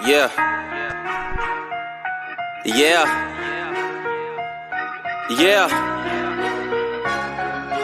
Yeah. Yeah. Yeah.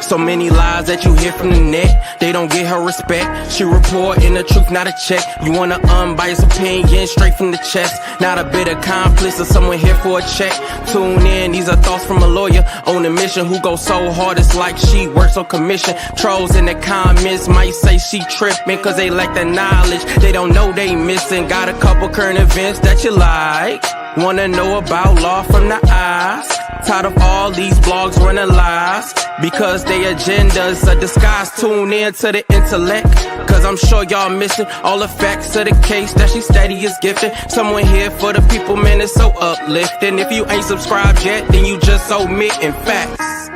So many lies that you hear from the net, they don't get her respect. She reporting the truth, not a check. You want an unbiased opinion straight from the chest, not a bit accomplice or someone here for a check. Tune in, these are thoughts from a lawyer on a mission who goes so hard it's like she works on commission. Trolls in the comments might say she tripping cause they lack the knowledge, they don't know they missing. Got a couple current events that you like, wanna know about law from the eyes. Tired of all these blogs running lies because their agendas are disguised. Tune in to the intellect, cause I'm sure y'all missing all the facts of the case that she steady is gifting. Someone here for the people, man, it's so uplifting. If you ain't subscribed yet, then you just omitting facts.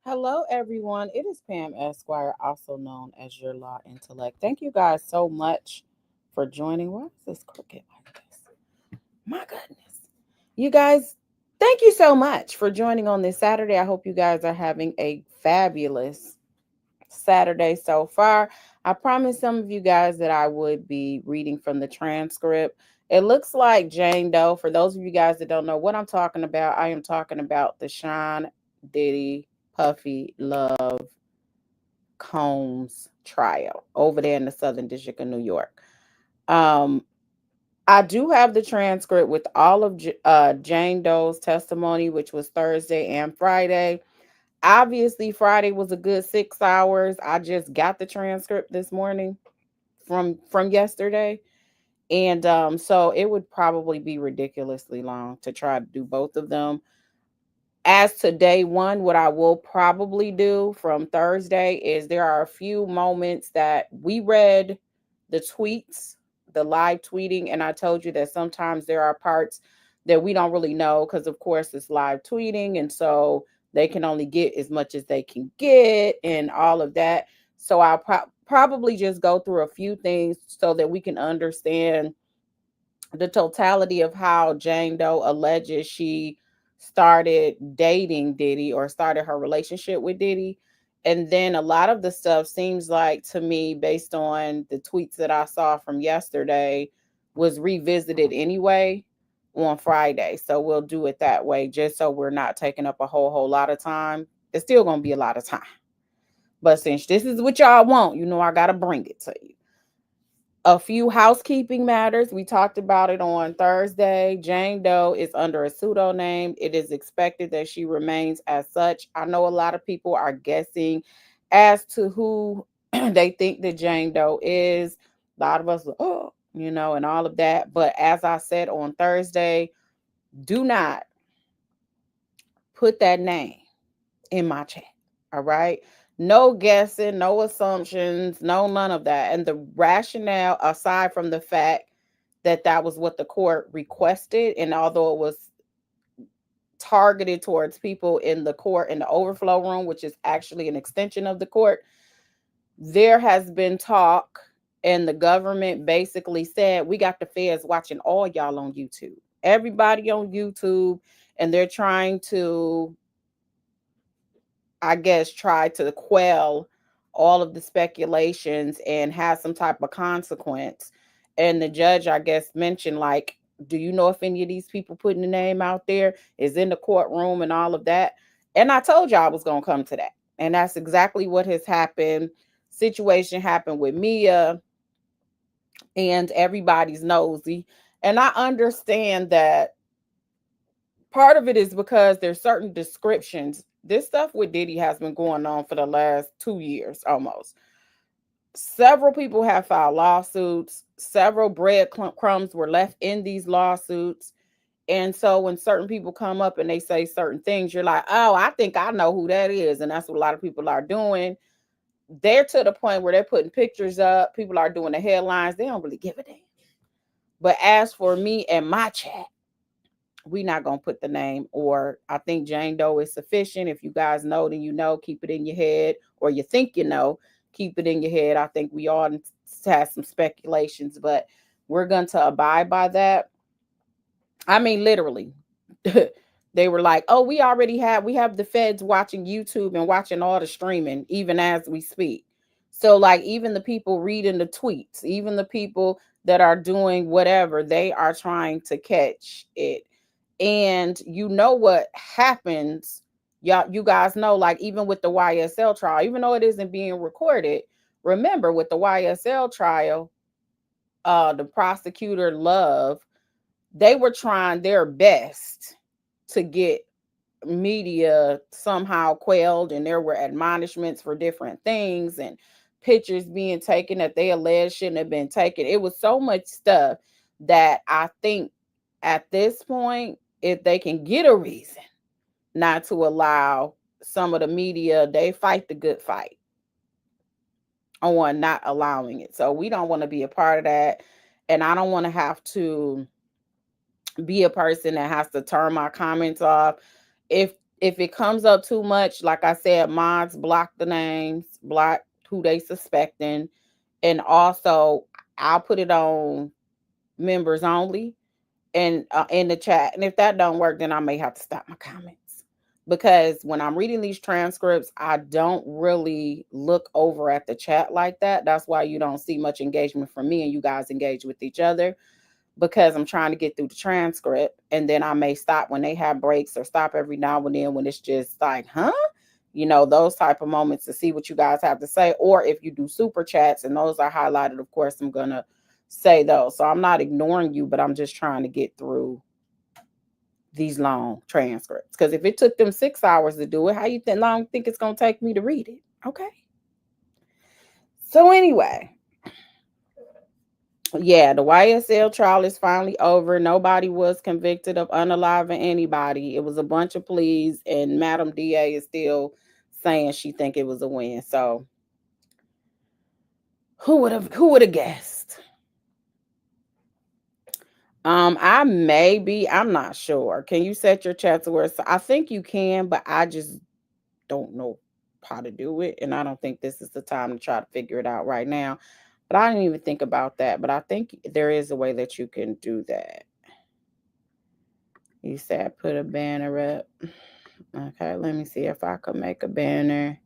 Hello, everyone. It is Pam Esquire, also known as your Law Intellect. Thank you guys so much for joining. Why is this crooked like this? My goodness. You guys, thank you so much for joining on this Saturday. I hope you guys are having a fabulous Saturday so far. I promised some of you guys that I would be reading from the transcript. It looks like Jane Doe. For those of you guys that don't know what I'm talking about, I am talking about the Sean Diddy Puffy Love Combs trial over there in the Southern District of New York. I do have the transcript with all of Jane Doe's testimony, which was Thursday and Friday. Obviously, Friday was a good 6 hours. I just got the transcript this morning from yesterday. And so it would probably be ridiculously long to try to do both of them. As to day one, what I will probably do from Thursday is there are a few moments that we read the tweets, the live tweeting, and I told you that sometimes there are parts that we don't really know because, of course, it's live tweeting, and so they can only get as much as they can get and all of that. So I'll probably just go through a few things so that we can understand the totality of how Jane Doe alleges she started dating Diddy or started her relationship with Diddy. And then a lot of the stuff seems like to me, based on the tweets that I saw from yesterday, was revisited anyway on Friday. So we'll do it that way, just so we're not taking up a whole lot of time. It's still going to be a lot of time. But since this is what y'all want, you know, I got to bring it to you. A few housekeeping matters. We talked about it on Thursday. Jane Doe is under a pseudonym. It is expected that she remains as such. I know a lot of people are guessing as to who they think that Jane Doe is. A lot of us, and all of that. But as I said on Thursday, do not put that name in my chat. All right. No guessing, no assumptions, no none of that. And the rationale, aside from the fact that that was what the court requested, and although it was targeted towards people in the court in the overflow room, which is actually an extension of the court, there has been talk, and the government basically said, we got the feds watching all y'all on YouTube, everybody on YouTube, and they're trying to, I guess, try to quell all of the speculations and have some type of consequence. And the judge, I guess, mentioned, like, do you know if any of these people putting the name out there is in the courtroom and all of that? And I told you I was going to come to that. And that's exactly what has happened. Situation happened with Mia, and everybody's nosy. And I understand that part of it is because there's certain descriptions. This stuff with Diddy has been going on for the last 2 years almost. Several people have filed lawsuits. Several breadcrumbs were left in these lawsuits. And so when certain people come up and they say certain things, you're like, oh, I think I know who that is. And that's what a lot of people are doing. They're to the point where they're putting pictures up. People are doing the headlines. They don't really give a damn. But as for me and my chat, we're not going to put the name, or I think Jane Doe is sufficient. If you guys know, then you know, keep it in your head, or you think you know, keep it in your head. I think we all have some speculations, but we're going to abide by that. I mean, literally, They were like, oh, we have the feds watching YouTube and watching all the streaming, even as we speak. So like even the people reading the tweets, even the people that are doing whatever, they are trying to catch it. And you know what happens, you guys know, like even with the YSL trial, even though it isn't being recorded, remember with the YSL trial, the prosecutor Love, they were trying their best to get media somehow quelled, and there were admonishments for different things and pictures being taken that they alleged shouldn't have been taken. It was so much stuff that I think at this point, if they can get a reason not to allow some of the media, they fight the good fight on not allowing it. So we don't want to be a part of that. And I don't want to have to be a person that has to turn my comments off. If it comes up too much, like I said, mods block the names, block who they suspecting, and also I'll put it on members only and in the chat. And if that don't work, then I may have to stop my comments, because when I'm reading these transcripts, I don't really look over at the chat like that. That's why you don't see much engagement from me, and you guys engage with each other, because I'm trying to get through the transcript. And then I may stop when they have breaks, or stop every now and then when it's just like, those type of moments, to see what you guys have to say. Or if you do super chats and those are highlighted, of course, I'm going to say those. So I'm not ignoring you, but I'm just trying to get through these long transcripts. Because if it took them 6 hours to do it, how you long think it's going to take me to read it? Okay. So anyway, yeah, the YSL trial is finally over. Nobody was convicted of unaliving anybody. It was a bunch of pleas, and Madam DA is still saying she think it was a win. So who would have guessed? I'm not sure. Can you set your chat to where I think you can, but I just don't know how to do it, and I don't think this is the time to try to figure it out right now. But I didn't even think about that. But I think there is a way that you can do that. You said put a banner up. Okay, let me see if I can make a banner.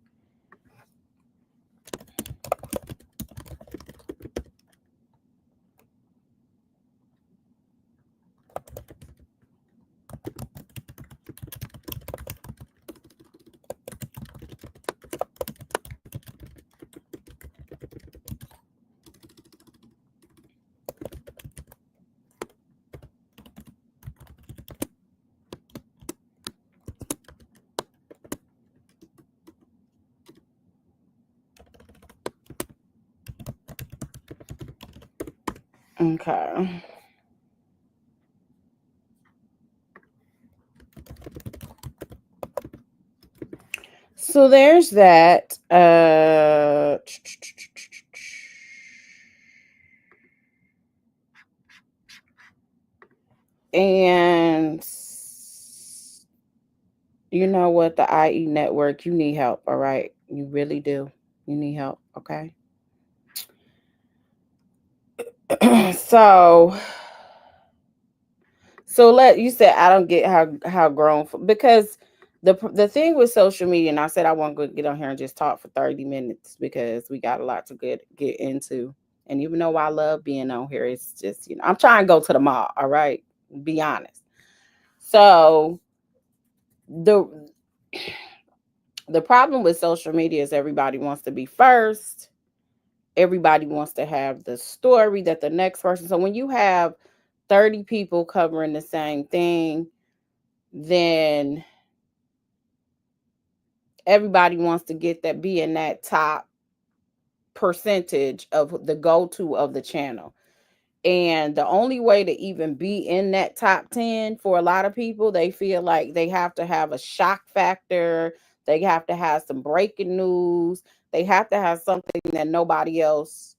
Okay. So there's that. And you know what? The IE network, you need help, all right? You really do. You need help, okay? So you said I don't get how grown, because the thing with social media, and I said I wasn't going to get on here and just talk for 30 minutes because we got a lot to get into. And even though I love being on here, it's just, I'm trying to go to the mall, all right? Be honest. So the problem with social media is everybody wants to be first. Everybody wants to have the story that the next person. So when you have 30 people covering the same thing, then everybody wants to be in that top percentage of the go-to of the channel. And the only way to even be in that top 10 for a lot of people, they feel like they have to have a shock factor. They have to have some breaking news. They have to have something that nobody else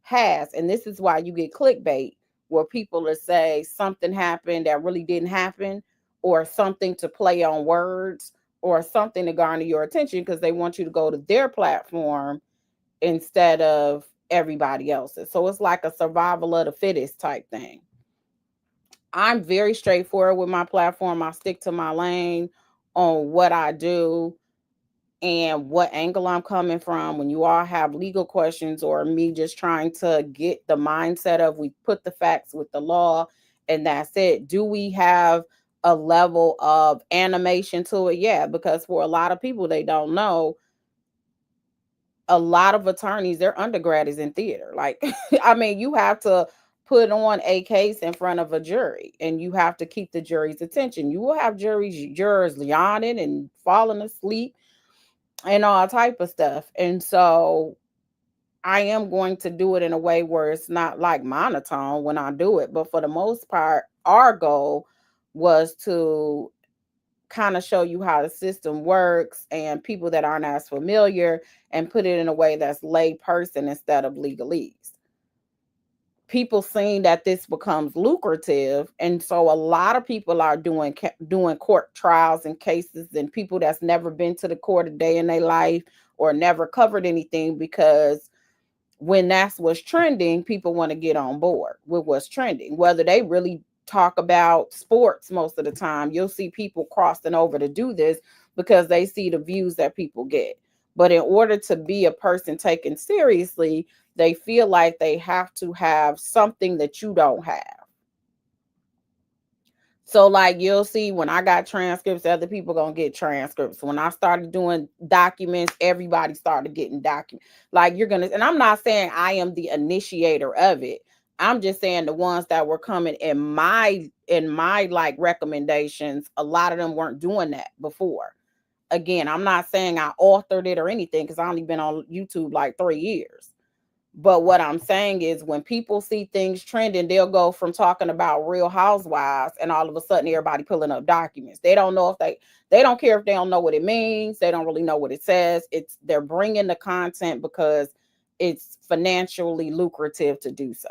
has. And this is why you get clickbait, where people will say something happened that really didn't happen, or something to play on words, or something to garner your attention, because they want you to go to their platform instead of everybody else's. So it's like a survival of the fittest type thing. I'm very straightforward with my platform. I stick to my lane on what I do and what angle I'm coming from. When you all have legal questions or me just trying to get the mindset of we put the facts with the law and that's it. Do we have a level of animation to it? Yeah, because for a lot of people, they don't know, a lot of attorneys, their undergrad is in theater. Like, I mean, you have to put on a case in front of a jury and you have to keep the jury's attention. You will have jurors yawning and falling asleep and all type of stuff. And so I am going to do it in a way where it's not like monotone when I do it. But for the most part, our goal was to kind of show you how the system works and people that aren't as familiar and put it in a way that's lay person instead of legalese. People seeing that this becomes lucrative, and so a lot of people are doing court trials and cases, and people that's never been to the court a day in their life or never covered anything, because when that's what's trending, people want to get on board with what's trending. Whether they really talk about sports most of the time, you'll see people crossing over to do this because they see the views that people get. But in order to be a person taken seriously, they feel like they have to have something that you don't have. So like you'll see when I got transcripts, other people gonna get transcripts. When I started doing documents, everybody started getting documents. Like you're gonna, and I'm not saying I am the initiator of it. I'm just saying the ones that were coming in my like recommendations, a lot of them weren't doing that before. Again, I'm not saying I authored it or anything because I only been on YouTube like 3 years. But what I'm saying is when people see things trending, they'll go from talking about Real Housewives and all of a sudden everybody pulling up documents. They don't know if they don't care if they don't know what it means. They don't really know what it says. They're bringing the content because it's financially lucrative to do so.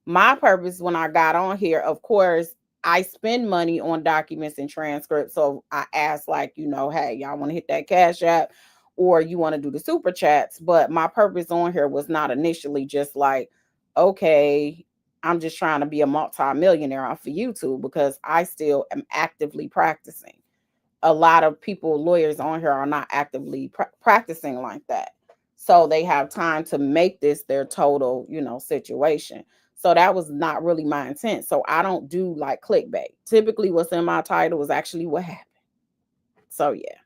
My purpose when I got on here, of course, I spend money on documents and transcripts. So I asked, like, hey, y'all want to hit that Cash App or you want to do the super chats? But my purpose on here was not initially just like, okay, I'm just trying to be a multi-millionaire off of YouTube, because I still am actively practicing. A lot of people, lawyers on here, are not actively practicing like that. So they have time to make this their total, situation. So that was not really my intent. So I don't do like clickbait. Typically, what's in my title is actually what happened. So yeah,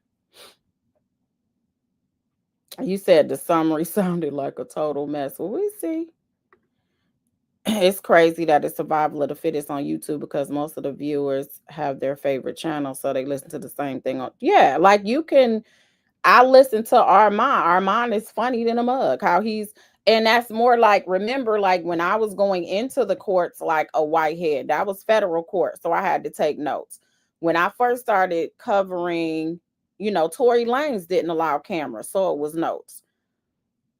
you said the summary sounded like a total mess. Well, we see. It's crazy that it's survival of the fittest on YouTube because most of the viewers have their favorite channel, so they listen to the same thing on. Yeah, like you can. I listen to Armand. Armand is funny than a mug. How he's, and that's more like, remember, like when I was going into the courts, like a whitehead, that was federal court. So I had to take notes. When I first started covering, Tory Lanez didn't allow cameras, so it was notes.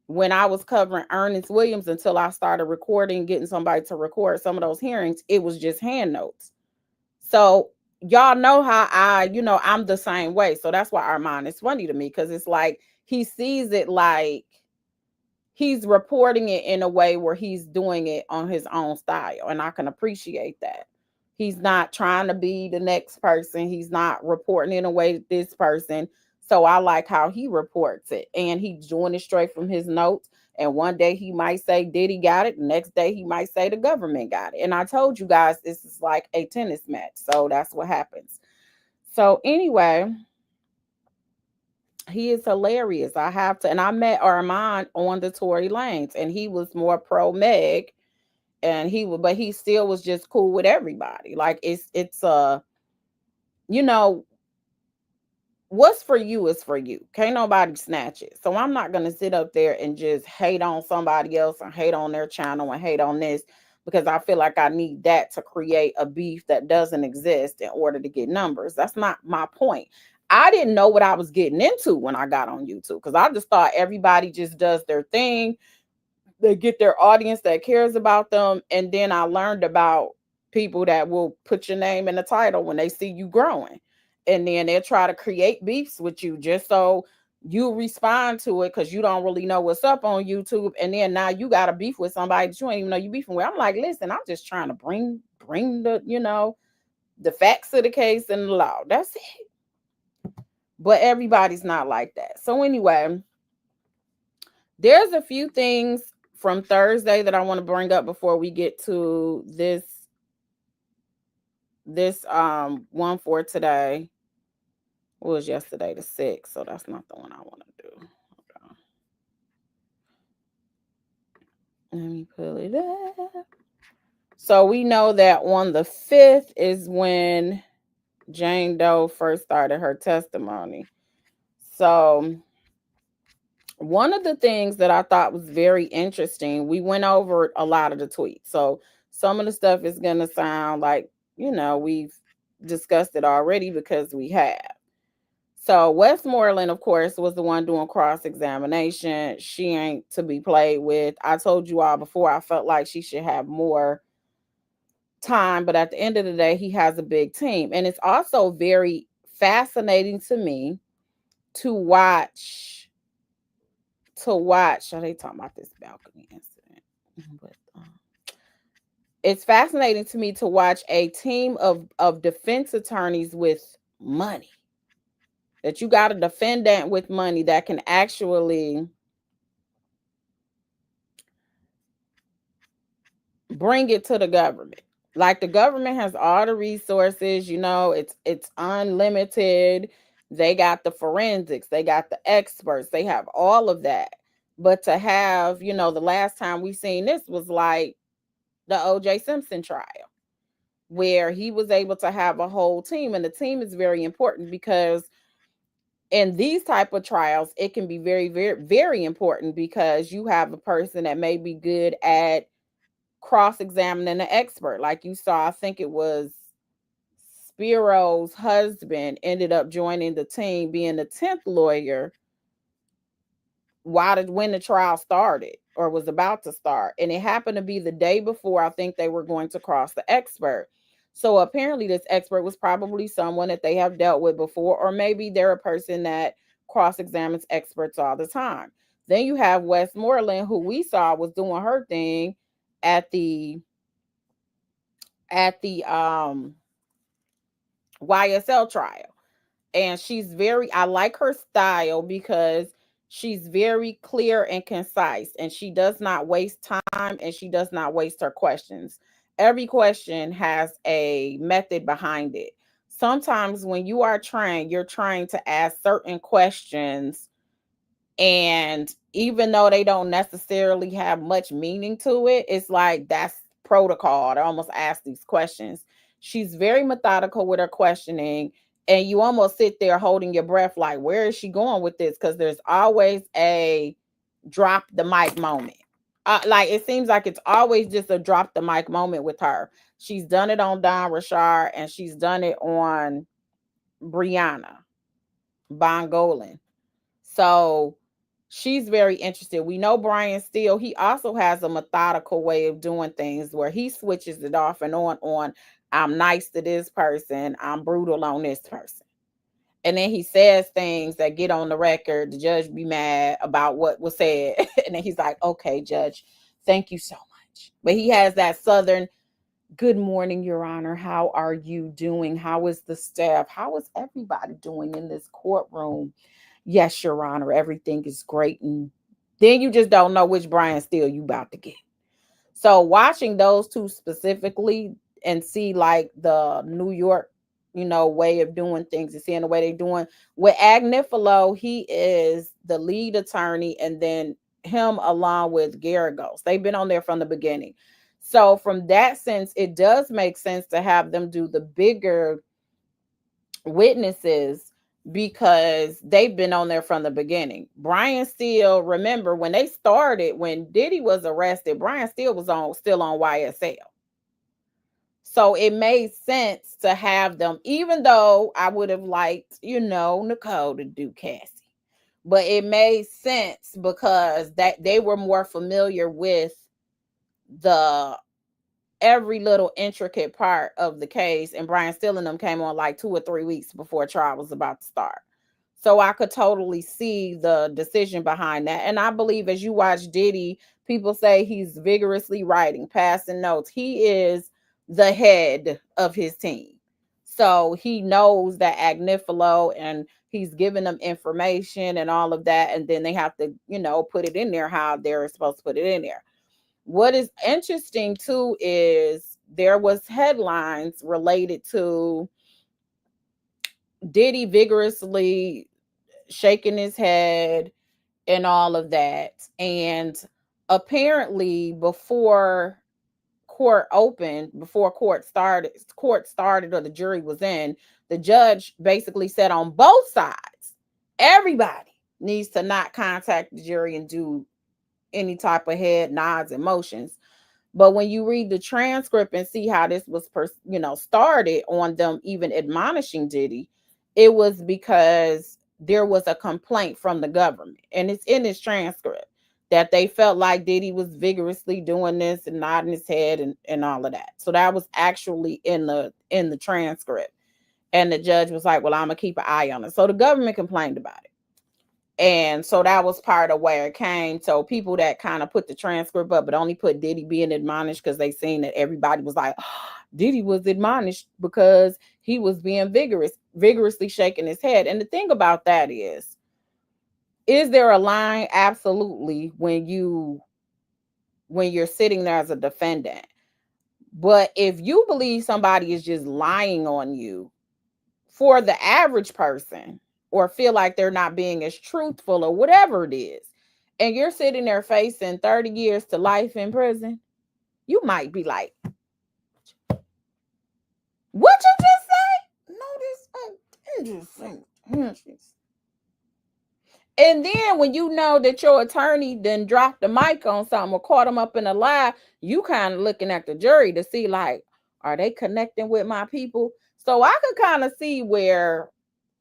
When I was covering Ernest Williams, until I started recording, getting somebody to record some of those hearings, it was just hand notes. So y'all know how I'm the same way. So that's why Armand is funny to me, because it's like he sees it like he's reporting it in a way where he's doing it on his own style. And I can appreciate that. He's not trying to be the next person. He's not reporting in a way that this person. So I like how he reports it. And he's doing it straight from his notes. And one day he might say Diddy got it. The next day he might say the government got it. And I told you guys this is like a tennis match. So that's what happens. So anyway, he is hilarious. I have to, and I met Armand on the Tory Lanez, and he was more pro Meg, and but he still was just cool with everybody. Like you know, what's for you is for you. Can't nobody snatch it. So I'm not gonna sit up there and just hate on somebody else and hate on their channel and hate on this, because I feel like I need that to create a beef that doesn't exist in order to get numbers. That's not my point. I didn't know what I was getting into when I got on YouTube, because I just thought everybody just does their thing. They get their audience that cares about them. And then I learned about people that will put your name in the title when they see you growing. And then they'll try to create beefs with you just so you respond to it, because you don't really know what's up on YouTube. And then now you got a beef with somebody that you ain't even know you beefing with. I'm like, listen, I'm just trying to bring the, the facts of the case and the law. That's it. But everybody's not like that. So anyway, there's a few things from Thursday that I want to bring up before we get to this one for today. What was yesterday, the 6th? So that's not the one I want to do. Okay. Let me pull it up. So we know that on the 5th is when Jane Doe first started her testimony. So one of the things that I thought was very interesting, we went over a lot of the tweets. So some of the stuff is going to sound like, we've discussed it already because we have. So Westmoreland, of course, was the one doing cross-examination. She ain't to be played with. I told you all before, I felt like she should have more time, but at the end of the day, he has a big team. And it's also very fascinating to me to watch. Are they talking about this balcony incident? But it's fascinating to me to watch a team of defense attorneys with money. That you got a defendant with money that can actually bring it to the government. Like the government has all the resources, it's unlimited. They got the forensics, they got the experts, they have all of that. But to have, the last time we seen this was like the O.J. Simpson trial, where he was able to have a whole team. And the team is very important because in these type of trials, it can be very, very, very important because you have a person that may be good at cross-examining an expert. Like you saw, I think it was Spiro's husband ended up joining the team, being the 10th lawyer when the trial started or was about to start. And it happened to be the day before I think they were going to cross the expert. So apparently this expert was probably someone that they have dealt with before, or maybe they're a person that cross-examines experts all the time. Then you have Westmoreland, who we saw was doing her thing at the YSL trial. And I like her style because she's very clear and concise, and she does not waste time and she does not waste her questions. Every question has a method behind it. Sometimes when you are trained, you're trying to ask certain questions, and even though they don't necessarily have much meaning to it, it's like that's protocol to almost ask these questions. She's very methodical with her questioning, and you almost sit there holding your breath like, where is she going with this? Because there's always a drop the mic moment. Like it seems like it's always just a drop the mic moment with her. She's done it on Don Rashard, and she's done it on Brianna Bongolan. So she's very interested. We know Brian Steele, he also has a methodical way of doing things where he switches it off and on I'm nice to this person, I'm brutal on this person. And then he says things that get on the record, the judge be mad about what was said. And then he's like, okay, judge, thank you so much. But he has that Southern, good morning, Your Honor. How are you doing? How is the staff? How is everybody doing in this courtroom? Yes, Your Honor, everything is great. And then you just don't know which Brian Steele you about to get. So watching those two specifically and see like the New York, way of doing things and seeing the way they're doing. With Agnifilo, he is the lead attorney, and then him along with Garagos. They've been on there from the beginning. So from that sense, it does make sense to have them do the bigger witnesses because they've been on there from the beginning. Brian Steele, remember when they started, when Diddy was arrested, Brian Steele was still on YSL. So it made sense to have them, even though I would have liked, Nicole to do Cassie. But it made sense because that they were more familiar with the every little intricate part of the case, and Brian Steele and them came on like 2 or 3 weeks before trial was about to start. So I could totally see the decision behind that. And I believe as you watch Diddy, people say he's vigorously writing, passing notes. He is the head of his team. So he knows that Agnifilo, and he's giving them information and all of that. And then they have to, put it in there how they're supposed to put it in there. What is interesting too is there was headlines related to Diddy vigorously shaking his head and all of that. And apparently before court started or the jury was in, the judge basically said on both sides, everybody needs to not contact the jury and do any type of head nods and motions. But when you read the transcript and see how this was, started on them even admonishing Diddy, it was because there was a complaint from the government, and it's in this transcript that they felt like Diddy was vigorously doing this and nodding his head and all of that. So that was actually in the transcript, and the judge was like, "Well, I'm gonna keep an eye on it." So the government complained about it. And so that was part of where it came. So people that kind of put the transcript up, but only put Diddy being admonished because they seen that everybody was like, oh, Diddy was admonished because he was being vigorously shaking his head. And the thing about that is there a line? Absolutely. When you're sitting there as a defendant. But if you believe somebody is just lying on you, for the average person, or feel like they're not being as truthful or whatever it is, and you're sitting there facing 30 years to life in prison, you might be like, what you just say? No, this just and then when you know that your attorney then dropped the mic on something or caught them up in a lie, you kind of looking at the jury to see, like, are they connecting with my people? So I could kind of see where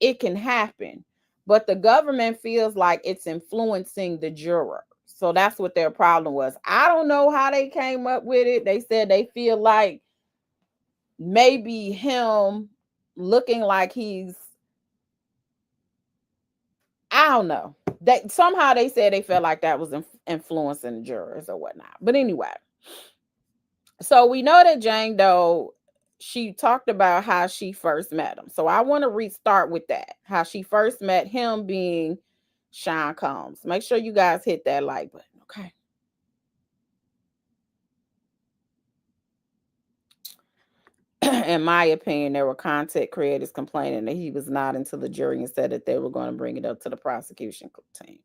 it can happen, but the government feels like it's influencing the juror. So that's what their problem was. I don't know how they came up with it. They said they feel like maybe him looking like he's, I don't know. Somehow they said they felt like that was influencing the jurors or whatnot. But anyway, so we know that Jane Doe, she talked about how she first met him. So I want to restart with that. How she first met him being Sean Combs. Make sure you guys hit that like button, okay? In my opinion, there were content creators complaining that he was nodding to the jury and said that they were going to bring it up to the prosecution team.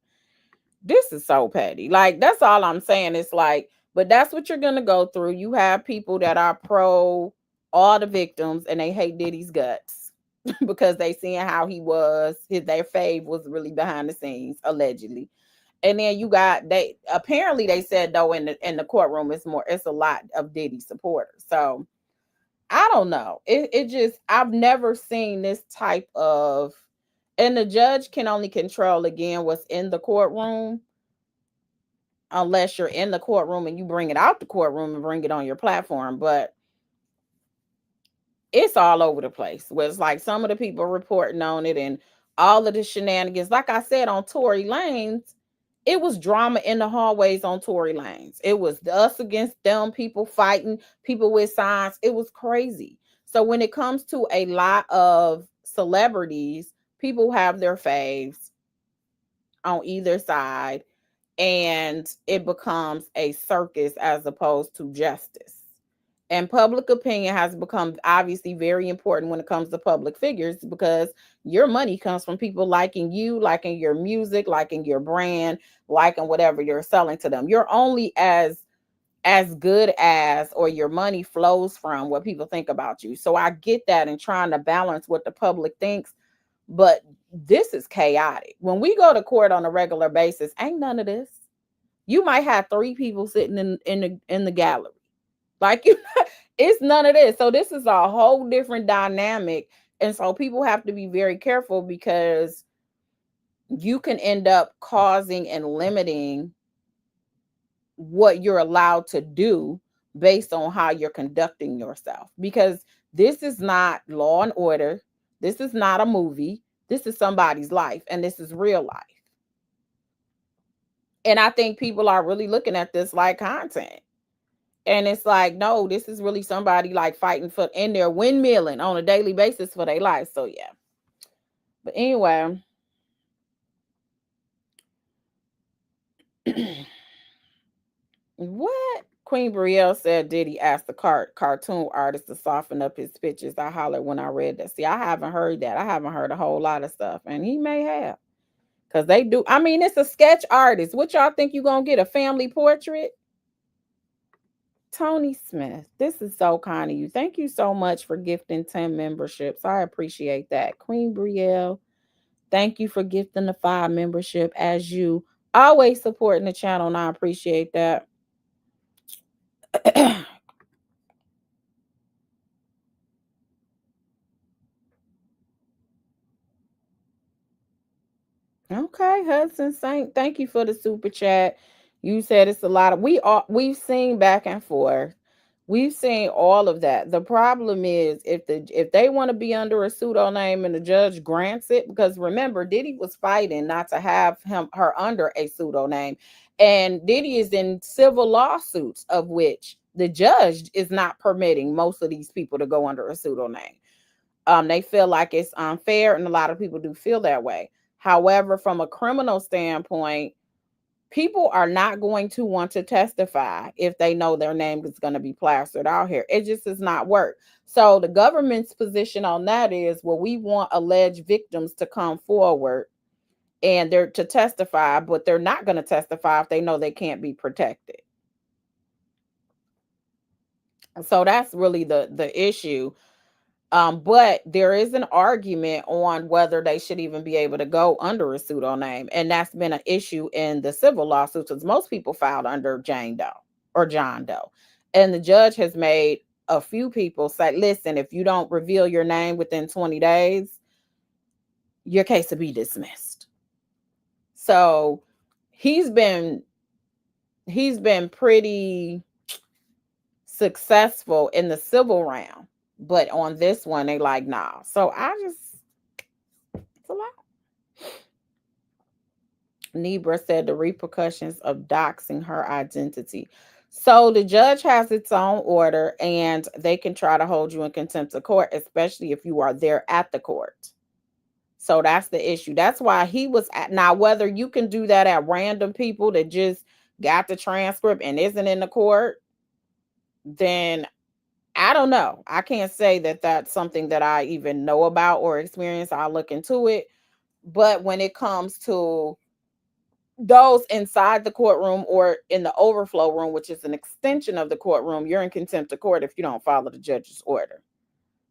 This is so petty. Like, that's all I'm saying. It's like, but that's what you're gonna go through. You have people that are pro all the victims and they hate Diddy's guts because they seeing how he was. Their fave was really behind the scenes, allegedly. And then you got they apparently they said though in the courtroom it's a lot of Diddy supporters. So I don't know. It just, I've never seen this type of, and the judge can only control again what's in the courtroom, unless you're in the courtroom and you bring it out the courtroom and bring it on your platform. But it's all over the place. Where it's like some of the people reporting on it and all of the shenanigans. Like I said, on Tory Lanez, it was drama in the hallways on Tory Lanez. It was us against them, people fighting, people with signs. It was crazy. So when it comes to a lot of celebrities, people have their faves on either side, and it becomes a circus as opposed to justice. And public opinion has become obviously very important when it comes to public figures, because your money comes from people liking you, liking your music, liking your brand, liking whatever you're selling to them. You're only as good as, or your money flows from, what people think about you. So I get that, and trying to balance what the public thinks, but this is chaotic. When we go to court on a regular basis, ain't none of this. You might have 3 people sitting in the gallery. Like, it's none of this. So this is a whole different dynamic. And so people have to be very careful, because you can end up causing and limiting what you're allowed to do based on how you're conducting yourself. Because this is not Law and Order. This is not a movie. This is somebody's life, and this is real life. And I think people are really looking at this like content. And it's like, no, this is really somebody like fighting for, and they're windmilling on a daily basis for their life. So yeah. But anyway, what? Queen Brielle said Diddy asked the cartoon artist to soften up his pictures. I hollered when I read that. See, I haven't heard that. I haven't heard a whole lot of stuff. And he may have. Because they do. I mean, it's a sketch artist. What y'all think you going to get? A family portrait? Tony Smith, this is so kind of you. Thank you so much for gifting 10 memberships. I appreciate that. Queen Brielle, thank you for gifting the 5 membership, as you always supporting the channel, and I appreciate that. Okay, Hudson Saint, thank you for the super chat. You said it's a lot of we've seen back and forth. We've seen all of that. The problem is if they want to be under a pseudonym and the judge grants it, because remember, Diddy was fighting not to have her under a pseudonym, and Diddy is in civil lawsuits of which the judge is not permitting most of these people to go under a pseudonym. They feel like it's unfair, and a lot of people do feel that way. However, from a criminal standpoint, people are not going to want to testify if they know their name is going to be plastered out here. It just does not work. So the government's position on that is, well, we want alleged victims to come forward and they're to testify, but they're not going to testify if they know they can't be protected. So that's really the issue. But there is an argument on whether they should even be able to go under a pseudonym. And that's been an issue in the civil lawsuits, because most people filed under Jane Doe or John Doe. And the judge has made a few people say, listen, if you don't reveal your name within 20 days, your case will be dismissed. So he's been pretty successful in the civil realm. But on this one, they like, nah. So it's a lot. Nebra said the repercussions of doxing her identity. So the judge has its own order, and they can try to hold you in contempt of court, especially if you are there at the court. So that's the issue. That's why he was at. Now, whether you can do that at random people that just got the transcript and isn't in the court, then I don't know. I can't say that that's something that I even know about or experience. I'll look into it. But when it comes to those inside the courtroom or in the overflow room, which is an extension of the courtroom, you're in contempt of court if you don't follow the judge's order.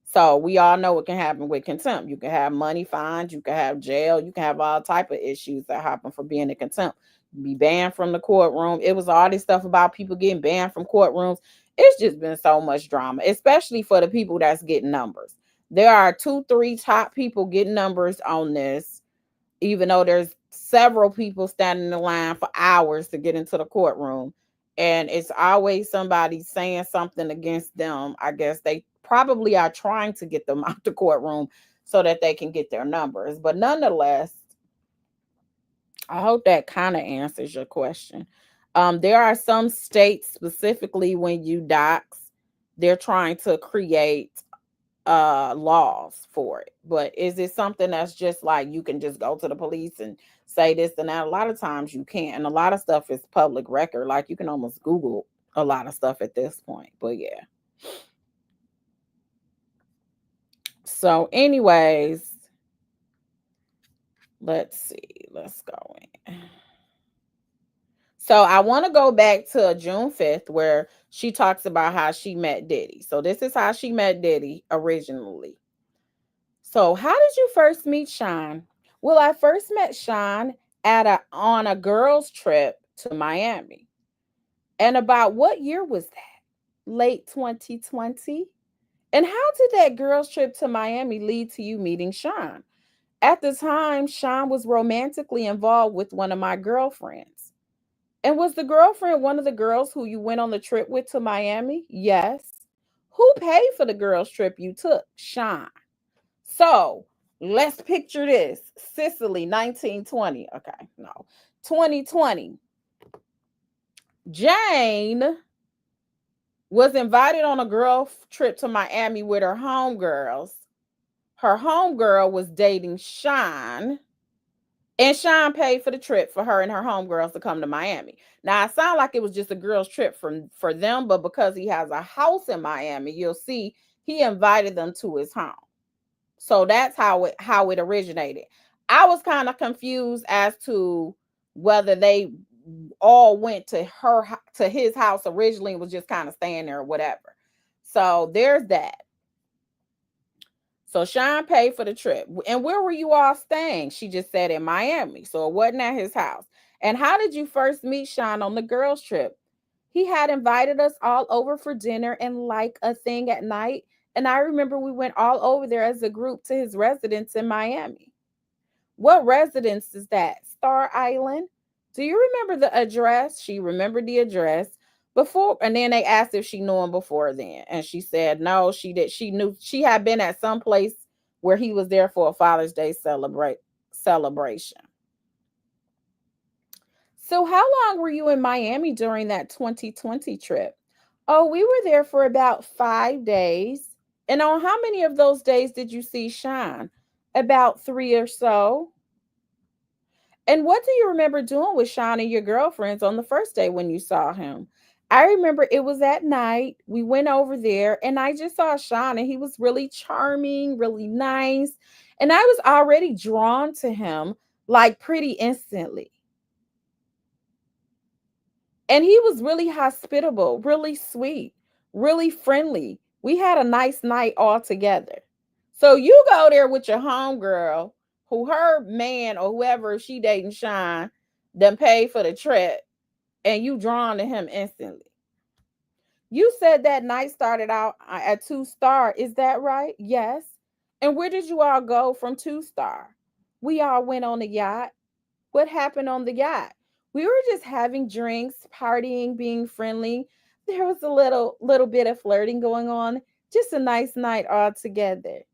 So we all know what can happen with contempt. You can have money fines, you can have jail, you can have all type of issues that happen for being in contempt. Be banned from the courtroom. It was all this stuff about people getting banned from courtrooms. It's just been so much drama, especially for the people that's getting numbers. There are 2-3 top people getting numbers on this, even though there's several people standing in the line for hours to get into the courtroom. And it's always somebody saying something against them. I guess they probably are trying to get them out the courtroom so that they can get their numbers. But nonetheless, I hope that kind of answers your question. There are some states, specifically when you dox, they're trying to create laws for it. But is it something that's just like you can just go to the police and say this and that? A lot of times you can't, and a lot of stuff is public record. Like you can almost Google a lot of stuff at this point. But yeah. So anyways, let's see. Let's go in. So I want to go back to June 5th, where she talks about how she met Diddy. So this is how she met Diddy originally. So how did you first meet Sean? Well, I first met Sean on a girls' trip to Miami. And about what year was that? Late 2020? And how did that girls' trip to Miami lead to you meeting Sean? At the time, Sean was romantically involved with one of my girlfriends. And was the girlfriend one of the girls who you went on the trip with to Miami? Yes. Who paid for the girls' trip you took? Sean. So let's picture this. Sicily, 1920. Okay, no. 2020. Jane was invited on a girl trip to Miami with her homegirls. Her homegirl was dating Sean, and Sean paid for the trip for her and her homegirls to come to Miami. Now, it sounded like it was just a girls' trip for them, but because he has a house in Miami, you'll see he invited them to his home. So that's how it originated. I was kind of confused as to whether they all went to his house originally and was just kind of staying there or whatever. So there's that. So Sean paid for the trip. And where were you all staying? She just said in Miami. So it wasn't at his house. And how did you first meet Sean on the girls' trip? He had invited us all over for dinner and like a thing at night. And I remember we went all over there as a group to his residence in Miami. What residence is that? Star Island? Do you remember the address? She remembered the address before, and then they asked if she knew him before then. And she said no, she did. She knew she had been at some place where he was there for a Father's Day celebration. So how long were you in Miami during that 2020 trip? Oh, we were there for about 5 days. And on how many of those days did you see Sean? About three or so. And what do you remember doing with Sean and your girlfriends on the first day when you saw him? I remember it was at night. We went over there and I just saw Sean and he was really charming, really nice. And I was already drawn to him like pretty instantly. And he was really hospitable, really sweet, really friendly. We had a nice night all together. So you go there with your homegirl, who her man or whoever she dating Sean, then paid for the trip, and you drawn to him instantly. You said that night started out at 2 Star. Is that right? Yes. And where did you all go from 2 Star? We all went on the yacht. What happened on the yacht? We were just having drinks, partying, being friendly. There was a little bit of flirting going on. Just a nice night all together.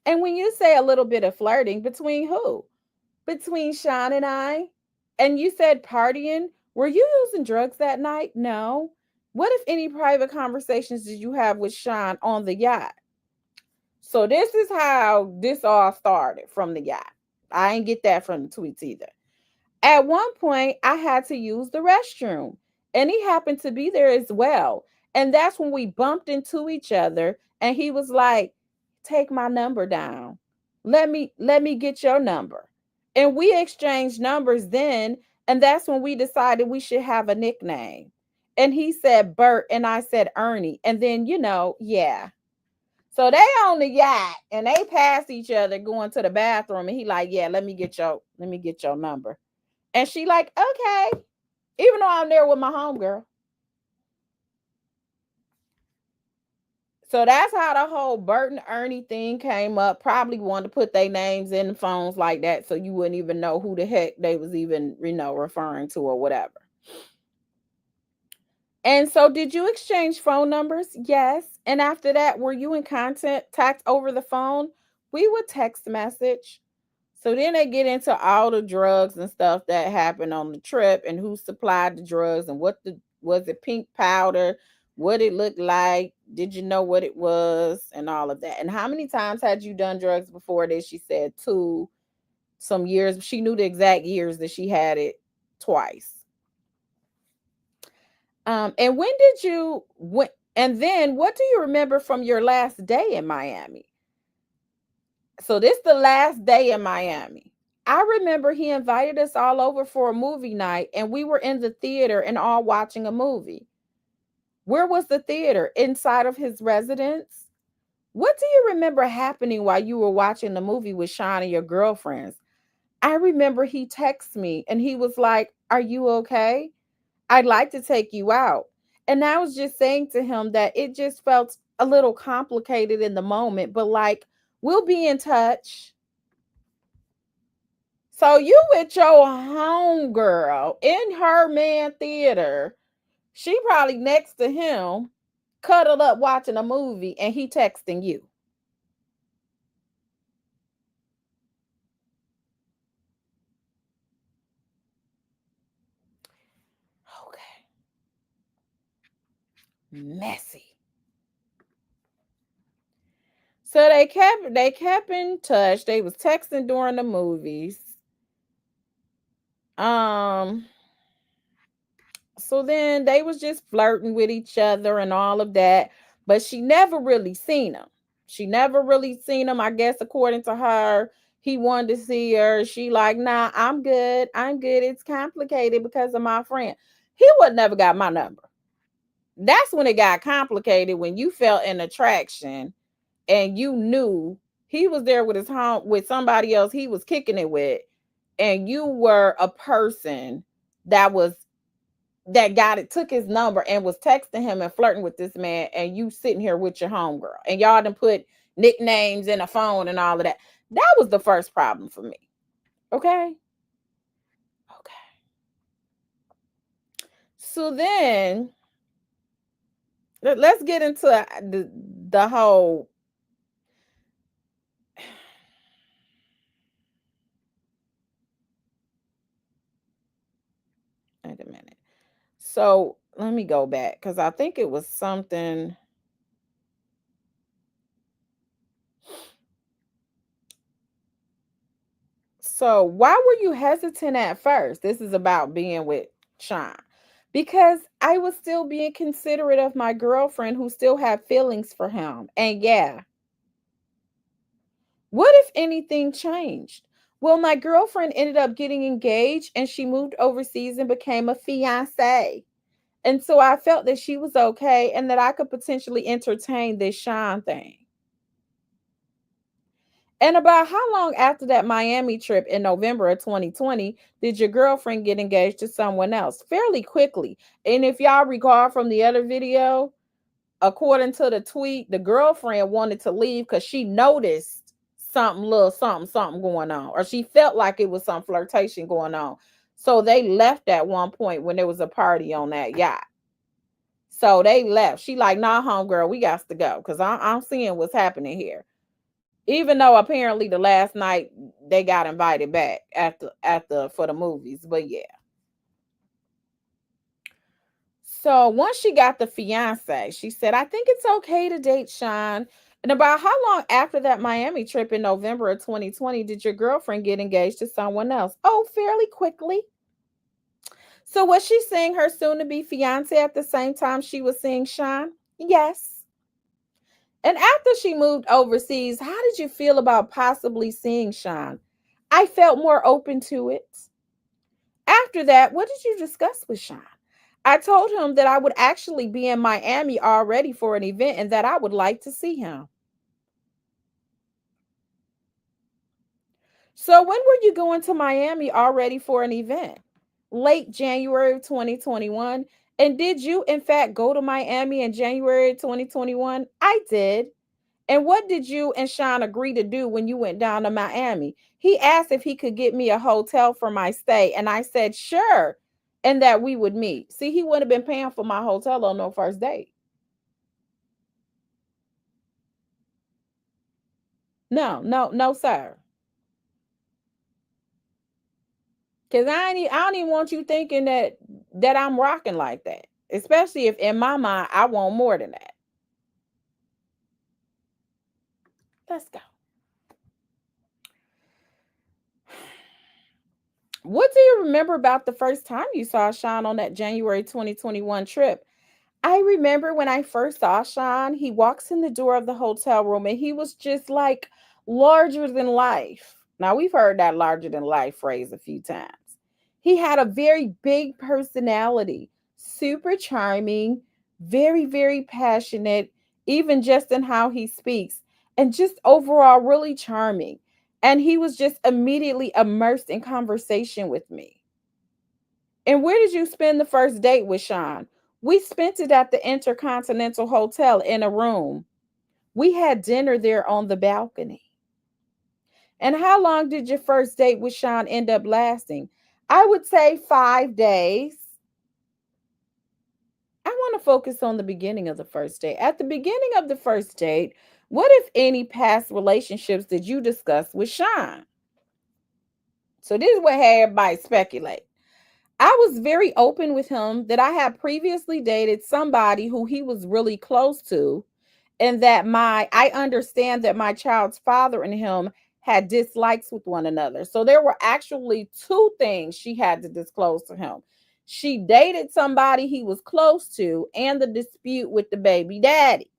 And when you say a little bit of flirting, between who? Between Sean and I? And you said partying? Were you using drugs that night? No. What, if any, private conversations did you have with Sean on the yacht? So this is how this all started, from the yacht. I ain't get that from the tweets either. At one point, I had to use the restroom, and he happened to be there as well. And that's when we bumped into each other, and he was like, "Take my number down. Let me get your number." And we exchanged numbers then, and that's when we decided we should have a nickname. And he said Bert, and I said Ernie. And then, yeah. So they on the yacht and they pass each other going to the bathroom, and he like, "Yeah, let me get your number." And she like, "Okay," even though I'm there with my homegirl. So that's how the whole Bert and Ernie thing came up. Probably wanted to put their names in the phones like that so you wouldn't even know who the heck they was even, referring to or whatever. And so did you exchange phone numbers? Yes. And after that, were you in contact over the phone? We would text message. So then they get into all the drugs and stuff that happened on the trip, and who supplied the drugs, and what the was it, pink powder, what it looked like, did you know what it was, and all of that. And how many times had you done drugs before this? She said two, some years. She knew the exact years that she had it twice. And when did you and then what do you remember from your last day in Miami? So this the last day in Miami. I remember he invited us all over for a movie night, and we were in the theater and all watching a movie. Where was the theater? Inside of his residence? What do you remember happening while you were watching the movie with Sean and your girlfriends? I remember he texted me and he was like, "Are you okay? I'd like to take you out." And I was just saying to him that it just felt a little complicated in the moment, but like, we'll be in touch. So you with your homegirl in her man theater, she probably next to him, cuddled up watching a movie, and he texting you. Okay. Messy. So they kept in touch. They was texting during the movies. Um so then they was just flirting with each other and all of that, but she never really seen him. She never really seen him. I guess according to her, he wanted to see her. She like, nah, I'm good. I'm good. It's complicated because of my friend. He would never got my number. That's when it got complicated, when you felt an attraction and you knew he was there with his home with somebody else he was kicking it with, and you were a person that was that got it, took his number and was texting him and flirting with this man, and you sitting here with your homegirl, and y'all done put nicknames in a phone and all of that. That was the first problem for me. Okay. Okay. So then let's get into the whole. Wait a minute. So let me go back because I think it was something. So why were you hesitant at first? This is about being with Sean. Because I was still being considerate of my girlfriend who still had feelings for him. And yeah, what if anything changed? Well, my girlfriend ended up getting engaged and she moved overseas and became a fiance. And so I felt that she was okay and that I could potentially entertain this Sean thing. And about how long after that Miami trip in November of 2020 did your girlfriend get engaged to someone else? Fairly quickly. And if y'all recall from the other video, according to the tweet, the girlfriend wanted to leave because she noticed something, little something going on, or she felt like it was some flirtation going on. So they left at one point when there was a party on that yacht. So they left. She like, nah, homegirl, we got to go because I'm seeing what's happening here. Even though apparently the last night they got invited back at the for the movies, but yeah. So once she got the fiance, she said, I think it's okay to date Sean. And about how long after that Miami trip in November of 2020 did your girlfriend get engaged to someone else? Oh, fairly quickly. So was she seeing her soon to be fiance at the same time she was seeing Sean? Yes. And after she moved overseas, how did you feel about possibly seeing Sean? I felt more open to it. After that, what did you discuss with Sean? I told him that I would actually be in Miami already for an event and that I would like to see him. So when were you going to Miami already for an event? Late January of 2021. And did you in fact go to Miami in January 2021? I did. And what did you and Sean agree to do when you went down to Miami? He asked if he could get me a hotel for my stay, and I said sure, and that we would meet. See, he wouldn't have been paying for my hotel on no first date. No, no, no, sir. Because I don't even want you thinking that I'm rocking like that. Especially if in my mind I want more than that. Let's go. What do you remember about the first time you saw Sean on that January 2021 trip? I remember when I first saw Sean, he walks in the door of the hotel room and he was just like larger than life. Now, we've heard that larger than life phrase a few times. He had a very big personality, super charming, very, very passionate, even just in how he speaks, and just overall really charming. And he was just immediately immersed in conversation with me. And where did you spend the first date with Sean? We spent it at the Intercontinental Hotel in a room. We had dinner there on the balcony. And how long did your first date with Sean end up lasting? I would say 5 days. I want to focus on the beginning of the first date. At the beginning of the first date, what, if any, past relationships did you discuss with Sean? So this is what had everybody speculate. I was very open with him that I had previously dated somebody who he was really close to, and that I understand that my child's father and him had dislikes with one another. So there were actually two things she had to disclose to him. She dated somebody he was close to, and the dispute with the baby daddy.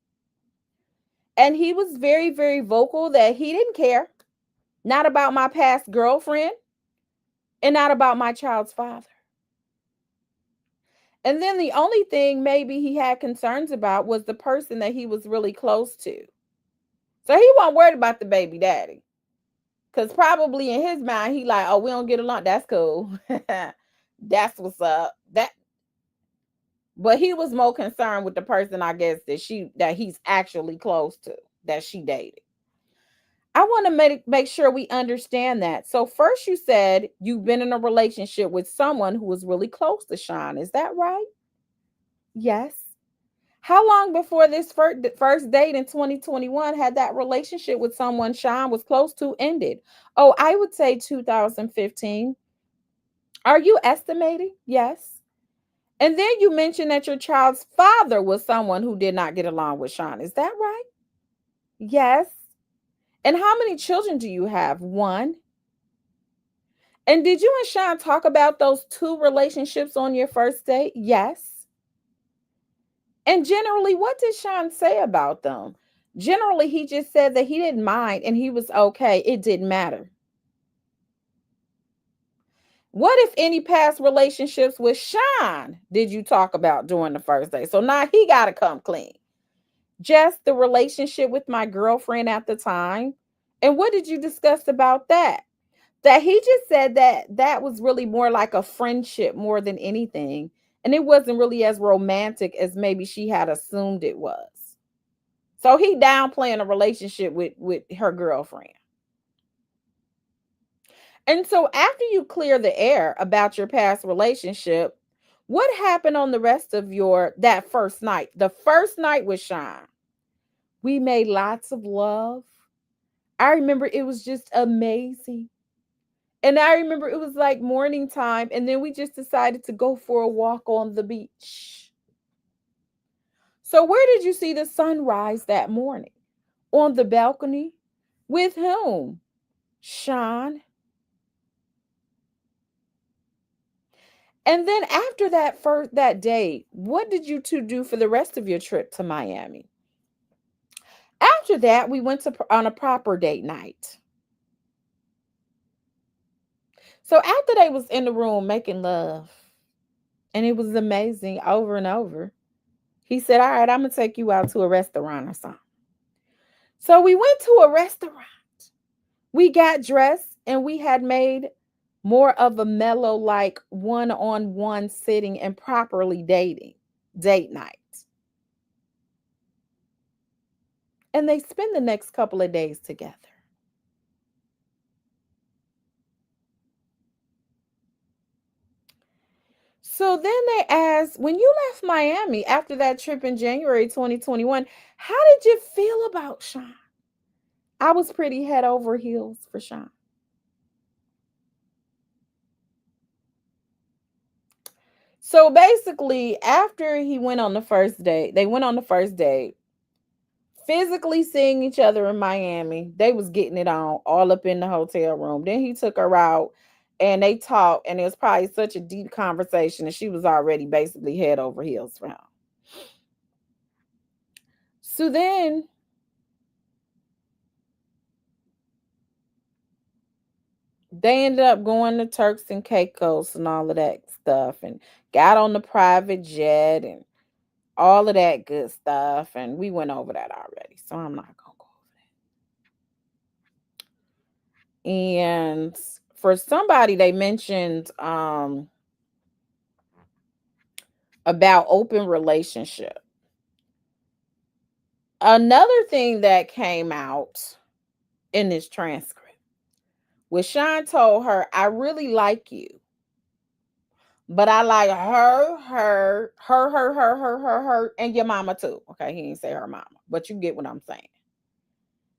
And he was very, very vocal that he didn't care, not about my past girlfriend and not about my child's father. And then the only thing maybe he had concerns about was the person that he was really close to. So he wasn't worried about the baby daddy. Because probably in his mind, he like, oh, we don't get along. That's cool. That's what's up. But he was more concerned with the person, I guess, that he's actually close to, that she dated. I want to make sure we understand that. So first you said you've been in a relationship with someone who was really close to Sean. Is that right? Yes. How long before this first date in 2021 had that relationship with someone Sean was close to ended? Oh, I would say 2015. Are you estimating? Yes. And then you mentioned that your child's father was someone who did not get along with Sean. Is that right? Yes. And how many children do you have? One. And did you and Sean talk about those two relationships on your first date? Yes. And generally, what did Sean say about them? Generally, he just said that he didn't mind and he was okay. It didn't matter. What, if any, past relationships with Sean did you talk about during the first day? So now he got to come clean. Just the relationship with my girlfriend at the time. And what did you discuss about that? That he just said that was really more like a friendship more than anything. And it wasn't really as romantic as maybe she had assumed it was. So he downplaying a relationship with her girlfriend. And so after you clear the air about your past relationship, what happened on the rest of that first night? The first night with Sean. We made lots of love. I remember it was just amazing. And I remember it was like morning time, and then we just decided to go for a walk on the beach. So where did you see the sunrise that morning? On the balcony? With whom? Sean. And then after that day, what did you two do for the rest of your trip to Miami? After that, we went on a proper date night. So after they was in the room making love, and it was amazing over and over, he said, all right, I'm going to take you out to a restaurant or something. So we went to a restaurant. We got dressed and we had made more of a mellow, like one-on-one sitting and properly date night. And they spend the next couple of days together. So then they asked, when you left Miami after that trip in January 2021, how did you feel about Sean? I was pretty head over heels for Sean. So basically, after he went on the first date, they went on the first date, physically seeing each other in Miami. They was getting it on all up in the hotel room. Then he took her out and they talked, and it was probably such a deep conversation, and she was already basically head over heels for him. So then they ended up going to Turks and Caicos and all of that stuff, and got on the private jet and all of that good stuff. And we went over that already, so I'm not gonna go over that. And for somebody, they mentioned about open relationship. Another thing that came out in this transcript was Sean told her, I really like you, but I like her, and your mama too. Okay, he didn't say her mama, but you get what I'm saying.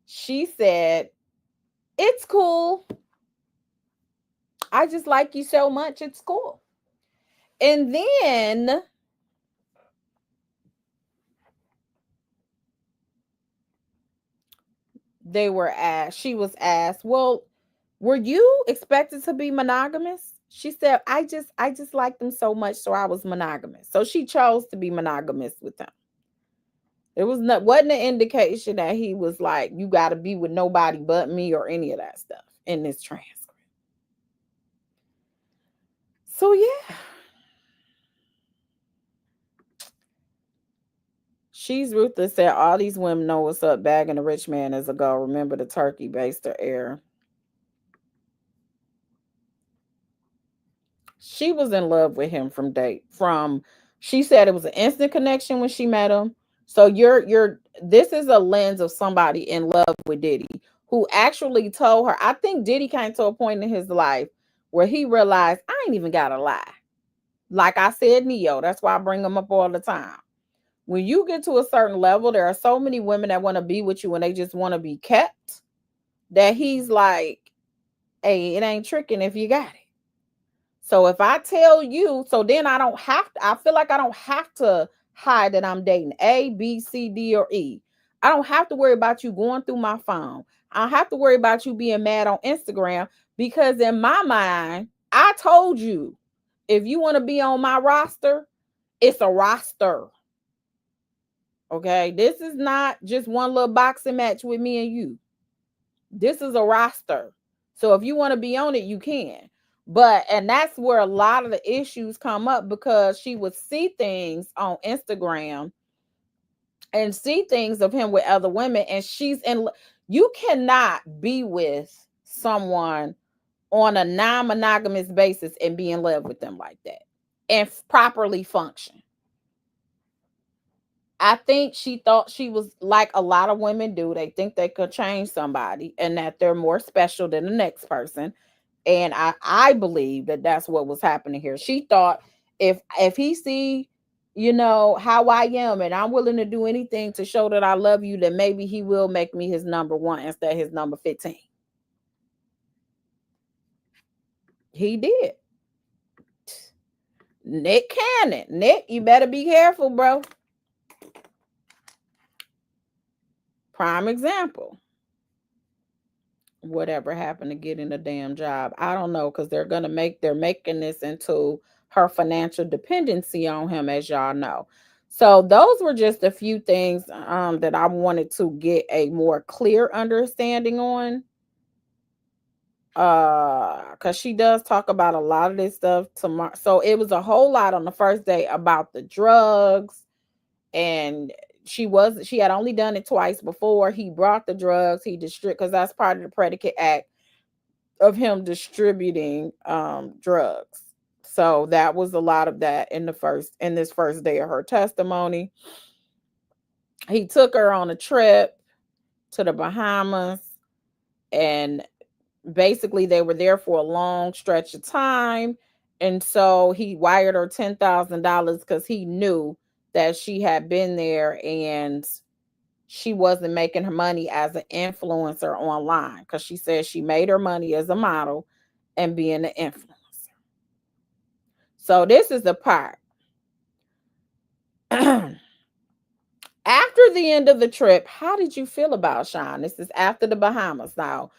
She said, it's cool. I just like you so much. It's cool. And then she was asked, well, were you expected to be monogamous? She said, I just liked them so much, so I was monogamous. So she chose to be monogamous with them. It wasn't an indication that he was like, you got to be with nobody but me or any of that stuff in this transcript. So yeah. She's ruthless said all these women know what's up. Bagging a rich man is a go. Remember the turkey baster air. She was in love with him she said it was an instant connection when she met him. So this is a lens of somebody in love with Diddy who actually told her. I think Diddy came to a point in his life where he realized I ain't even gotta lie. Like I said, Neo, that's why I bring them up all the time. When you get to a certain level, there are so many women that want to be with you and they just want to be kept, that he's like, hey, it ain't tricking if you got it. So if I tell you, so then I feel like I don't have to hide that I'm dating A, B, C, D, or E. I don't have to worry about you going through my phone. I don't have to worry about you being mad on Instagram, because in my mind, I told you, if you want to be on my roster, it's a roster. Okay. This is not just one little boxing match with me and you. This is a roster. So if you want to be on it, you can. And that's where a lot of the issues come up, because she would see things on Instagram and see things of him with other women, and you cannot be with someone on a non-monogamous basis and be in love with them like that and properly function. I think she thought she was like a lot of women do. They think they could change somebody and that they're more special than the next person. And I believe that that's what was happening here. She thought if he see, how I am and I'm willing to do anything to show that I love you, then maybe he will make me his number one instead of his number 15. He did. Nick Cannon. Nick, you better be careful, bro. Prime example. Whatever happened to getting a damn job? I don't know, because they're making this into her financial dependency on him, as y'all know. So those were just a few things that I wanted to get a more clear understanding on. Because she does talk about a lot of this stuff tomorrow. So it was a whole lot on the first day about the drugs, and she had only done it twice before. He brought the drugs, because that's part of the predicate act of him distributing drugs. So that was a lot of that in this first day of her testimony. He took her on a trip to the Bahamas, and basically they were there for a long stretch of time. And so he wired her $10,000 because he knew that she had been there and she wasn't making her money as an influencer online, because she said she made her money as a model and being an influencer. So this is the part. After the end of the trip, how did you feel about Sean? This is after the Bahamas. Now,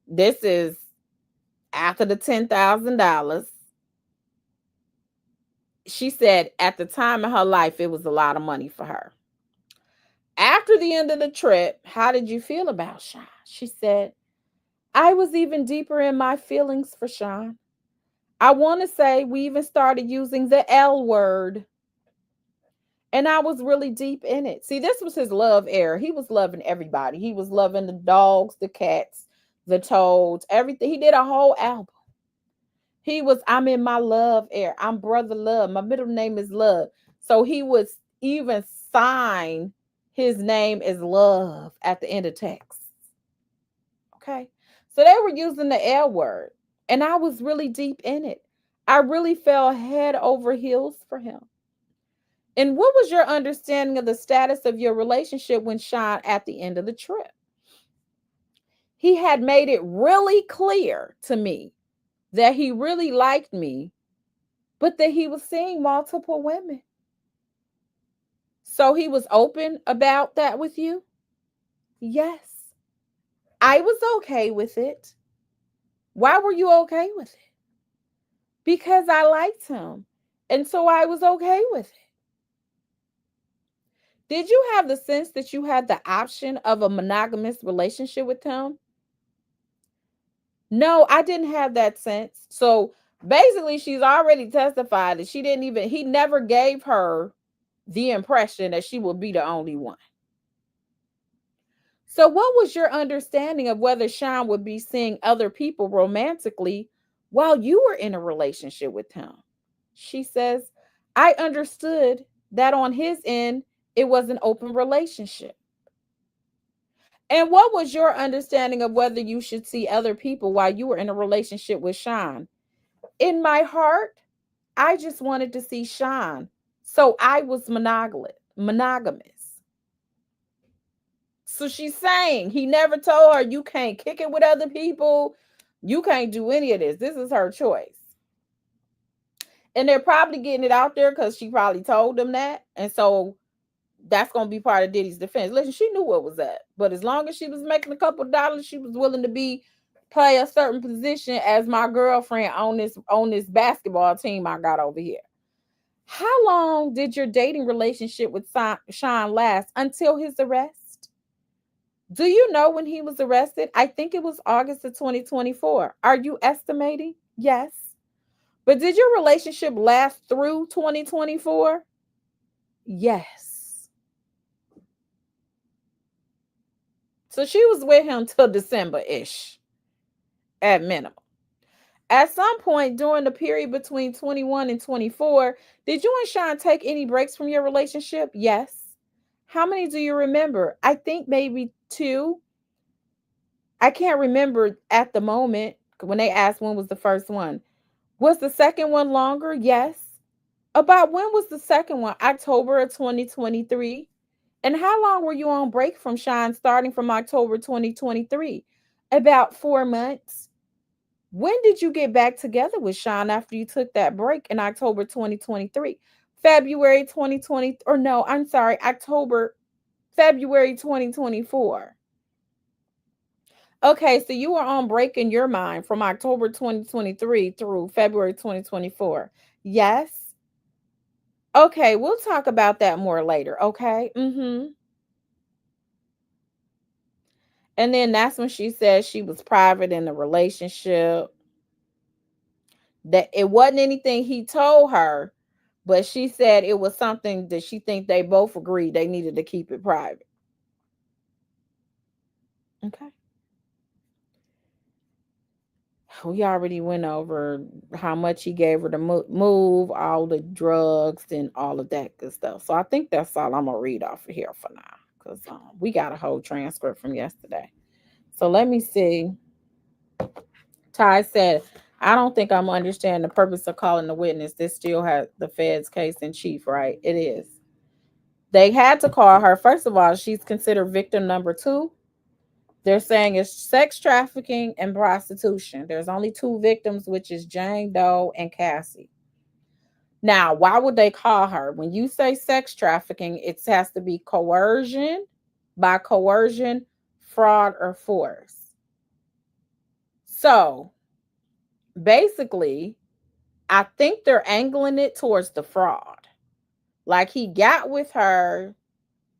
this is after the $10,000. She said at the time in her life, it was a lot of money for her. After the end of the trip, how did you feel about Sean? She said, I was even deeper in my feelings for Sean. I want to say we even started using the L word. And I was really deep in it. See, this was his love era. He was loving everybody. He was loving the dogs, the cats, the toads, everything. He did a whole album. I'm in my love era. I'm Brother Love. My middle name is Love. So he would even sign his name as Love at the end of text. Okay. So they were using the L word. And I was really deep in it. I really fell head over heels for him. And what was your understanding of the status of your relationship when Sean at the end of the trip? He had made it really clear to me that he really liked me but that he was seeing multiple women. So he was open about that with you? Yes. I was okay with it. Why were you okay with it? Because I liked him. And so I was okay with it. Did you have the sense that you had the option of a monogamous relationship with him? No, I didn't have that sense. So basically, she's already testified that he never gave her the impression that she would be the only one. So, what was your understanding of whether Sean would be seeing other people romantically while you were in a relationship with him? She says, I understood that on his end, it was an open relationship. And what was your understanding of whether you should see other people while you were in a relationship with Sean? In my heart, I just wanted to see Sean. So I was monogamous. So she's saying he never told her you can't kick it with other people. You can't do any of this. This is her choice. And they're probably getting it out there because she probably told them that. And so that's going to be part of Diddy's defense. Listen, she knew what was up. But as long as she was making a couple of dollars, she was willing to play a certain position as my girlfriend on this basketball team I got over here. How long did your dating relationship with Sean last until his arrest? Do you know when he was arrested? I think it was August of 2024. Are you estimating? Yes. But did your relationship last through 2024? Yes. So she was with him till December-ish at minimum. At some point during the period between 21 and 24, did you and Sean take any breaks from your relationship? Yes. How many do you remember? I think maybe 2. I can't remember at the moment when they asked when was the first one. Was the second one longer? Yes. About when was the second one? October of 2023. And how long were you on break from Sean starting from October 2023? About 4 months. When did you get back together with Sean after you took that break in October 2023? February 2020, or no, I'm sorry, February 2024. Okay, so you were on break in your mind from October 2023 through February 2024. Yes. Okay, we'll talk about that more later. Okay. And then that's when she said she was private in the relationship. That it wasn't anything he told her, but she said it was something that she think they both agreed they needed to keep it private. Okay. We already went over how much he gave her to move, all the drugs, and all of that good stuff. So I think that's all I'm gonna read off of here for now, because we got a whole transcript from yesterday. So let me see. Ty said, "I don't think I'm understanding the purpose of calling the witness. This still has the Fed's case in chief, right? It is. They had to call her. First of all, she's considered victim number 2. They're saying it's sex trafficking and prostitution. There's only 2 victims, which is Jane Doe and Cassie. Now, why would they call her? When you say sex trafficking, it has to be coercion, by coercion, fraud, or force. So basically, I think they're angling it towards the fraud. Like he got with her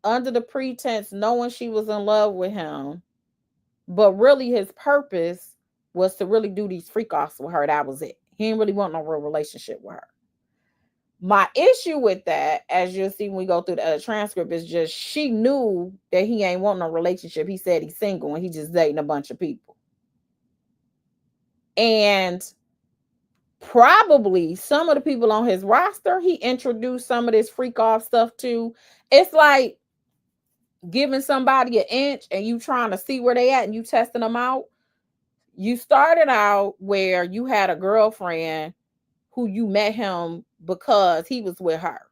under the pretense knowing she was in love with him. But really, his purpose was to really do these freak offs with her. That was it. He didn't really want no real relationship with her. My issue with that, as you'll see when we go through the transcript, is just she knew that he ain't want no relationship. He said he's single and he just dating a bunch of people. And probably some of the people on his roster, he introduced some of this freak off stuff to. It's like giving somebody an inch and you trying to see where they at and you testing them out. You started out where you had a girlfriend who you met him because he was with her.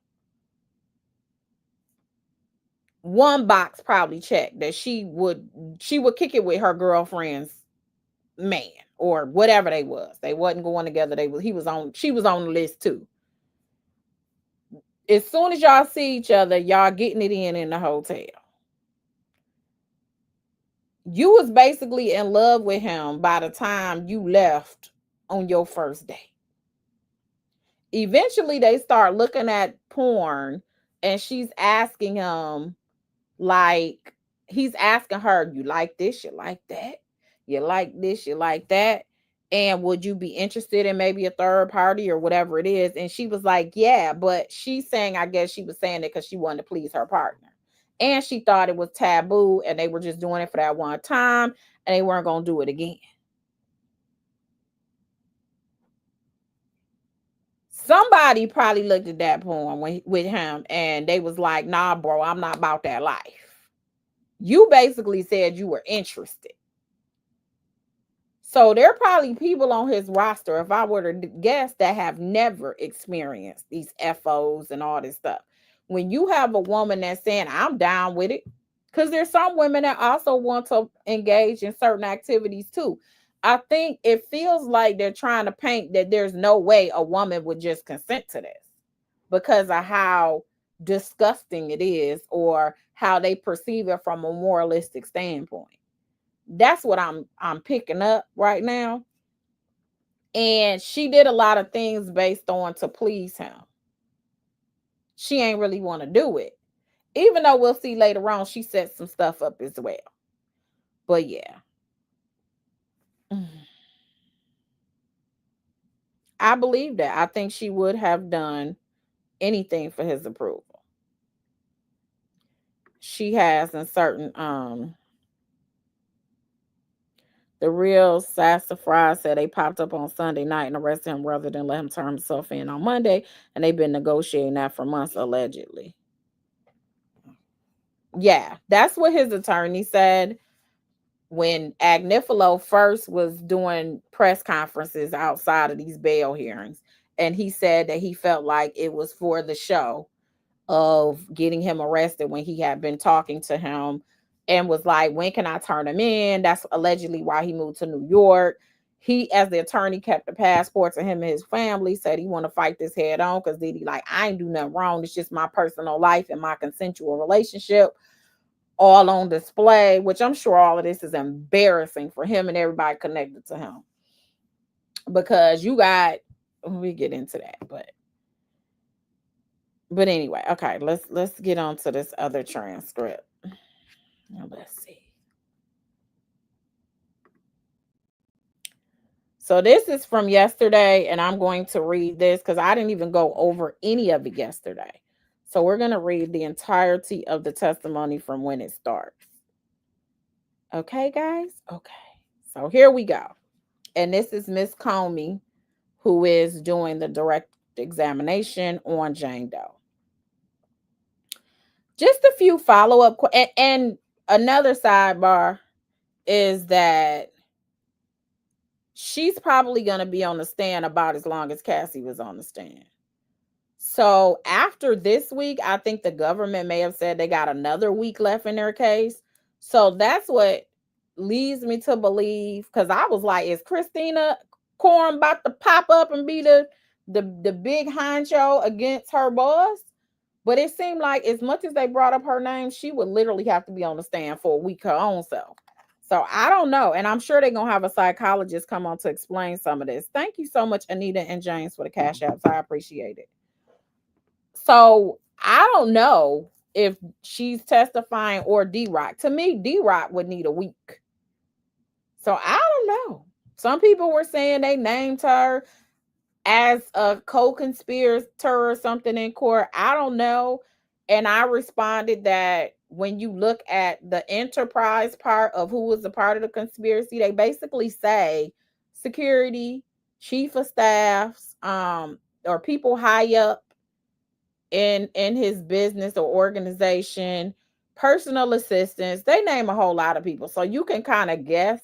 One box probably checked that she would kick it with her girlfriend's man or whatever they was. They wasn't going together. She was on the list too. As soon as y'all see each other, y'all getting it in the hotel. You was basically in love with him by the time you left on your first date. Eventually, they start looking at porn, and she's asking him, like, he's asking her, you like this, you like that, you like this, you like that, and would you be interested in maybe a third party or whatever it is? And she was like, yeah, but she's saying, I guess she was saying it because she wanted to please her partner, and she thought it was taboo, and they were just doing it for that one time, and they weren't going to do it again. Somebody probably looked at that porn with him, and they was like, nah, bro, I'm not about that life. You basically said you were interested. So there are probably people on his roster, if I were to guess, that have never experienced these FOs and all this stuff. When you have a woman that's saying, I'm down with it, because there's some women that also want to engage in certain activities too. I think it feels like they're trying to paint that there's no way a woman would just consent to this because of how disgusting it is or how they perceive it from a moralistic standpoint. That's what I'm picking up right now. And she did a lot of things based on to please him. She ain't really want to do it. Even though we'll see later on, she set some stuff up as well. But yeah. I believe that. I think she would have done anything for his approval. She has in certain the real sassafras said they popped up on Sunday night and arrested him rather than let him turn himself in on Monday, and they've been negotiating that for months allegedly. Yeah, that's what his attorney said when Agnifilo first was doing press conferences outside of these bail hearings. And he said that he felt like it was for the show of getting him arrested when he had been talking to him and was like, when can I turn him in? That's allegedly why he moved to New York. He, as the attorney, kept the passport to him and his family, said he want to fight this head on because Diddy, like, I ain't do nothing wrong. It's just my personal life and my consensual relationship all on display, which I'm sure all of this is embarrassing for him and everybody connected to him. Because you got, we get into that, but anyway, okay, let's get on to this other transcript. Now let's see. So this is from yesterday, and I'm going to read this because I didn't even go over any of it yesterday. So we're going to read the entirety of the testimony from when it starts. Okay, guys? Okay. So here we go. And this is Miss Comey, who is doing the direct examination on Jane Doe. Just a few follow-up and another sidebar is that she's probably going to be on the stand about as long as Cassie was on the stand. So after this week, I think the government may have said they got another week left in their case. So that's what leads me to believe, because I was like, is Christina Coram about to pop up and be the big honcho against her boss? But it seemed like as much as they brought up her name, she would literally have to be on the stand for a week her own self. So I don't know. And I'm sure they're going to have a psychologist come on to explain some of this. Thank you so much, Anita and James, for the cash apps. I appreciate it. So I don't know if she's testifying or D-Rock. To me, D-Rock would need a week. So I don't know. Some people were saying they named her as a co-conspirator or something in court. I don't know. And I responded that when you look at the enterprise part of who was a part of the conspiracy, they basically say security, chief of staffs, or people high up in his business or organization, personal assistants. They name a whole lot of people. So you can kind of guess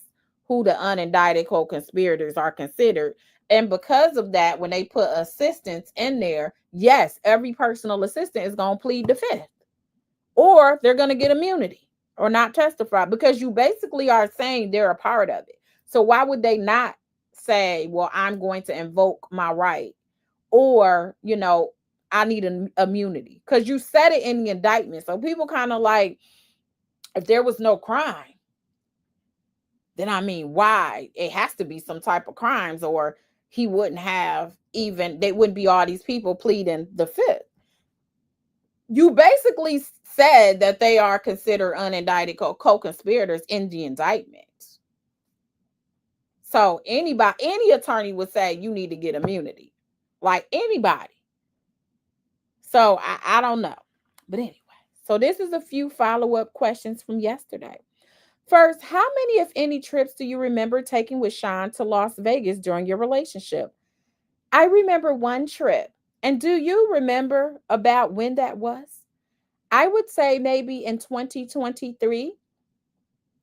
who the unindicted co-conspirators are considered. And because of that, when they put assistants in there, yes, every personal assistant is going to plead the fifth, or they're going to get immunity or not testify, because you basically are saying they're a part of it. So why would they not say, well, I'm going to invoke my right, or, I need an immunity, because you said it in the indictment. So people kind of like, if there was no crime, then I mean, why? It has to be some type of crimes, or he wouldn't have even, they wouldn't be all these people pleading the fifth. You basically said that they are considered unindicted co-conspirators in the indictment. So anybody, any attorney would say you need to get immunity, like anybody. So I don't know. But anyway, so this is a few follow-up questions from yesterday. First, how many, if any, trips do you remember taking with Sean to Las Vegas during your relationship? I remember one trip. And do you remember about when that was? I would say maybe in 2023.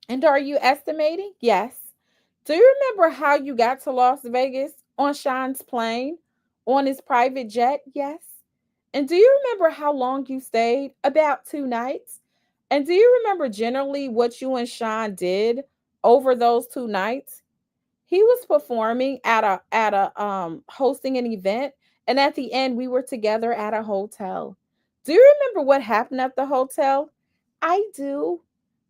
And are you estimating? Yes. Do you remember how you got to Las Vegas on Sean's plane, on his private jet? Yes. And do you remember how long you stayed? About 2 nights. And do you remember generally what you and Sean did over those 2 nights? He was performing at a hosting an event, and at the end we were together at a hotel. Do you remember what happened at the hotel? I do.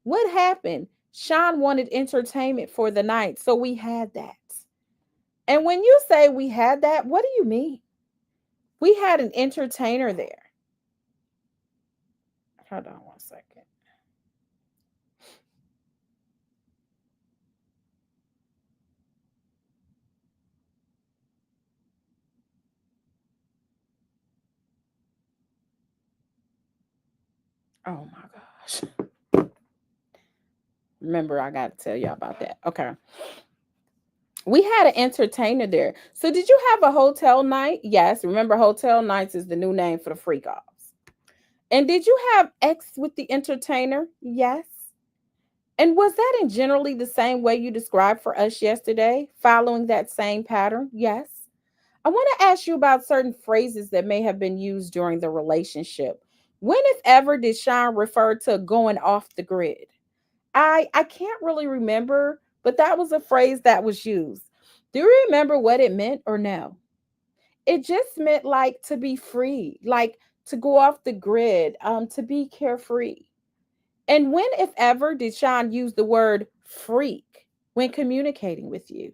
What happened? Sean wanted entertainment for the night, so we had that. And when you say we had that, what do you mean? We had an entertainer there. Hold on one second. Oh my gosh. Remember, I got to tell y'all about that. Okay. We had an entertainer there. So did you have a hotel night? Yes. Remember, hotel nights is the new name for the freak offs. And did you have X with the entertainer? Yes. And was that in generally the same way you described for us yesterday, following that same pattern? Yes. I want to ask you about certain phrases that may have been used during the relationship. When, if ever, did Sean refer to going off the grid? I can't really remember, but that was a phrase that was used. Do you remember what it meant or no? It just meant like to be free, like to go off the grid, to be carefree. And when, if ever, did Sean use the word freak when communicating with you?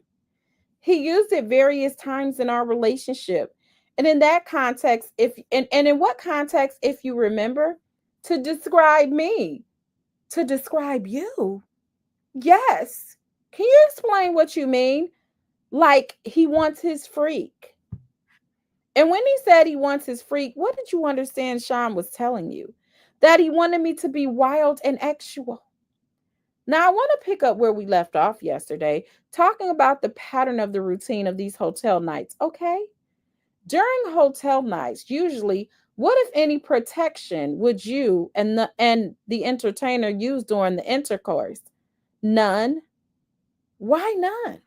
He used it various times in our relationship. And in that context, and in what context, if you remember, to describe me, to describe you. Yes. Can you explain what you mean? Like he wants his freak. And when he said he wants his freak, what did you understand Sean was telling you? That he wanted me to be wild and actual. Now, I want to pick up where we left off yesterday, talking about the pattern of the routine of these hotel nights. Okay. During hotel nights, usually, what if any protection would you and the entertainer use during the intercourse? None. Why none?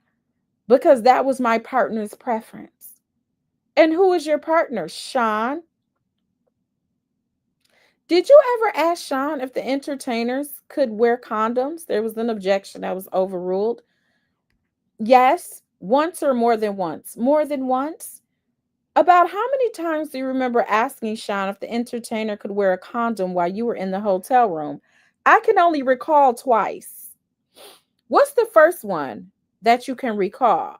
Because that was my partner's preference. And who is your partner? Sean. Did you ever ask Sean if the entertainers could wear condoms? There was an objection that was overruled. Yes, once or more than once. More than once? About how many times do you remember asking Sean if the entertainer could wear a condom while you were in the hotel room? I can only recall twice. What's the first one that you can recall?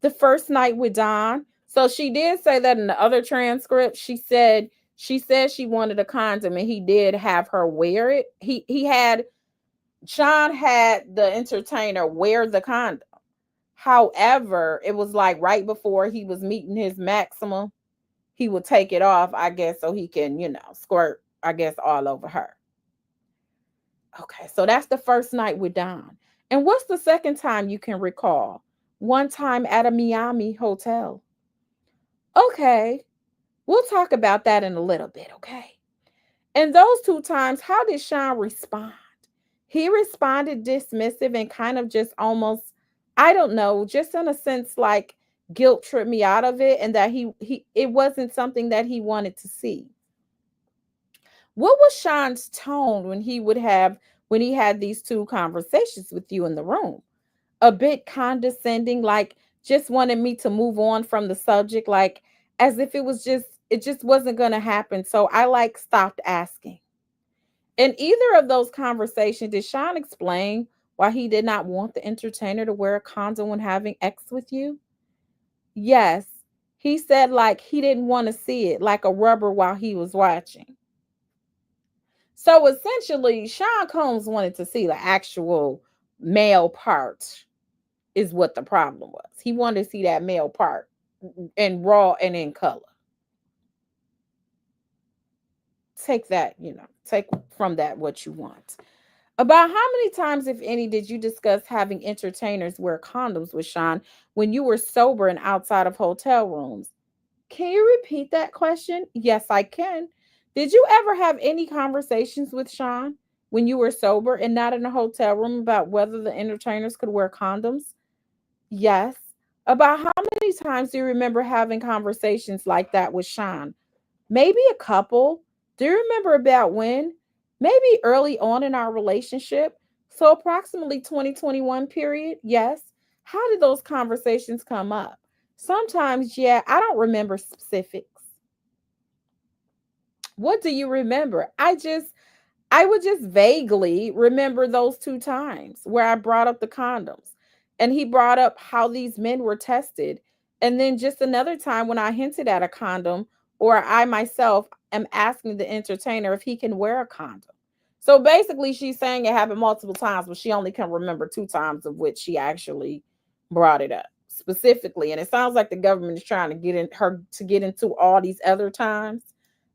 The first night with Don. So she did say that in the other transcript. She said she wanted a condom and he did have her wear it. He had Sean had the entertainer wear the condom. However, it was like right before he was meeting his maximum, he would take it off, I guess, so he can, squirt, I guess, all over her. Okay, so that's the first night with Don. And what's the second time you can recall? One time at a Miami hotel. Okay, we'll talk about that in a little bit, okay? And those 2 times, how did Sean respond? He responded dismissive and kind of just almost, I don't know, just in a sense like guilt tripped me out of it, and that he it wasn't something that he wanted to see. What was Sean's tone when he had these 2 conversations with you in the room? A bit condescending, like just wanted me to move on from the subject, like as if it was just It just wasn't going to happen. So I like stopped asking. In either of those conversations, did Sean explain why he did not want the entertainer to wear a condom when having sex with you? Yes. He said like he didn't want to see it like a rubber while he was watching. So essentially, Sean Combs wanted to see the actual male part, is what the problem was. He wanted to see that male part in raw and in color. Take that, take from that what you want. About how many times, if any, did you discuss having entertainers wear condoms with Sean when you were sober and outside of hotel rooms? Can you repeat that question? Yes, I can. Did you ever have any conversations with Sean when you were sober and not in a hotel room about whether the entertainers could wear condoms? Yes. About how many times do you remember having conversations like that with Sean? Maybe a couple. Do you remember about when? Maybe early on in our relationship. So approximately 2021 period. Yes. How did those conversations come up? Sometimes, yeah, I don't remember specifics. What do you remember? I would just vaguely remember those two times where I brought up the condoms and he brought up how these men were tested. And then just another time when I hinted at a condom, or I myself am asking the entertainer if he can wear a condom. So basically, she's saying it happened multiple times, but she only can remember two times of which she actually brought it up specifically. And it sounds like the government is trying to get into all these other times,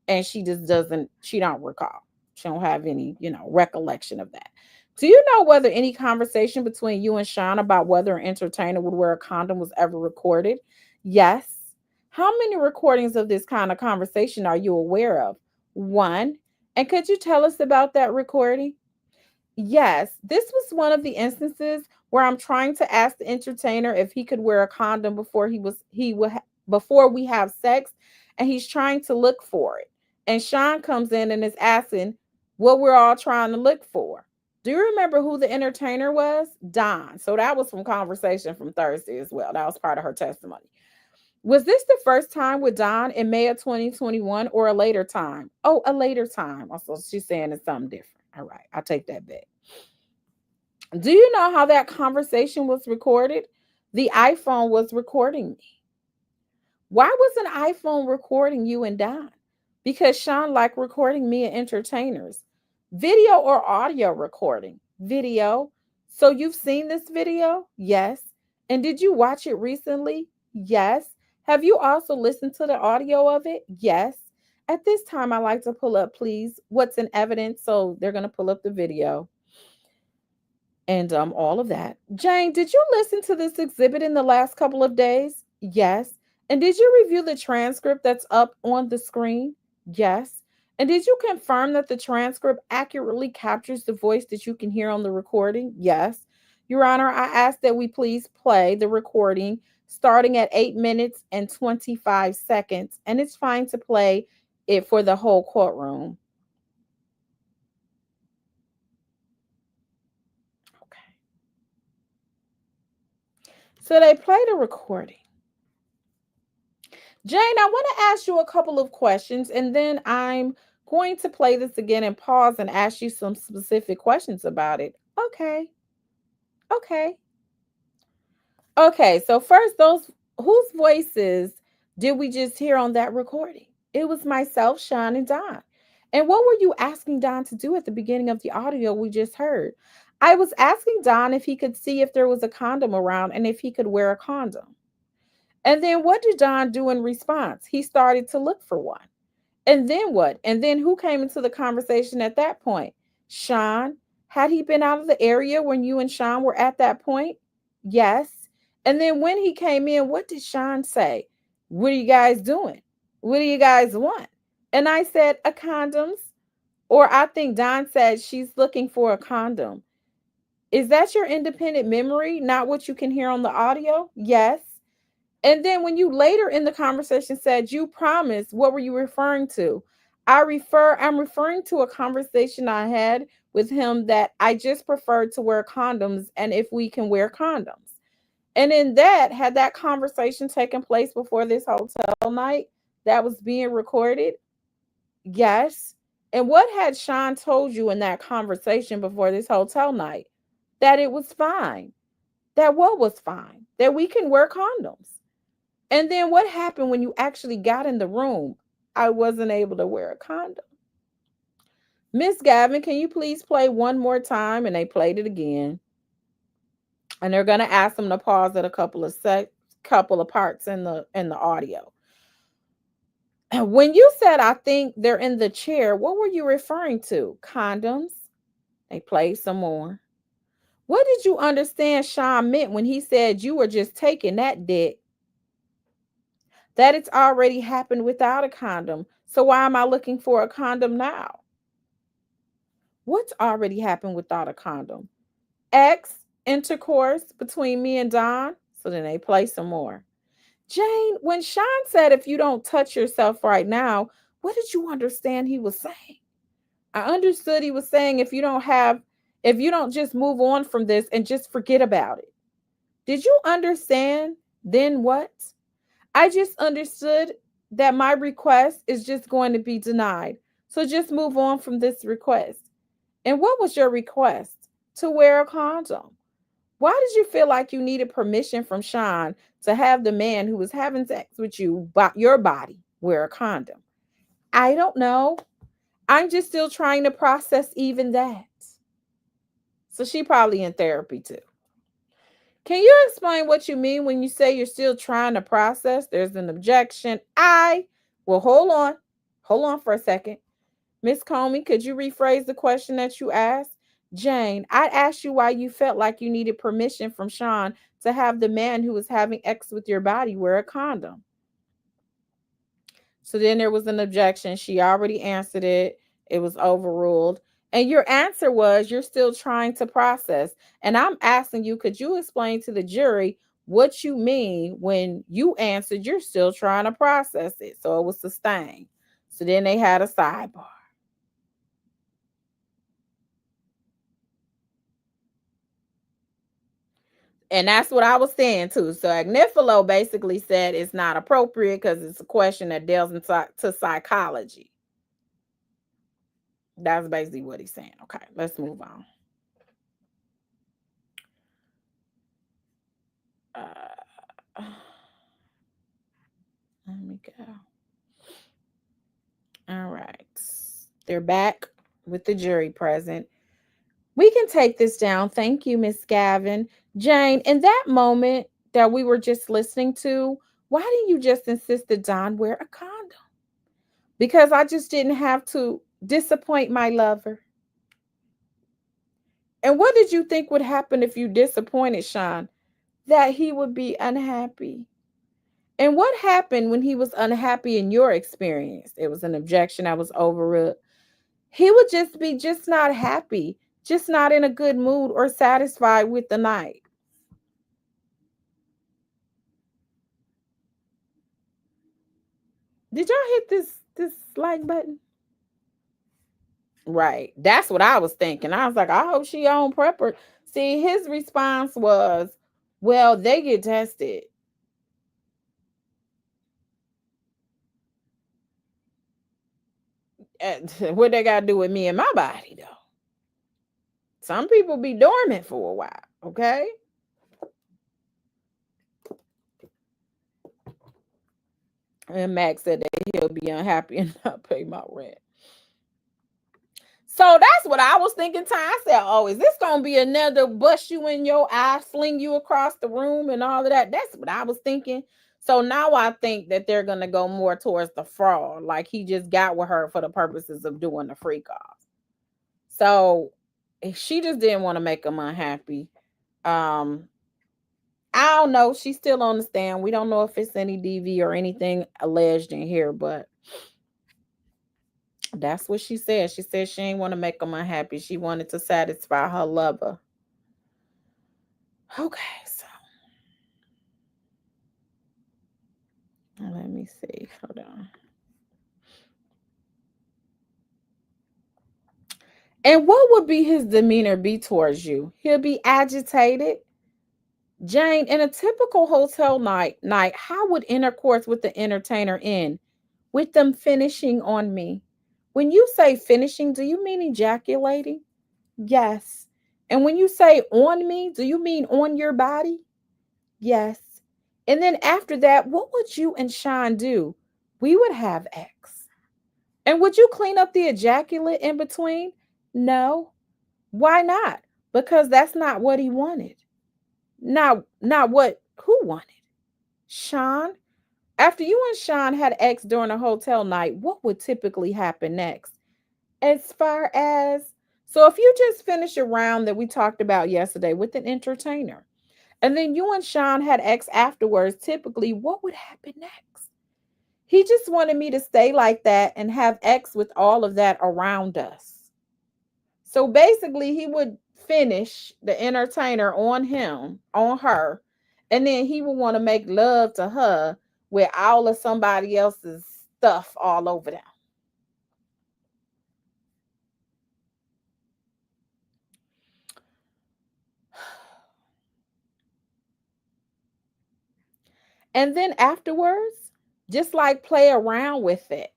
and she just doesn't. She don't recall. She don't have any, recollection of that. Do you know whether any conversation between you and Sean about whether an entertainer would wear a condom was ever recorded? Yes. How many recordings of this kind of conversation are you aware of? One. And could you tell us about that recording? Yes, this was one of the instances where I'm trying to ask the entertainer if he could wear a condom before we have sex, and he's trying to look for it. And Sean comes in and is asking what we're all trying to look for. Do you remember who the entertainer was? Don. So that was from conversation from Thursday as well. That was part of her testimony. Was this the first time with Don in May of 2021 or a later time? Oh, a later time. Also, she's saying it's something different. All right, I'll take that back. Do you know how that conversation was recorded? The iPhone was recording me. Why was an iPhone recording you and Don? Because Sean liked recording me and entertainers. Video or audio recording? Video. So you've seen this video? Yes. And did you watch it recently? Yes. Have you also listened to the audio of it? Yes. At this time, I like to pull up, please, what's in evidence. So they're going to pull up the video and all of that. Jane, did you listen to this exhibit in the last couple of days? Yes. And did you review the transcript that's up on the screen? Yes. And did you confirm that the transcript accurately captures the voice that you can hear on the recording? Yes. Your Honor, I ask that we please play the recording starting at 8 minutes and 25 seconds. And it's fine to play it for the whole courtroom. So they played a recording. Jane, I want to ask you a couple of questions, and then I'm going to play this again and pause and ask you some specific questions about it. Okay. Okay. Okay. So first, those whose voices did we just hear on that recording? It was myself, Sean, and Don. And what were you asking Don to do at the beginning of the audio we just heard? I was asking Don if he could see if there was a condom around and if he could wear a condom. And then what did Don do in response? He started to look for one. And then what? And then who came into the conversation at that point? Sean. Had he been out of the area when you and Sean were at that point? Yes. And then when he came in, what did Sean say? What are you guys doing? What do you guys want? And I said, a condoms. Or I think Don said she's looking for a condom. Is that your independent memory, not what you can hear on the audio? Yes. And then when you later in the conversation said you promised, what were you referring to? I'm referring to a conversation I had with him that I just preferred to wear condoms and if we can wear condoms. And in that, had that conversation taken place before this hotel night? that was being recorded? Yes. And what had Sean told you in that conversation before this hotel night? That it was fine. That what was fine? That we can wear condoms. And then what happened when you actually got in the room? I wasn't able to wear a condom. Miss Gavin, can you please play one more time? And they played it again. And they're gonna ask them to pause at a couple of parts in the audio. When you said I think they're in the chair, what were you referring to? Condoms? They played some more. What did you understand Sean meant when he said you were just taking that dick? That it's already happened without a condom. So why am I looking for a condom now? What's already happened without a condom? X intercourse between me and Don. So then they play some more. Jane, when Sean said if you don't touch yourself right now, what did you understand he was saying? I understood he was saying if you don't just move on from this and just forget about it. Did you understand then what? I just understood that my request is just going to be denied. So just move on from this request. And what was your request? To wear a condom. Why did you feel like you needed permission from Sean to have the man who was having sex with you, your body, wear a condom? I don't know. I'm just still trying to process even that. So she probably in therapy too. Can you explain what you mean when you say you're still trying to process? There's an objection. Well, hold on. Hold on for a second. Miss Comey, could you rephrase the question that you asked? Jane, I asked you why you felt like you needed permission from Sean to have the man who was having sex with your body wear a condom. So then there was an objection. She already answered it. It was overruled. And your answer was you're still trying to process. And I'm asking you, could you explain to the jury what you mean when you answered you're still trying to process it? So it was sustained. So then they had a sidebar. And that's what I was saying too. So Agnifilo basically said it's not appropriate because it's a question that delves into psychology. That's basically what he's saying. Okay, let's move on. Let me go. All right. They're back with the jury present. We can take this down. Thank you, Miss Gavin. Jane, in that moment that we were just listening to, why didn't you just insist that Don wear a condom? Because I just didn't have to disappoint my lover. And what did you think would happen if you disappointed Sean? That he would be unhappy. And what happened when he was unhappy in your experience? It was an objection that was overruled. He would just be just not happy, just not in a good mood or satisfied with the night. Did y'all hit this like button? Right. That's what I was thinking. I was like, I hope she on prepper. See, his response was, well, they get tested. What they got to do with me and my body, though? Some people be dormant for a while, okay? And Max said that he'll be unhappy and not pay my rent. So that's what I was thinking. I said, oh, is this going to be another bust you in your eye, fling you across the room and all of that? That's what I was thinking. So now I think that they're going to go more towards the fraud. Like he just got with her for the purposes of doing the freak off. So she just didn't want to make him unhappy. I don't know. She's still on the stand. We don't know if it's any DV or anything alleged in here, but that's what she said. She said she didn't want to make him unhappy. She wanted to satisfy her lover. Okay, so let me see. Hold on. And what would be his demeanor be towards you? He'll be agitated. Jane, in a typical hotel night, how would intercourse with the entertainer end? with them finishing on me. When you say finishing, do you mean ejaculating? Yes. And when you say on me, do you mean on your body? Yes. And then after that, what would you and Sean do? We would have X. And would you clean up the ejaculate in between? No. Why not? Because that's not what he wanted. Not what who wanted. Sean, after you and Sean had X during a hotel night, what would typically happen next? As far as, so if you just finish a round that we talked about yesterday with an entertainer, and then you and Sean had X afterwards, typically what would happen next? He just wanted me to stay like that and have X with all of that around us. So basically, he would finish the entertainer on him, on her, and then he would want to make love to her with all of somebody else's stuff all over them. And then afterwards, just like play around with it.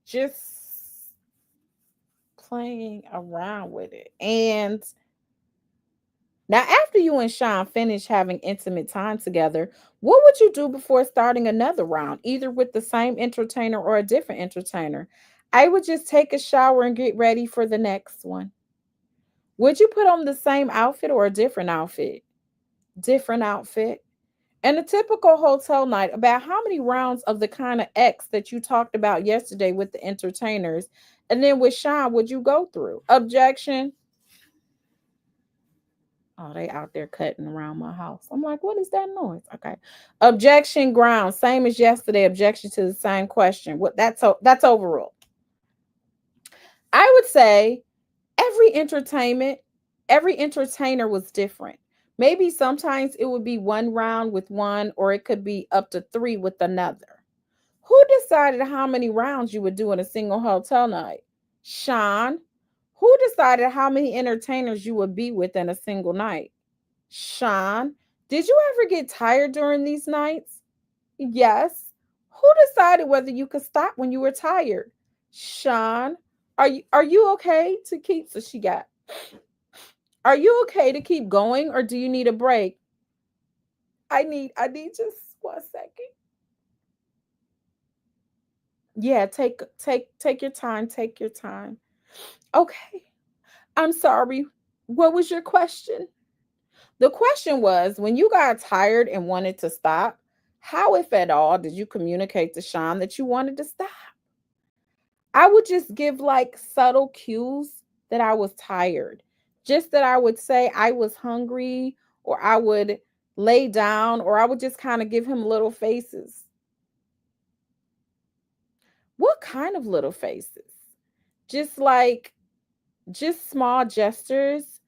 Just playing around with it. And now, after you and Sean finish having intimate time together, what would you do before starting another round, either with the same entertainer or a different entertainer? I would just take a shower and get ready for the next one. Would you put on the same outfit or a different outfit? Different outfit. And a typical hotel night, about how many rounds of the kind of X that you talked about yesterday with the entertainers and then with Sean would you go through? Objection. Oh, they out there cutting around my house. I'm like, what is that noise? Okay. Objection ground. Same as yesterday. Objection to the same question. What that's overruled. I would say every entertainer was different. Maybe sometimes it would be one round with one, or it could be up to three with another. Who decided how many rounds you would do in a single hotel night? Sean. Who decided how many entertainers you would be with in a single night? Sean. Did you ever get tired during these nights? Yes. Who decided whether you could stop when you were tired? Sean. Are you okay to keep so she got are you okay to keep going or do you need a break? I need just 1 second. Yeah, take your time, take your time. Okay. I'm sorry. What was your question? The question was when you got tired and wanted to stop, how, if at all, did you communicate to Sean that you wanted to stop? I would just give like subtle cues that I was tired. Just that I would say I was hungry, or I would lay down, or I would just kind of give him little faces. What kind of little faces? Just like, just small gestures.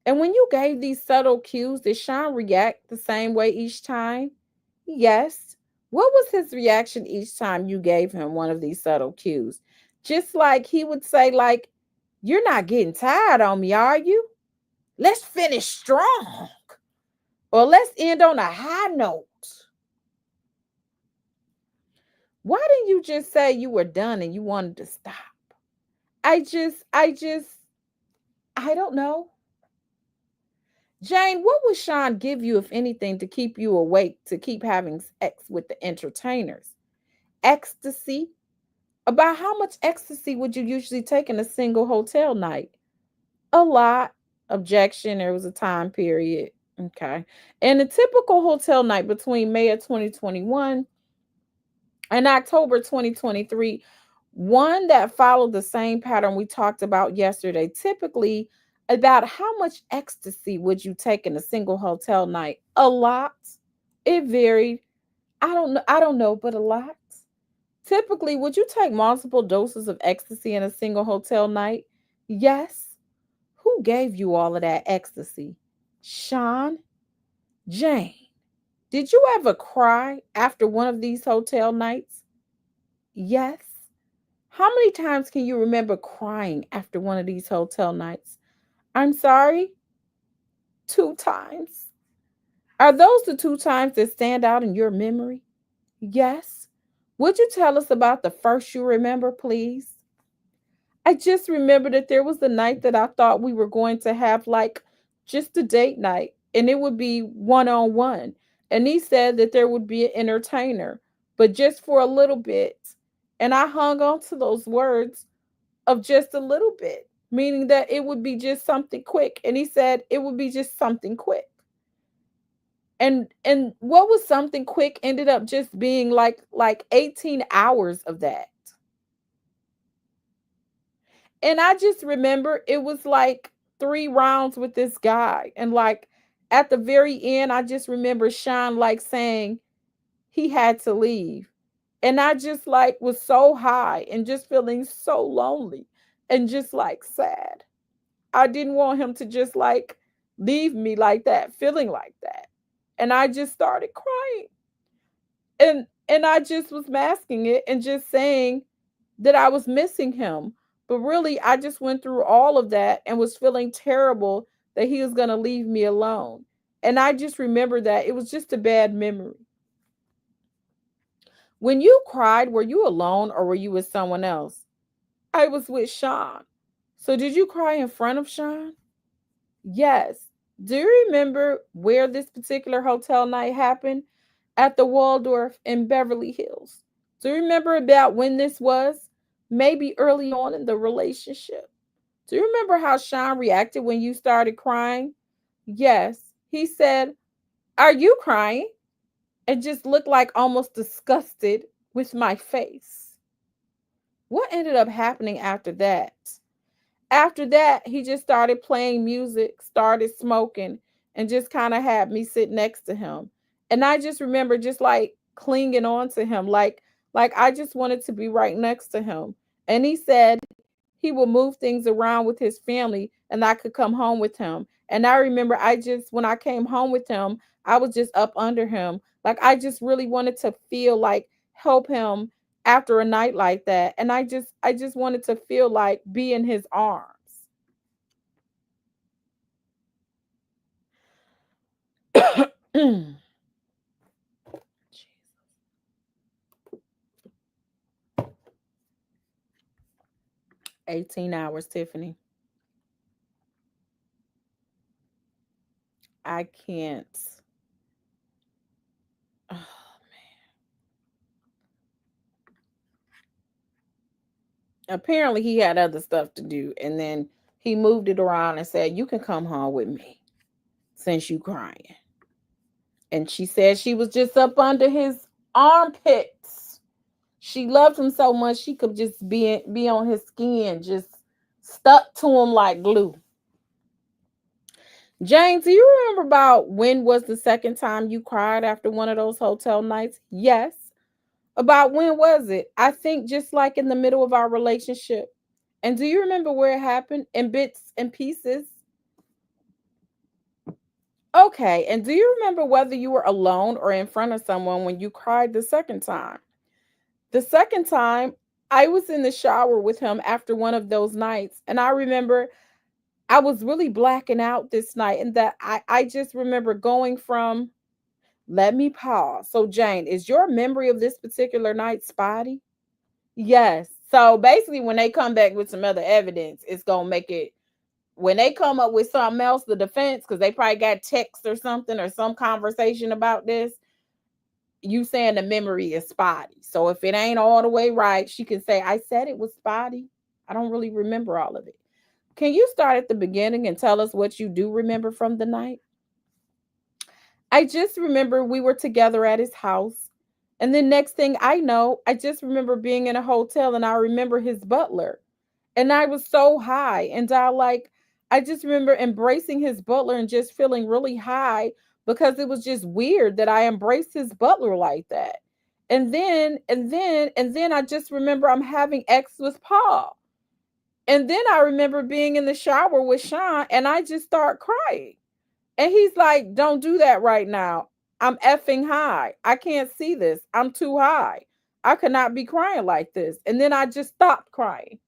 And when you gave these subtle cues, did Sean react the same way each time? Yes. What was his reaction each time you gave him one of these subtle cues? Just like he would say, like, you're not getting tired on me, are you? Let's finish strong. Or let's end on a high note. Why didn't you just say you were done and you wanted to stop? I don't know. Jane, what would Sean give you, if anything, to keep you awake, to keep having sex with the entertainers? Ecstasy? About how much ecstasy would you usually take in a single hotel night? A lot. Objection. There was a time period. Okay. And a typical hotel night between May of 2021 and October 2023, one that followed the same pattern we talked about yesterday. Typically, about how much ecstasy would you take in a single hotel night? A lot. It varied. I don't know, but a lot. Typically, would you take multiple doses of ecstasy in a single hotel night? Yes. Who gave you all of that ecstasy? Sean? Jane? Did you ever cry after one of these hotel nights? Yes. How many times can you remember crying after one of these hotel nights? I'm sorry? 2 times. Are those the 2 times that stand out in your memory? Yes. Would you tell us about the first you remember, please? I just remember that there was the night that I thought we were going to have like just a date night and it would be one on one. And he said that there would be an entertainer, but just for a little bit. And I hung on to those words of just a little bit, meaning that it would be just something quick. And he said it would be just something quick. And what was something quick ended up just being like 18 hours of that. And I just remember it was like 3 rounds with this guy. And like at the very end, I just remember Sean like saying he had to leave. And I just like was so high and just feeling so lonely and just like sad. I didn't want him to just like leave me like that, feeling like that. And I just started crying. And I just was masking it and just saying that I was missing him. But really, I just went through all of that and was feeling terrible that he was going to leave me alone. And I just remember that it was just a bad memory. When you cried, were you alone or were you with someone else? I was with Sean. So did you cry in front of Sean? Yes. Do you remember where this particular hotel night happened? At the Waldorf in Beverly Hills. Do you remember about when this was? Maybe early on in the relationship. Do you remember how Sean reacted when you started crying? Yes. He said, "Are you crying?" And just looked like almost disgusted with my face. What ended up happening after that? After that, he just started playing music, started smoking, and just kind of had me sit next to him. And I just remember just like clinging on to him, like I just wanted to be right next to him. And he said he would move things around with his family and I could come home with him. And I remember I just when I came home with him, I was just up under him. Like I just really wanted to feel like help him after a night like that. And I just wanted to feel like be in his arms. 18 hours, Tiffany. I can't. Apparently he had other stuff to do and then he moved it around and said, "You can come home with me since you crying." And she said she was just up under his armpits. She loved him so much she could just be on his skin, just stuck to him like glue. Jane, do you remember about when was the second time you cried after one of those hotel nights? Yes. About when was it? I think just like in the middle of our relationship. And do you remember where it happened in bits and pieces? Okay. And do you remember whether you were alone or in front of someone when you cried the second time? The second time, I was in the shower with him after one of those nights. And I remember I was really blacking out this night. And that I just remember going from, let me pause. So, Jane, is your memory of this particular night spotty? Yes. So basically, when they come back with some other evidence, it's gonna make it when they come up with something else, the defense, because they probably got text or something or some conversation about this, you saying the memory is spotty. So if it ain't all the way right, she can say, I said it was spotty. I don't really remember all of it. Can you start at the beginning and tell us what you do remember from the night? I just remember we were together at his house. And then next thing I know, I just remember being in a hotel and I remember his butler. And I was so high. And I just remember embracing his butler and just feeling really high because it was just weird that I embraced his butler like that. And then I just remember I'm having X with Paul. And then I remember being in the shower with Sean and I just start crying. And he's like, "Don't do that right now. I'm effing high. I can't see this. I'm too high. I could not be crying like this." And then I just stopped crying.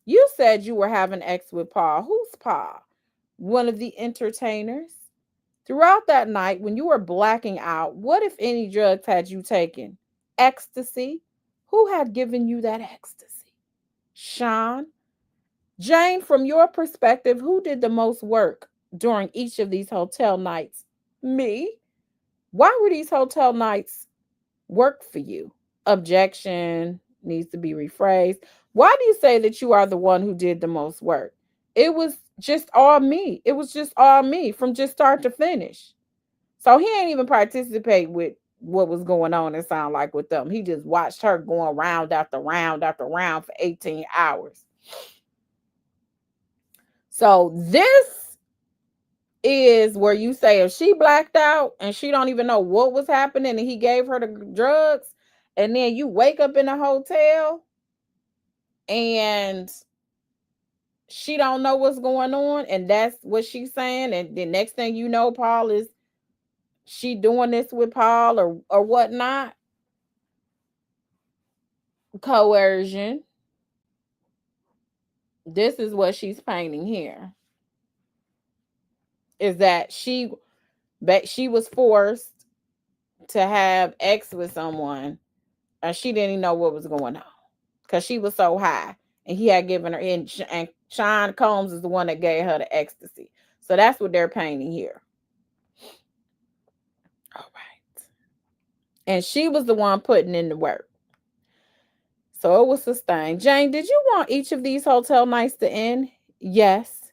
You said you were having X with Paul. Who's Paul? One of the entertainers. Throughout that night, when you were blacking out, what, if any, drugs had you taken? Ecstasy. Who had given you that ecstasy? Sean. Jane, from your perspective, who did the most work during each of these hotel nights? Me. Why were these hotel nights work for you? Objection needs to be rephrased. Why do you say that you are the one who did the most work? It was just all me. It was just all me from just start to finish. So he ain't even participate with what was going on, it sound like, with them. He just watched her going round after round after round for 18 hours. So this is where you say if she blacked out and she don't even know what was happening and he gave her the drugs, and then you wake up in a hotel and she don't know what's going on, and that's what she's saying, and the next thing you know, Paul is she doing this with Paul or whatnot. Coercion. This is what she's painting here. Is that she was forced to have sex with someone and she didn't even know what was going on because she was so high and he had given her, and Sean Combs is the one that gave her the ecstasy. So that's what they're painting here. All right. And she was the one putting in the work. So it was sustained. Jane, did you want each of these hotel nights to end? Yes.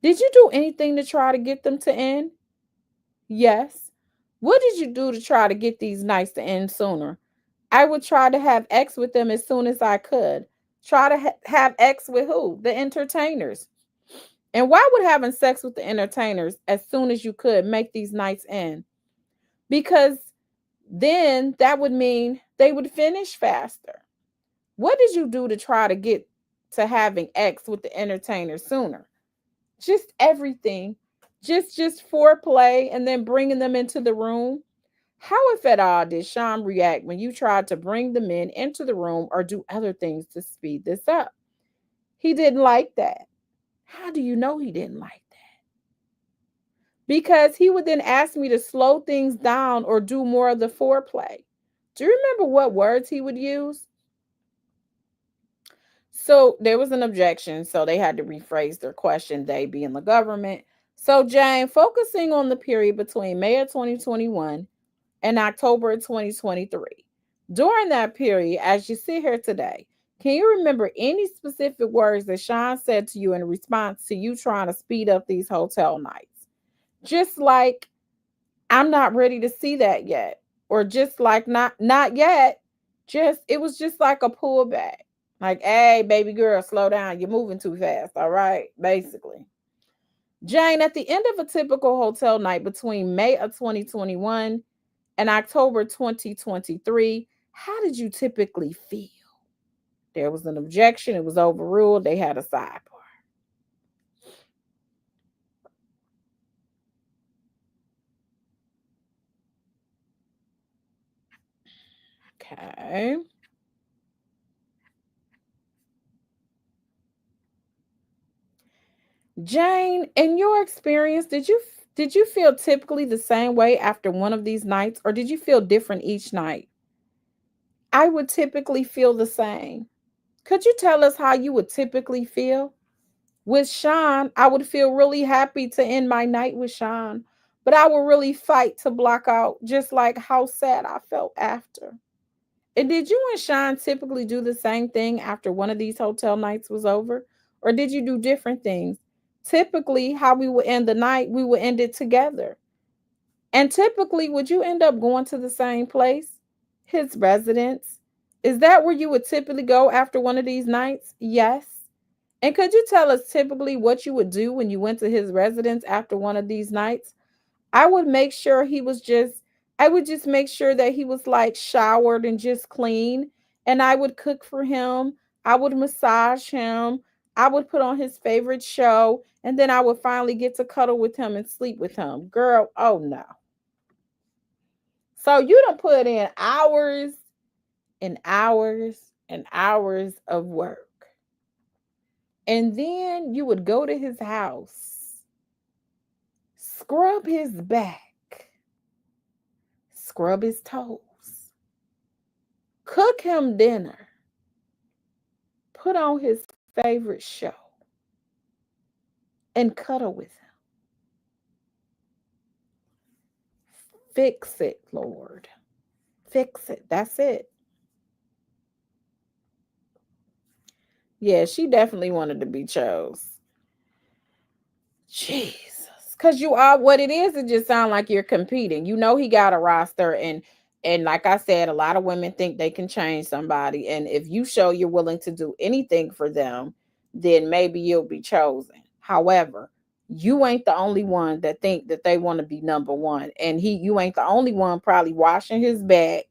Did you do anything to try to get them to end? Yes. What did you do to try to get these nights to end sooner? I would try to have X with them as soon as I could. Try to have X with who? The entertainers. And why would having sex with the entertainers as soon as you could make these nights end? Because then that would mean they would finish faster. What did you do to try to get to having X with the entertainers sooner? Just everything. Just foreplay and then bringing them into the room. How, if at all, did Sean react when you tried to bring the men into the room or do other things to speed this up? He didn't like that. How do you know he didn't like that? Because he would then ask me to slow things down or do more of the foreplay. Do you remember what words he would use? So there was an objection, so they had to rephrase their question, they being the government. So, Jane, focusing on the period between May of 2021 and October of 2023. During that period, as you sit here today, can you remember any specific words that Sean said to you in response to you trying to speed up these hotel nights? Just like, I'm not ready to see that yet. Or just like, not yet. Just, it was just like a pullback. Like, hey, baby girl, slow down. You're moving too fast. All right. Basically. Jane, at the end of a typical hotel night between May of 2021 and October 2023, how did you typically feel? There was an objection. It was overruled. They had a sidebar. Okay. Jane, in your experience, did you feel typically the same way after one of these nights, or did you feel different each night? I would typically feel the same. Could you tell us how you would typically feel? With Sean, I would feel really happy to end my night with Sean, but I would really fight to block out just like how sad I felt after. And did you and Sean typically do the same thing after one of these hotel nights was over? Or did you do different things? Typically, how we would end the night, we would end it together. And typically, would you end up going to the same place? His residence? Is that where you would typically go after one of these nights? Yes. And could you tell us typically what you would do when you went to his residence after one of these nights? I would make sure I would just make sure that he was like showered and just clean. And I would cook for him. I would massage him. I would put on his favorite show. And then I would finally get to cuddle with him and sleep with him. Girl, oh no. So you don't put in hours and hours and hours of work. And then you would go to his house, scrub his back, scrub his toes, cook him dinner, put on his favorite show, and cuddle with him. Fix it, Lord. Fix it. That's it. Yeah, she definitely wanted to be chose. Jesus. Because you are what it is, it just sounds like you're competing. You know he got a roster, and like I said, a lot of women think they can change somebody. And if you show you're willing to do anything for them, then maybe you'll be chosen. However, you ain't the only one that think that they want to be number one. And you ain't the only one probably washing his back,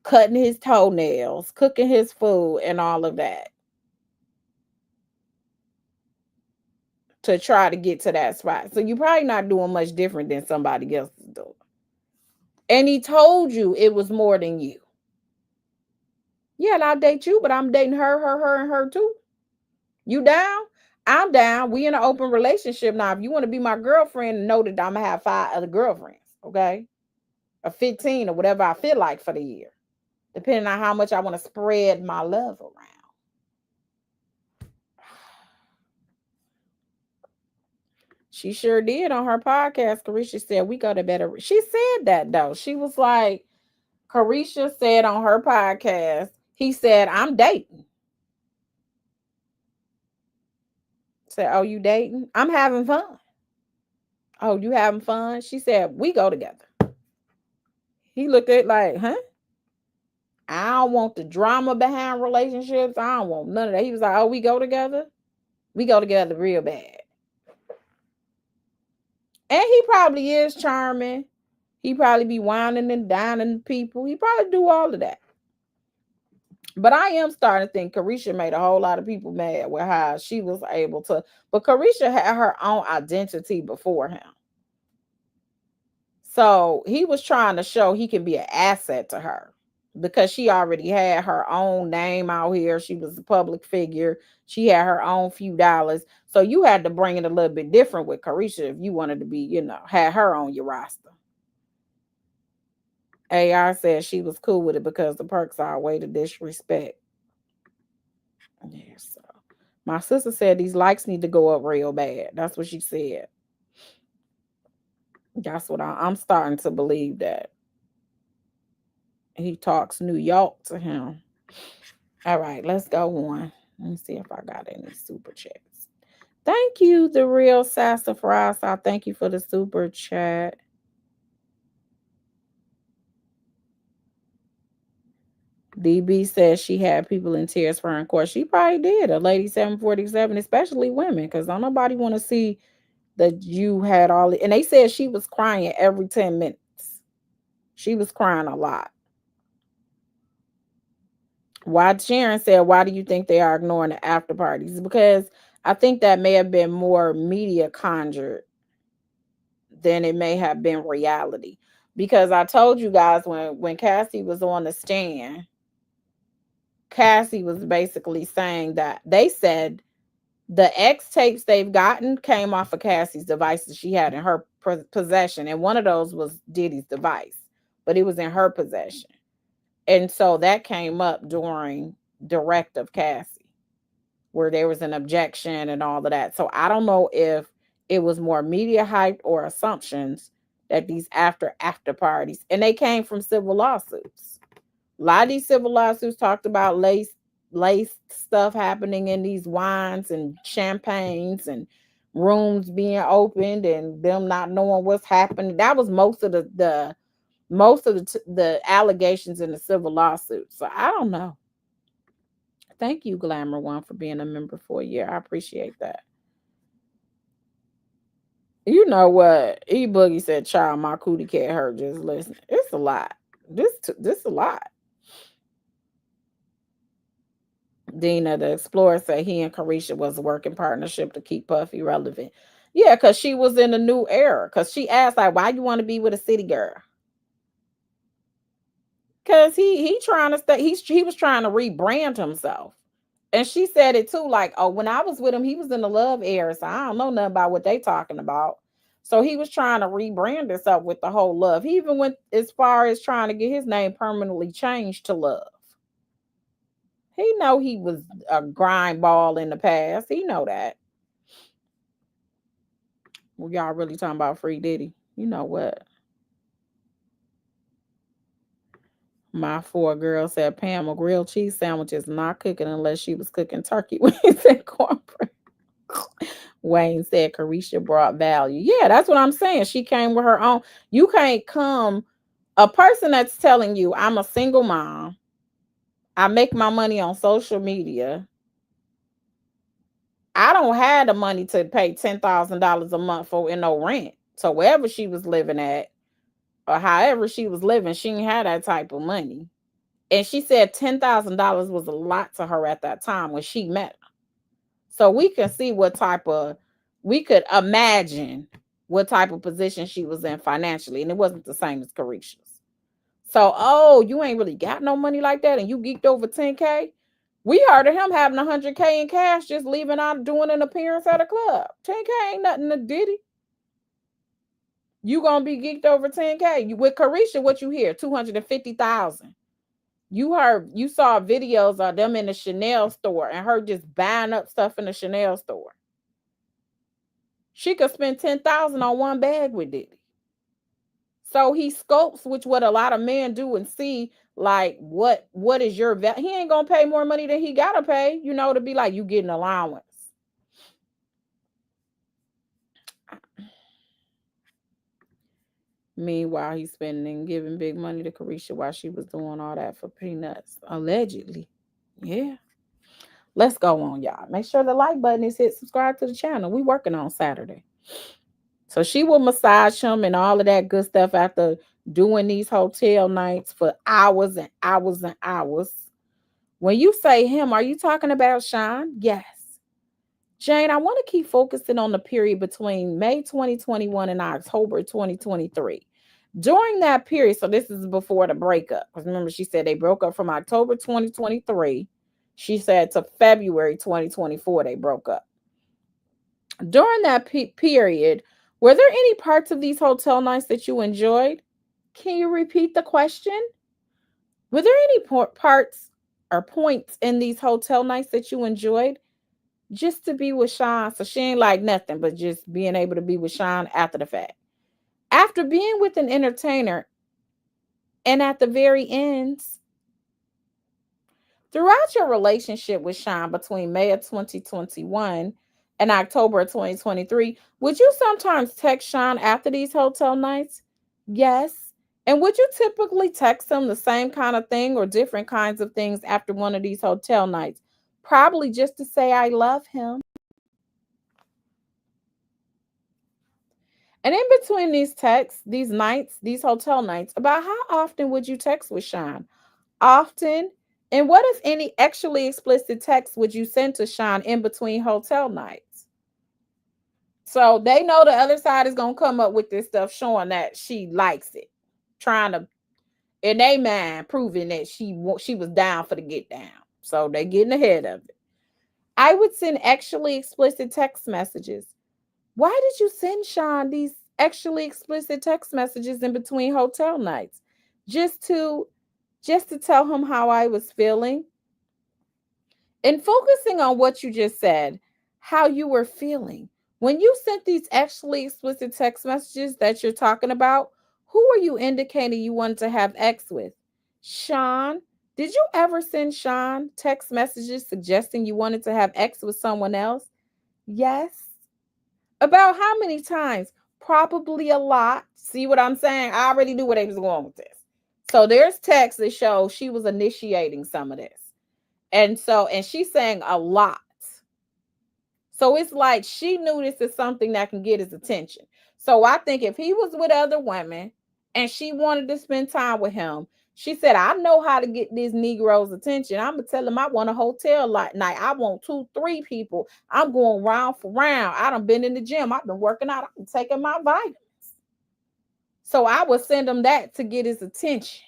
cutting his toenails, cooking his food, and all of that to try to get to that spot. So you're probably not doing much different than somebody else is doing. And he told you it was more than you. Yeah, and I'll date you, but I'm dating her, and her too. You down? I'm down. We in an open relationship now. If you want to be my girlfriend, know that I'm gonna have 5 other girlfriends, okay? Or 15 or whatever I feel like for the year, depending on how much I want to spread my love around. She sure did on her podcast. Carisha said, we go to better. She said that though. She was like, Carisha said on her podcast, he said, I'm dating. Said, oh, you dating? I'm having fun. Oh, you having fun? She said, we go together. He looked at it like, huh? I don't want the drama behind relationships. I don't want none of that. He was like, oh, we go together? We go together real bad. And he probably is charming. He probably be whining and dining people. He probably do all of that. But I am starting to think Carisha made a whole lot of people mad with how she was able to. But Carisha had her own identity before him. So he was trying to show he can be an asset to her because she already had her own name out here. She was a public figure. She had her own few dollars. So you had to bring it a little bit different with Carisha if you wanted to be, had her on your roster. AR said she was cool with it because the perks are a way to disrespect. Yeah, so my sister said these likes need to go up real bad. That's what she said. That's what I'm starting to believe that. He talks New York to him. All right, let's go on. Let me see if I got any super chats. Thank you, the real sassafras. I thank you for the super chat. DB says she had people in tears for her in court. She probably did. A lady 747, especially women, because don't nobody want to see that you had all. And they said she was crying every 10 minutes. She was crying a lot. Why Sharon said, why do you think they are ignoring the after parties? Because I think that may have been more media conjured than it may have been reality. Because I told you guys when Cassie was on the stand, Cassie was basically saying that they said the X tapes they've gotten came off of Cassie's devices she had in her possession. And one of those was Diddy's device, but it was in her possession. And so that came up during direct of Cassie, where there was an objection and all of that. So I don't know if it was more media hype or assumptions that these after parties, and they came from civil lawsuits. A lot of these civil lawsuits talked about lace stuff happening in these wines and champagnes and rooms being opened and them not knowing what's happening. That was most of the allegations in the civil lawsuits. So I don't know. Thank you, Glamour One, for being a member for a year. I appreciate that. You know what? E Boogie said, "Child, my cootie cat hurt. Just listen. It's a lot. This a lot." Dina, the Explorer, said he and Carisha was a working partnership to keep Puffy relevant. Yeah, because she was in a new era. Because she asked, like, why you want to be with a city girl? Because he trying to stay, he was trying to rebrand himself. And she said it too, like, oh, when I was with him, he was in the love era. So I don't know nothing about what they talking about. So he was trying to rebrand himself with the whole Love. He even went as far as trying to get his name permanently changed to Love. He know he was a grind ball in the past. He know that. Well, y'all really talking about Free Diddy? You know what? My four girls said Pam, a grilled cheese sandwich is not cooking unless she was cooking turkey wings and cornbread. Wayne said Carisha brought value. Yeah, that's what I'm saying. She came with her own. You can't come, a person that's telling you, I'm a single mom, I make my money on social media, I don't have the money to pay $10,000 a month for in no rent. So wherever she was living at, or however she was living, she didn't have that type of money. And she said $10,000 was a lot to her at that time when she met her. So we can see what type of, we could imagine what type of position she was in financially. And it wasn't the same as Carisha's. So, oh, you ain't really got no money like that and you geeked over 10K? We heard of him having 100K in cash just leaving out doing an appearance at a club. 10K ain't nothing to Diddy. You gonna be geeked over 10K. You with Carisha, what you hear? 250,000. You saw videos of them in the Chanel store and her just buying up stuff in the Chanel store. She could spend 10,000 on one bag with Diddy. So he scopes, which what a lot of men do, and see like what is your value. He ain't gonna pay more money than he gotta pay, to be like you get an allowance. Meanwhile, he's spending and giving big money to Carisha while she was doing all that for peanuts, allegedly. Yeah. Let's go on, y'all. Make sure the like button is hit. Subscribe to the channel. We working on Saturday. So she will massage him and all of that good stuff after doing these hotel nights for hours and hours and hours. When you say him, are you talking about Sean? Yes. Jane, I want to keep focusing on the period between May 2021 and October 2023. During that period, so this is before the breakup, because remember she said they broke up from October 2023. She said to February 2024 they broke up. During that period, were there any parts of these hotel nights that you enjoyed? Can you repeat the question? Were there any parts or points in these hotel nights that you enjoyed? Just to be with Sean. So she ain't like nothing but just being able to be with Sean after the fact. After being with an entertainer and at the very end, throughout your relationship with Sean between May of 2021 and October of 2023, would you sometimes text Sean after these hotel nights? Yes. And would you typically text him the same kind of thing or different kinds of things after one of these hotel nights? Probably just to say I love him. And in between these texts, these nights, these hotel nights, about how often would you text with Sean? Often. And what, if any, actually explicit text would you send to Sean in between hotel nights? So they know the other side is going to come up with this stuff showing that she likes it, trying to, in their mind, proving that she was down for the get down. So they getting ahead of it. I would send actually explicit text messages. Why did you send Sean these actually explicit text messages in between hotel nights? Just to tell him how I was feeling. And focusing on what you just said, how you were feeling. When you sent these actually explicit text messages that you're talking about, who were you indicating you wanted to have X with? Sean? Did you ever send Sean text messages suggesting you wanted to have X with someone else? Yes. About how many times? Probably a lot. See what I'm saying? I already knew where they was going with this. So there's text that shows she was initiating some of this. And she's saying a lot. So it's like she knew this is something that can get his attention. So I think if he was with other women and she wanted to spend time with him, she said, I know how to get these Negroes' attention. I'm going to tell them I want a hotel night. I want 2, 3 people. I'm going round for round. I done been in the gym. I've been working out. I've been taking my vitamins. So I would send him that to get his attention.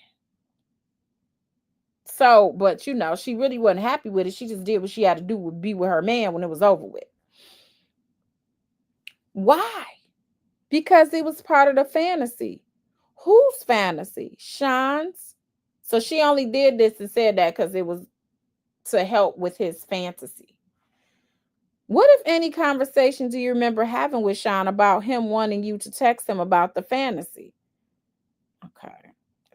So, but she really wasn't happy with it. She just did what she had to do, would be with her man when it was over with. Why? Because it was part of the fantasy. Whose fantasy? Sean's. So she only did this and said that because it was to help with his fantasy. What, if any, conversation do you remember having with Sean about him wanting you to text him about the fantasy? Okay.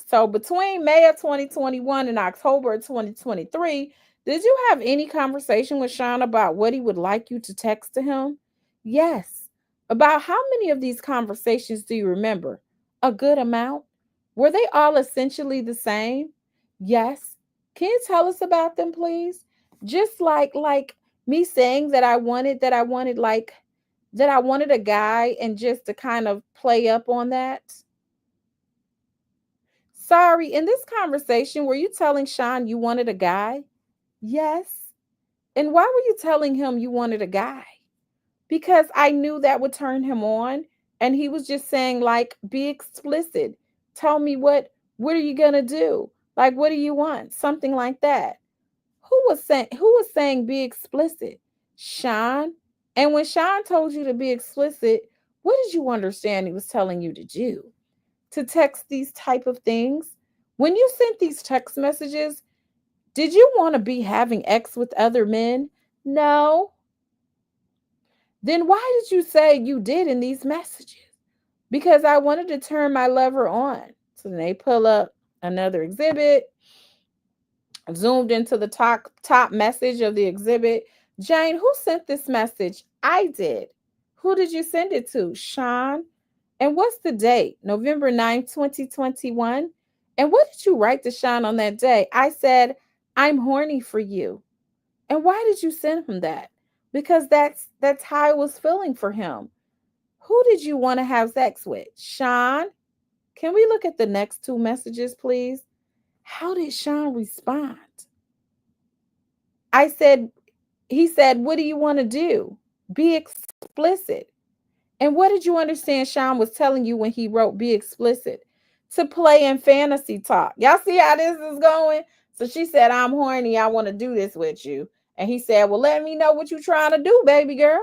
So between May of 2021 and October of 2023, did you have any conversation with Sean about what he would like you to text to him? Yes. About how many of these conversations do you remember? A good amount. Were they all essentially the same? Yes. Can you tell us about them, please? Just like me saying that I wanted a guy, and just to kind of play up on that. Sorry, in this conversation, were you telling Sean you wanted a guy? Yes. And why were you telling him you wanted a guy? Because I knew that would turn him on. And he was just saying, like, be explicit. Tell me what are you gonna do? Like, what do you want? Something like that. Who was saying be explicit? Sean. And when Sean told you to be explicit, what did you understand he was telling you to do? To text these type of things? When you sent these text messages, did you want to be having sex with other men? No. Then why did you say you did in these messages? Because I wanted to turn my lover on. So then they pull up another exhibit, zoomed into the top message of the exhibit. Jane, who sent this message? I did. Who did you send it to? Sean. And what's the date? November 9th, 2021. And what did you write to Sean on that day? I said, I'm horny for you. And why did you send him that? Because that's how I was feeling for him. Who did you want to have sex with? Sean? Can we look at the next two messages, please? How did Sean respond? He said, what do you want to do? Be explicit. And what did you understand Sean was telling you when he wrote be explicit? To play in fantasy talk. Y'all see how this is going? So she said, I'm horny. I want to do this with you. And he said, well, let me know what you're trying to do, baby girl.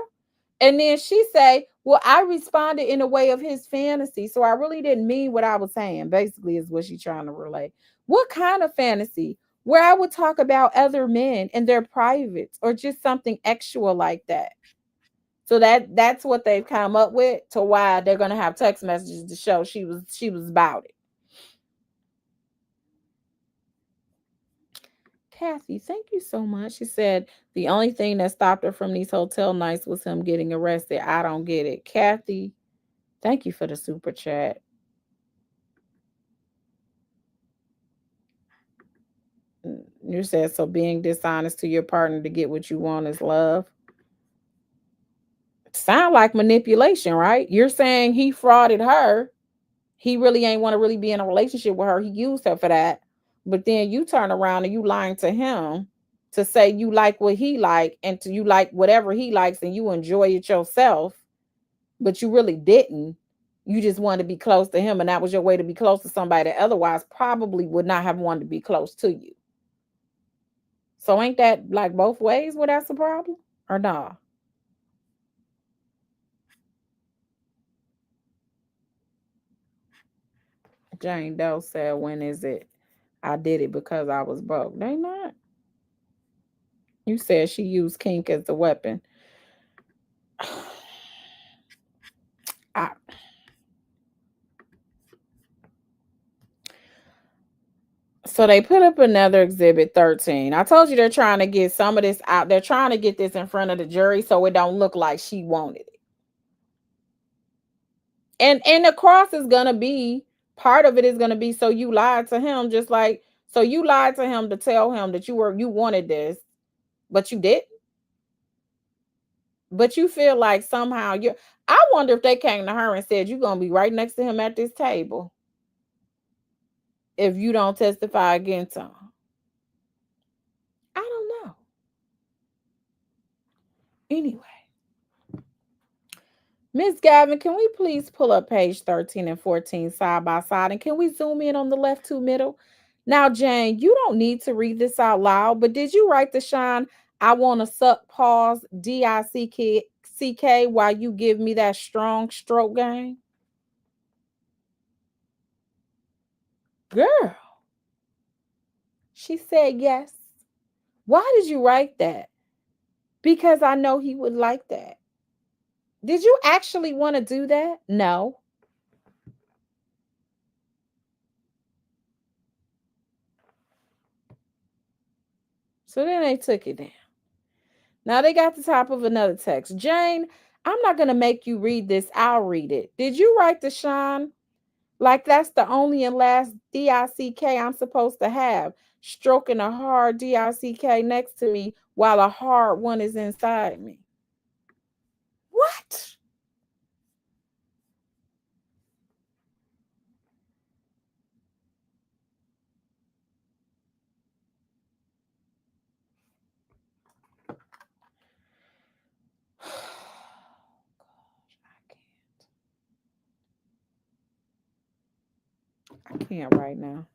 And then she say, well, I responded in a way of his fantasy. So I really didn't mean what I was saying, basically, is what she's trying to relate. What kind of fantasy? Where I would talk about other men and their privates, or just something actual like that. So that's what they've come up with, to why they're gonna have text messages to show she was about it. Kathy, thank you so much. She said the only thing that stopped her from these hotel nights was him getting arrested. I don't get it. Kathy, thank you for the super chat. You said, so being dishonest to your partner to get what you want is love. Sound like manipulation, right? You're saying he frauded her. He really ain't want to really be in a relationship with her. He used her for that. But then you turn around and you lying to him to say you like what he like, and to you like whatever he likes, and you enjoy it yourself, but you really didn't. You just wanted to be close to him, and that was your way to be close to somebody that otherwise probably would not have wanted to be close to you. So ain't that like both ways where that's a problem? Or nah? Jane Doe said, when is it? I did it because I was broke. They not. You said she used kink as the weapon. I, so they put up another exhibit 13. I told you they're trying to get some of this out. They're trying to get this in front of the jury so it don't look like she wanted it. And the cross is gonna be, part of it is gonna be, so you lied to him, just like, so you lied to him to tell him that you wanted this, but you did. But you feel like somehow you're. I wonder if they came to her and said, you're gonna be right next to him at this table if you don't testify against him. I don't know. Anyway, Miss Gavin, can we please pull up page 13 and 14 side by side? And can we zoom in on the left two middle? Now, Jane, you don't need to read this out loud, but did you write to Sean, I want to suck pause DICK while you give me that strong stroke game? Girl, she said yes. Why did you write that? Because I know he would like that. Did you actually want to do that? No. So then they took it down. Now they got the top of another text. Jane, I'm not going to make you read this. I'll read it. Did you write to Sean? Like that's the only and last DICK I'm supposed to have. Stroking a hard DICK next to me while a hard one is inside me. What? I can't right now.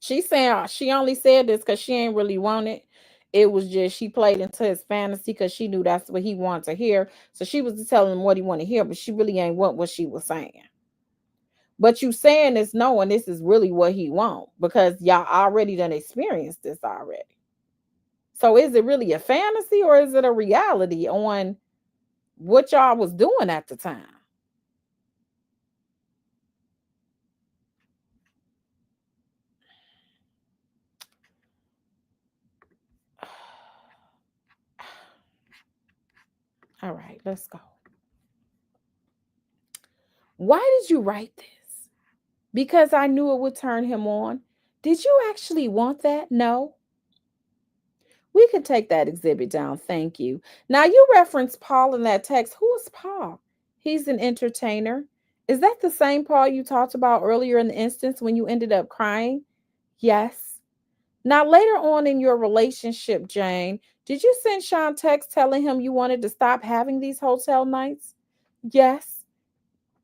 She's saying she only said this because she ain't really want it. It was just she played into his fantasy because she knew that's what he wanted to hear. So she was just telling him what he wanted to hear, but she really ain't want what she was saying. But you saying this knowing this is really what he want because y'all already done experienced this already. So is it really a fantasy or is it a reality on what y'all was doing at the time? All right, let's go. Why did you write this? Because I knew it would turn him on. Did you actually want that? No. We could take that exhibit down. Thank you. Now, you referenced Paul in that text. Who is Paul? He's an entertainer. Is that the same Paul you talked about earlier in the instance when you ended up crying? Yes. Now, later on in your relationship, Jane, did you send Sean text telling him you wanted to stop having these hotel nights? Yes.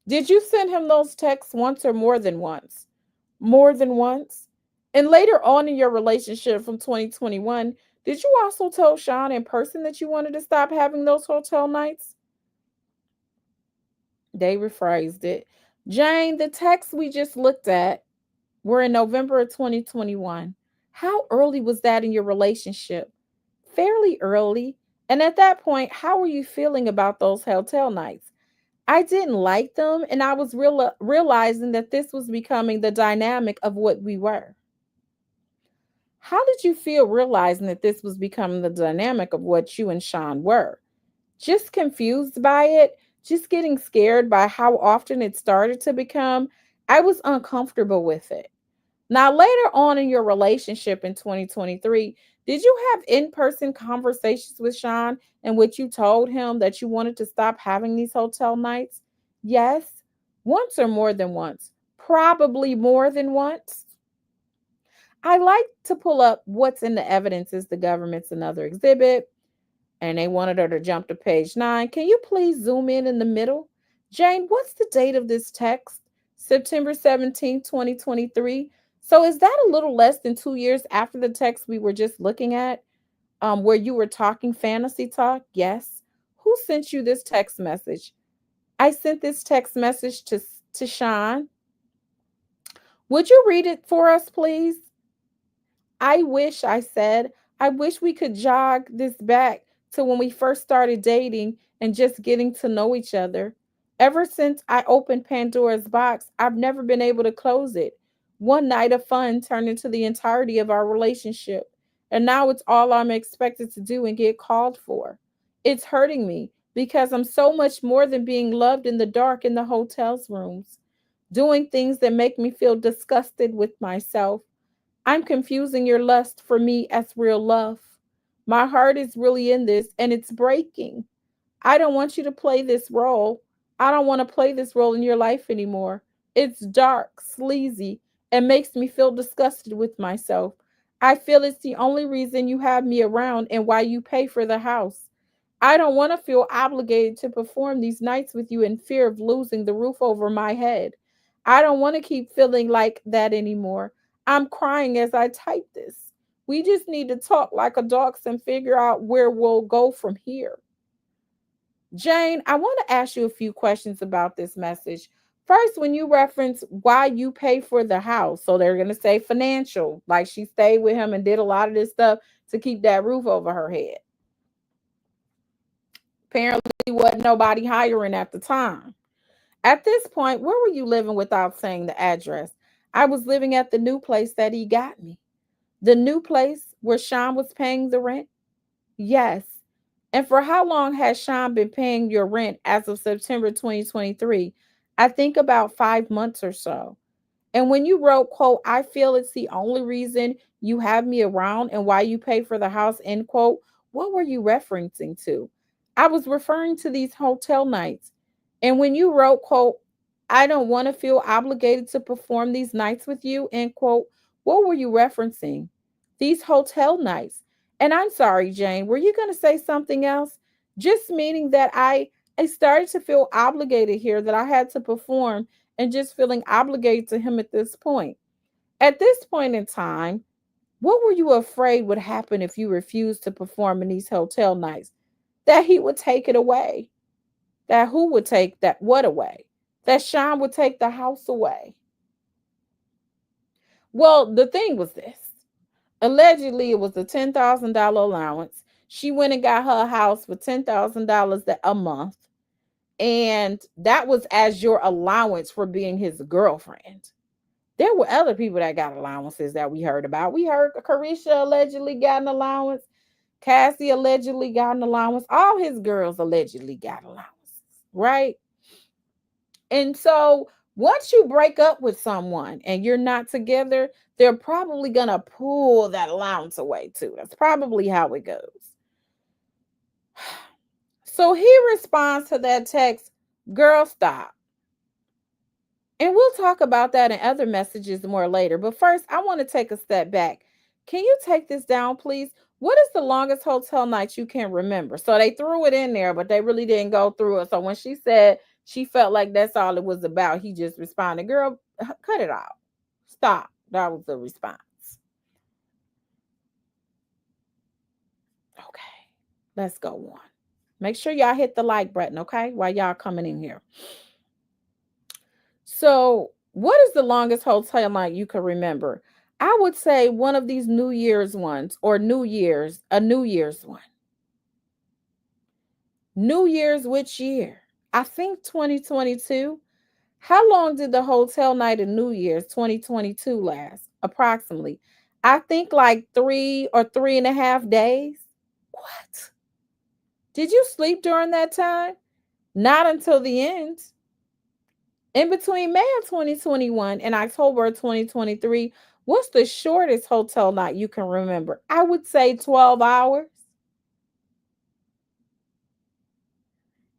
Did you send him those texts once or more than once? More than once? And later on in your relationship from 2021, did you also tell Sean in person that you wanted to stop having those hotel nights? They rephrased it. Jane, the texts we just looked at were in November of 2021. How early was that in your relationship? Fairly early. And at that point, how were you feeling about those hotel nights? I didn't like them, and I was realizing that this was becoming the dynamic of what we were. How did you feel realizing that this was becoming the dynamic of what you and Sean were? Just confused by it, just getting scared by how often it started to become. I was uncomfortable with it. Now, later on in your relationship in 2023, did you have in person conversations with Sean in which you told him that you wanted to stop having these hotel nights? Yes, once or more than once. Probably more than once. I like to pull up what's in the evidence is the government's another exhibit, and they wanted her to jump to page 9. Can you please zoom in the middle? Jane, what's the date of this text? September 17th, 2023. So is that a little less than 2 years after the text we were just looking at, where you were talking fantasy talk? Yes. Who sent you this text message? I sent this text message to Sean. Would you read it for us, please? I wish we could jog this back to when we first started dating and just getting to know each other. Ever since I opened Pandora's box, I've never been able to close it. One night of fun turned into the entirety of our relationship. And now it's all I'm expected to do and get called for. It's hurting me because I'm so much more than being loved in the dark in the hotel's rooms, doing things that make me feel disgusted with myself. I'm confusing your lust for me as real love. My heart is really in this and it's breaking. I don't want you to play this role. I don't want to play this role in your life anymore. It's dark, sleazy, and makes me feel disgusted with myself. I feel it's the only reason you have me around and why you pay for the house. I don't want to feel obligated to perform these nights with you in fear of losing the roof over my head. I don't want to keep feeling like that anymore. I'm crying as I type this. We just need to talk like adults and figure out where we'll go from here. Jane, I want to ask you a few questions about this message. First, when you reference why you pay for the house, so they're going to say financial, like she stayed with him and did a lot of this stuff to keep that roof over her head. Apparently, wasn't nobody hiring at the time. At this point, where were you living without saying the address? I was living at the new place that he got me. The new place where Sean was paying the rent? Yes. And for how long has Sean been paying your rent as of September 2023? I think about 5 months or so. And when you wrote, quote, I feel it's the only reason you have me around and why you pay for the house, end quote, what were you referencing to? I was referring to these hotel nights. And when you wrote, quote, I don't want to feel obligated to perform these nights with you, end quote, what were you referencing? These hotel nights. And I'm sorry, Jane, were you going to say something else? Just meaning that I started to feel obligated here, that I had to perform, and just feeling obligated to him at this point. At this point in time, what were you afraid would happen if you refused to perform in these hotel nights? That he would take it away. That who would take that what away? That Sean would take the house away. Well, the thing was this. Allegedly, it was a $10,000 allowance. She went and got her house for $10,000 a month. And that was as your allowance for being his girlfriend. There were other people that got allowances that we heard about. We heard Carisha allegedly got an allowance. Cassie allegedly got an allowance. All his girls allegedly got allowances, right? And so once you break up with someone and you're not together, they're probably going to pull that allowance away too. That's probably how it goes. So he responds to that text, girl, stop. And we'll talk about that in other messages more later. But first, I want to take a step back. Can you take this down, please? What is the longest hotel night you can remember? So they threw it in there, but they really didn't go through it. So when she said she felt like that's all it was about, he just responded, girl, cut it out. Stop. That was the response. Okay, let's go on. Make sure y'all hit the like button, okay, while y'all coming in here. So, what is the longest hotel night you can remember? I would say one of these New Year's ones, or a New Year's one. New Year's which year? I think 2022. How long did the hotel night of New Year's 2022 last? Approximately. I think like 3 or 3.5 days. What? Did you sleep during that time? Not until the end. In between May of 2021 and October of 2023, what's the shortest hotel night you can remember? I would say 12 hours.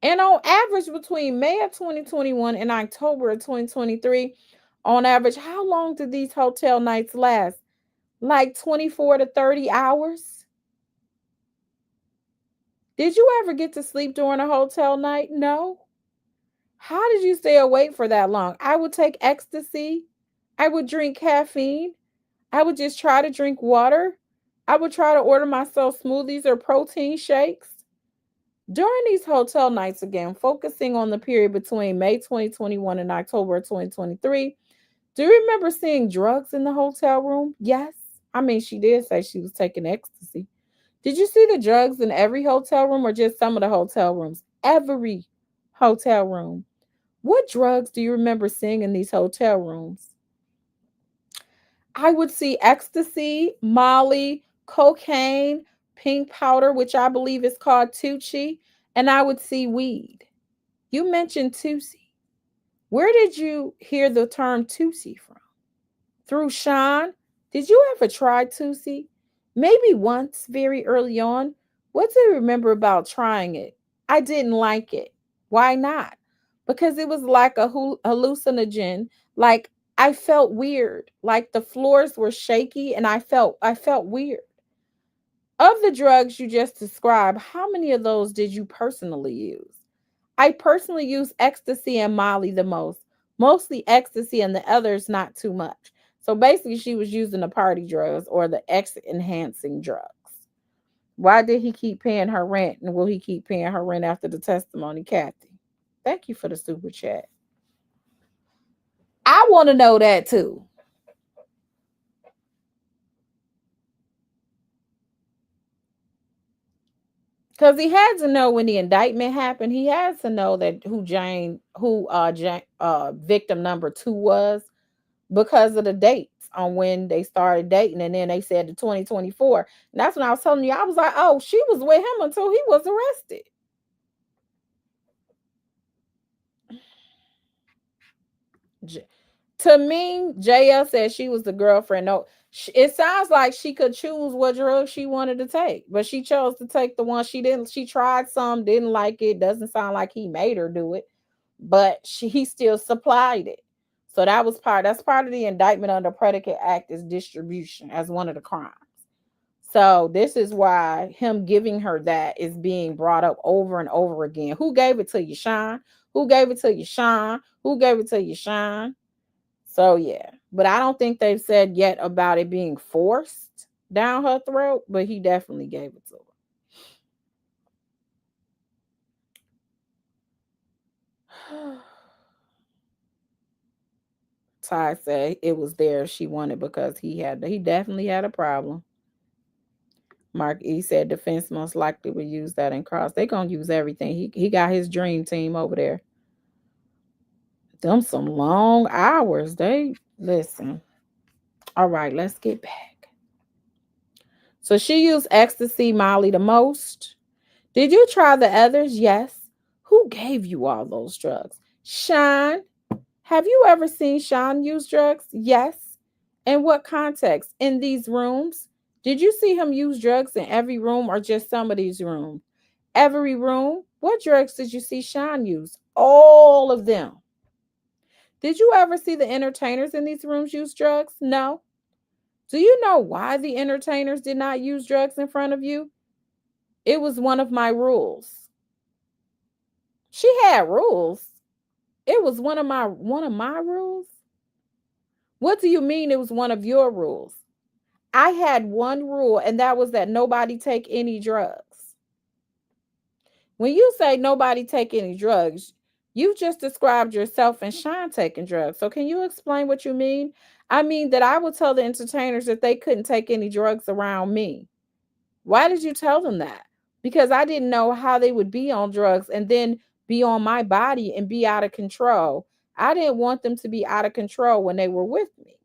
And on average, between May of 2021 and October of 2023, on average, how long did these hotel nights last? Like 24 to 30 hours? Did you ever get to sleep during a hotel night? No. How did you stay awake for that long? I would take ecstasy. I would drink caffeine. I would just try to drink water. I would try to order myself smoothies or protein shakes. During these hotel nights, again, focusing on the period between May 2021 and October 2023, do you remember seeing drugs in the hotel room? Yes. I mean, she did say she was taking ecstasy. Did you see the drugs in every hotel room or just some of the hotel rooms? Every hotel room. What drugs do you remember seeing in these hotel rooms? I would see ecstasy, Molly, cocaine, pink powder, which I believe is called Tucci, and I would see weed. You mentioned Tucci. Where did you hear the term Tucci from? Through Sean? Did you ever try Tucci? Maybe once, very early on. What do you remember about trying it? I didn't like it. Why not? Because it was like a hallucinogen. Like I felt weird. Like the floors were shaky and I felt weird. Of the drugs you just described, how many of those did you personally use? I personally use ecstasy and Molly the most. Mostly ecstasy and the others not too much. So basically she was using the party drugs or the X enhancing drugs. Why did he keep paying her rent? And will he keep paying her rent after the testimony, Kathy? Thank you for the super chat. I want to know that too. Because he had to know when the indictment happened. He has to know that victim number 2 was, because of the dates on when they started dating, and then they said the 2024. And that's when I was telling you, I was like, oh, she was with him until he was arrested. To me, JL said she was the girlfriend. No, it sounds like she could choose what drug she wanted to take, but she chose to take the one she didn't. She tried some, didn't like it. Doesn't sound like he made her do it, but he still supplied it. So that's part of the indictment under Predicate Act, is distribution as one of the crimes. So this is why him giving her that is being brought up over and over again. Who gave it to you, Sean? Who gave it to you, Sean? Who gave it to you, Sean? So yeah, but I don't think they've said yet about it being forced down her throat, but he definitely gave it to her. Ty said it was there she wanted because he definitely had a problem. Mark E said defense most likely would use that in cross. They gonna use everything. He got his dream team over there. Them some long hours. They listen. All right, let's get back. So she used ecstasy, Molly the most. Did you try the others? Yes. Who gave you all those drugs? Sean. Have you ever seen Sean use drugs? Yes. In what context? In these rooms? Did you see him use drugs in every room or just some of these rooms? Every room? What drugs did you see Sean use? All of them. Did you ever see the entertainers in these rooms use drugs? No. Do you know why the entertainers did not use drugs in front of you? It was one of my rules. She had rules. It was one of my rules. What do you mean it was one of your rules? I had one rule, and that was that nobody take any drugs. When you say nobody take any drugs, you just described yourself and Sean taking drugs. So can you explain what you mean? I mean that I would tell the entertainers that they couldn't take any drugs around me. Why did you tell them that? Because I didn't know how they would be on drugs and then be on my body and be out of control. I didn't want them to be out of control when they were with me.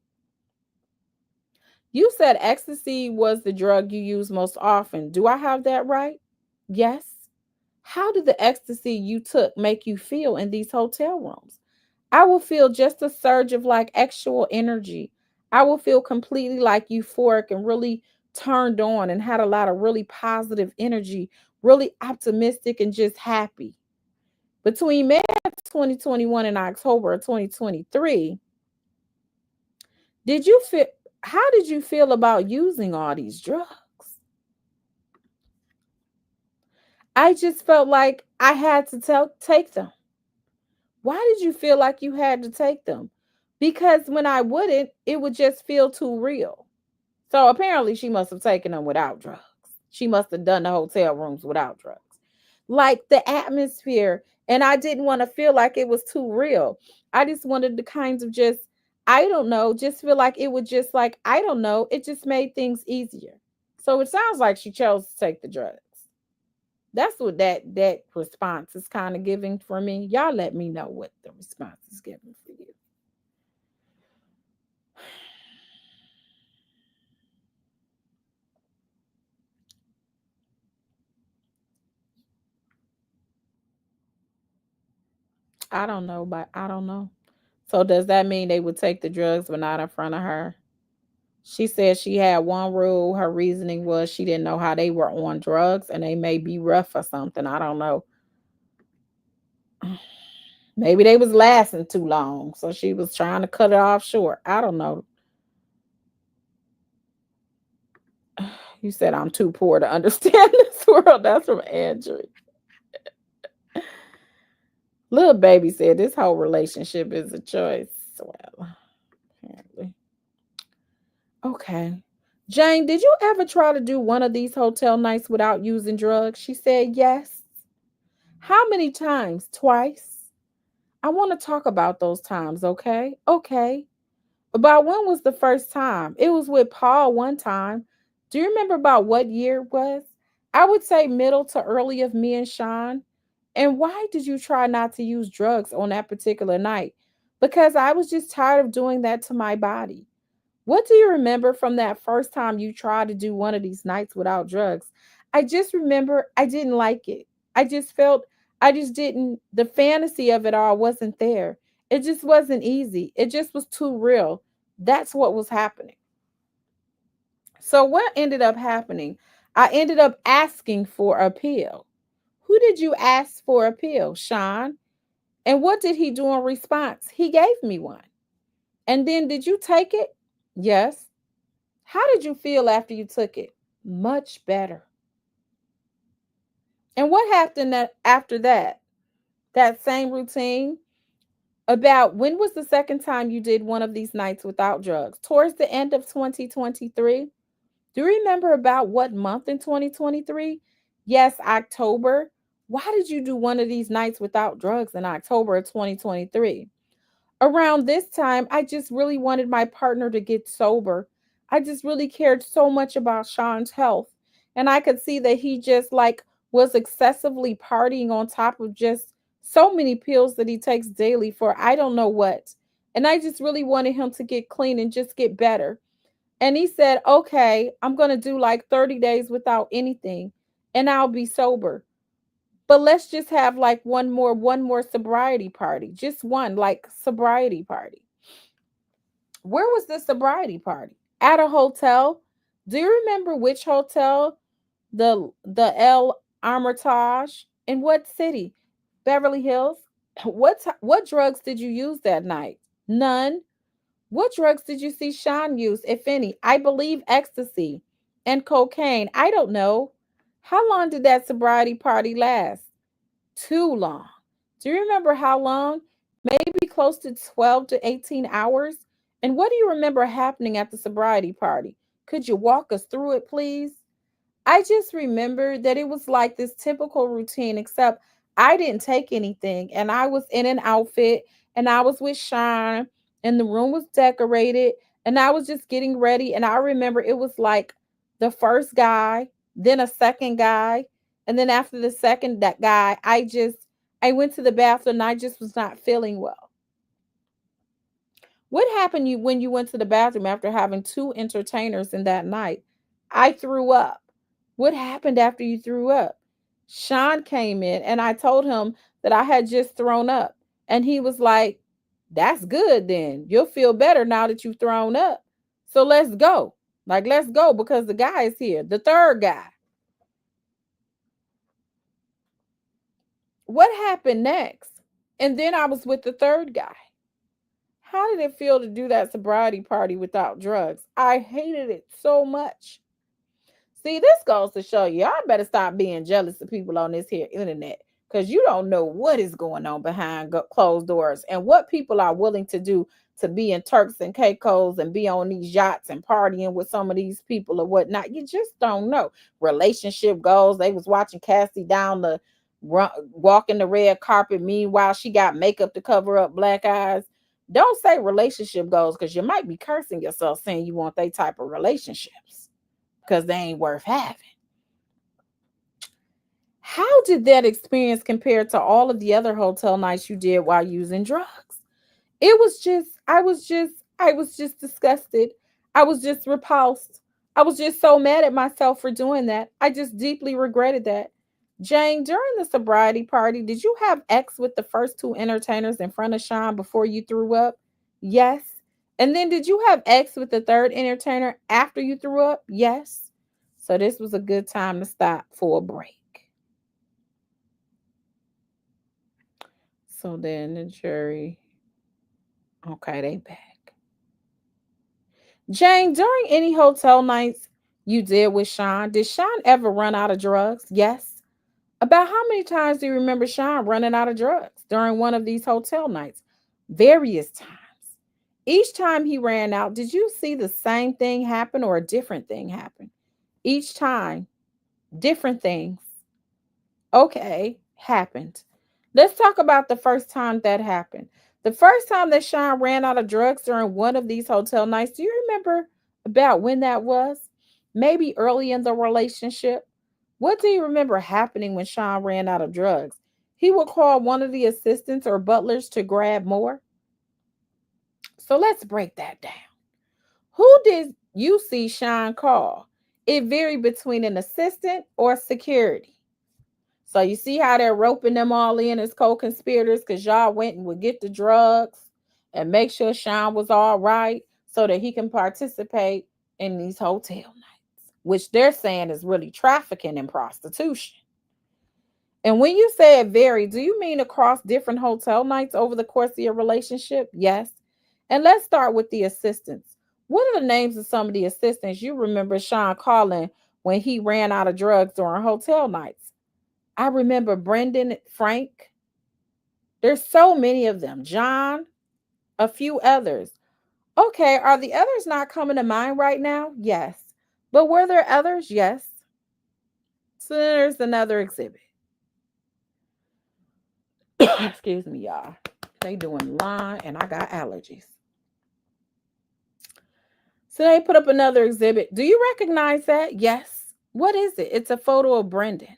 You said ecstasy was the drug you use most often. Do I have that right? Yes. How did the ecstasy you took make you feel in these hotel rooms? I will feel just a surge of like actual energy. I will feel completely like euphoric and really turned on and had a lot of really positive energy, really optimistic and just happy. Between May of 2021 and October of 2023, did you feel how did you feel about using all these drugs? I just felt like I had to take them. Why did you feel like you had to take them? Because when I wouldn't, it would just feel too real. So apparently she must have taken them without drugs. She must have done the hotel rooms without drugs. Like the atmosphere. And I didn't want to feel like it was too real. I just wanted to kind of just, I don't know, just feel like it would just like, I don't know, it just made things easier. So it sounds like she chose to take the drugs. That's what that response is kind of giving for me. Y'all let me know what the response is giving for you. I don't know, but I don't know. So does that mean they would take the drugs but not in front of her? She said she had one rule. Her reasoning was she didn't know how they were on drugs and they may be rough or something. I don't know. Maybe they was lasting too long. So she was trying to cut it off short. I don't know. You said I'm too poor to understand this world. That's from Andrew. Little baby said this whole relationship is a choice. Well, apparently. Okay. Jane, did you ever try to do one of these hotel nights without using drugs? She said, yes. How many times? Twice. I want to talk about those times, okay? Okay. About when was the first time? It was with Paul one time. Do you remember about what year it was? I would say middle to early of me and Sean. And why did you try not to use drugs on that particular night? Because I was just tired of doing that to my body. What do you remember from that first time you tried to do one of these nights without drugs? I just remember I didn't like it. I just felt I just didn't, the fantasy of it all wasn't there. It just wasn't easy. It just was too real. That's what was happening. So, what ended up happening? I ended up asking for a pill. Who did you ask for a pill? Sean. And what did he do in response? He gave me one. And then did you take it? Yes. How did you feel after you took it? Much better. And what happened after that? That same routine? About when was the second time you did one of these nights without drugs? Towards the end of 2023? Do you remember about what month in 2023? Yes, October. Why did you do one of these nights without drugs in October of 2023? Around this time, I just really wanted my partner to get sober. I just really cared so much about Sean's health. And I could see that he just like was excessively partying on top of just so many pills that he takes daily for I don't know what. And I just really wanted him to get clean and just get better. And he said, okay, I'm going to do like 30 days without anything and I'll be sober. But let's just have like one more sobriety party. Just one like sobriety party. Where was this sobriety party? At a hotel. Do you remember which hotel? The El Armitage. In what city? Beverly Hills. What drugs did you use that night? None. What drugs did you see Sean use, if any? I believe ecstasy and cocaine. I don't know. How long did that sobriety party last? Too long. Do you remember how long? Maybe close to 12 to 18 hours? And what do you remember happening at the sobriety party? Could you walk us through it, please? I just remember that it was like this typical routine, except I didn't take anything and I was in an outfit and I was with Sean and the room was decorated and I was just getting ready. And I remember it was like the first guy, then a second guy. And then after the second that guy, I went to the bathroom and I just was not feeling well. What happened when you went to the bathroom after having two entertainers in that night? I threw up. What happened after you threw up? Sean came in and I told him that I had just thrown up. And he was like, that's good then. You'll feel better now that you've thrown up. So let's go. Like, let's go because the guy is here, the third guy. What happened next? And then I was with the third guy. How did it feel to do that sobriety party without drugs? I hated it so much. See, this goes to show you, I better stop being jealous of people on this here internet because you don't know what is going on behind closed doors and what people are willing to do to be in Turks and Caicos and be on these yachts and partying with some of these people or whatnot. You just don't know. Relationship goals. They was watching Cassie down the walking the red carpet. Meanwhile, she got makeup to cover up black eyes. Don't say relationship goals because you might be cursing yourself saying you want that type of relationships because they ain't worth having. How did that experience compare to all of the other hotel nights you did while using drugs? It was just, I was just disgusted. I was just repulsed. I was just so mad at myself for doing that. I just deeply regretted that. Jane, during the sobriety party, did you have X with the first two entertainers in front of Sean before you threw up? Yes. And then did you have X with the third entertainer after you threw up? Yes. So this was a good time to stop for a break. So then the jury, okay, they back. Jane, during any hotel nights you did with Sean, did Sean ever run out of drugs? Yes. About how many times do you remember Sean running out of drugs during one of these hotel nights? Various times. Each time he ran out, did you see the same thing happen or a different thing happen? Each time, different things. Okay, happened. Let's talk about the first time that happened. The first time that Sean ran out of drugs during one of these hotel nights, do you remember about when that was? Maybe early in the relationship? What do you remember happening when Sean ran out of drugs? He would call one of the assistants or butlers to grab more. So let's break that down. Who did you see Sean call? It varied between an assistant or security. So you see how they're roping them all in as co-conspirators because y'all went and would get the drugs and make sure Sean was all right so that he can participate in these hotel nights, which they're saying is really trafficking and prostitution. And when you say it varied, do you mean across different hotel nights over the course of your relationship? Yes. And let's start with the assistants. What are the names of some of the assistants you remember Sean calling when he ran out of drugs during hotel nights? I remember Brendan, Frank. There's so many of them. John, a few others. Okay, are the others not coming to mind right now? Yes. But were there others? Yes. So there's another exhibit. Excuse me, y'all. They doing line and I got allergies. So they put up another exhibit. Do you recognize that? Yes. What is it? It's a photo of Brendan,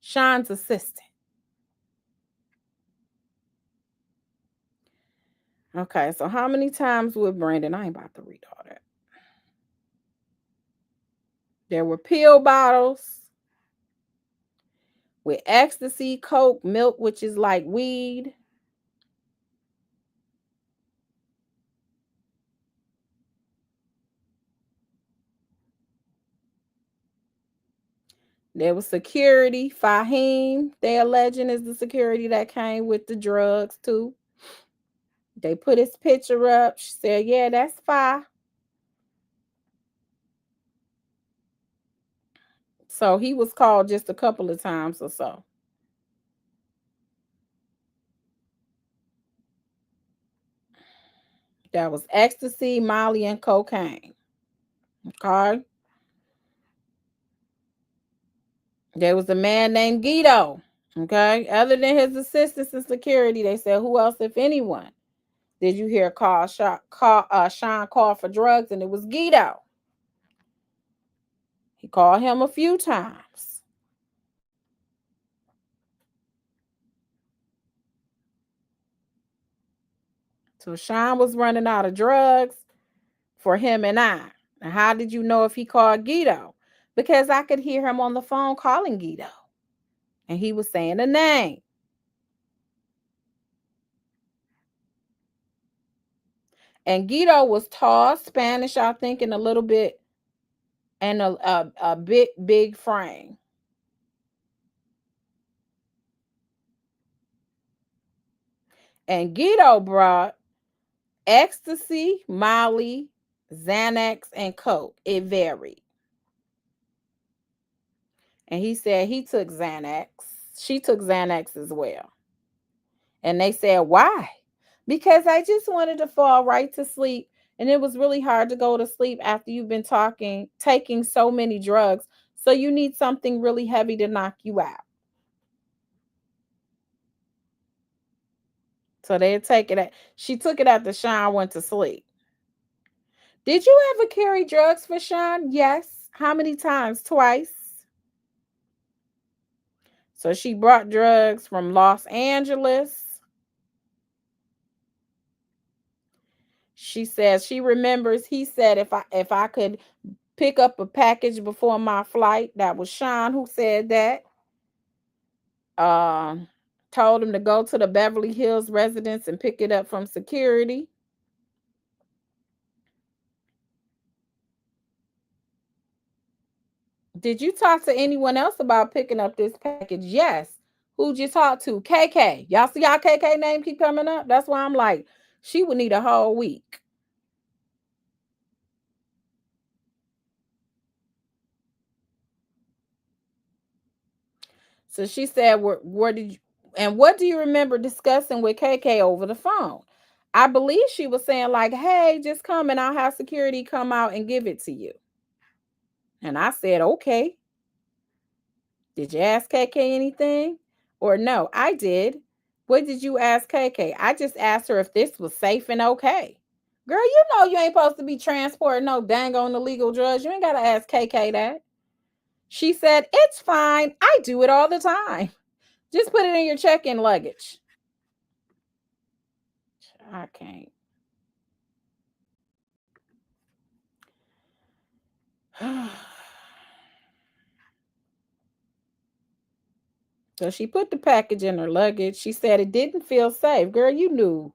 Sean's assistant. Okay, so how many times with Brendan? I ain't about to read all that. There were pill bottles with ecstasy, coke, milk, which is like weed. There was security. Fahim, they alleging, is the security that came with the drugs too. They put his picture up. She said, yeah, that's Fa. So he was called just a couple of times or so. That was ecstasy, Molly, and cocaine. Okay. There was a man named Guido. Okay. Other than his assistants and security, they said, who else, if anyone, did you hear Sean call for drugs? And it was Guido. He called him a few times. So Sean was running out of drugs for him and I. Now, how did you know if he called Guido? Because I could hear him on the phone calling Guido. And he was saying the name. And Guido was tall, Spanish, I think, and a little bit, and a big frame. And Guido brought ecstasy, Molly, Xanax, and coke. It varied. And he said he took Xanax. She took Xanax as well. And they said, why? Because I just wanted to fall right to sleep. And it was really hard to go to sleep after you've been taking so many drugs. So you need something really heavy to knock you out. So they take it at, she took it after Sean went to sleep. Did you ever carry drugs for Sean? Yes. How many times? Twice. So she brought drugs from Los Angeles. She says she remembers he said if I could pick up a package before my flight. That was Sean who said that. Um, Told him to go to the Beverly Hills residence and pick it up from security. Did you talk to anyone else about picking up this package? Yes. Who'd you talk to? KK. Y'all see how KK name keep coming up? That's why I'm like, she would need a whole week. So she said, where did you, and what do you remember discussing with KK over the phone? I believe she was saying like, hey, just come and I'll have security come out and give it to you. And I said, okay. Did you ask KK anything? Or no, I did. What did you ask KK? I just asked her if this was safe and okay. Girl, you know you ain't supposed to be transporting no dang on illegal drugs. You ain't got to ask KK that. She said, it's fine. I do it all the time. Just put it in your check-in luggage. I can't. So she put the package in her luggage. She said it didn't feel safe. Girl, you knew.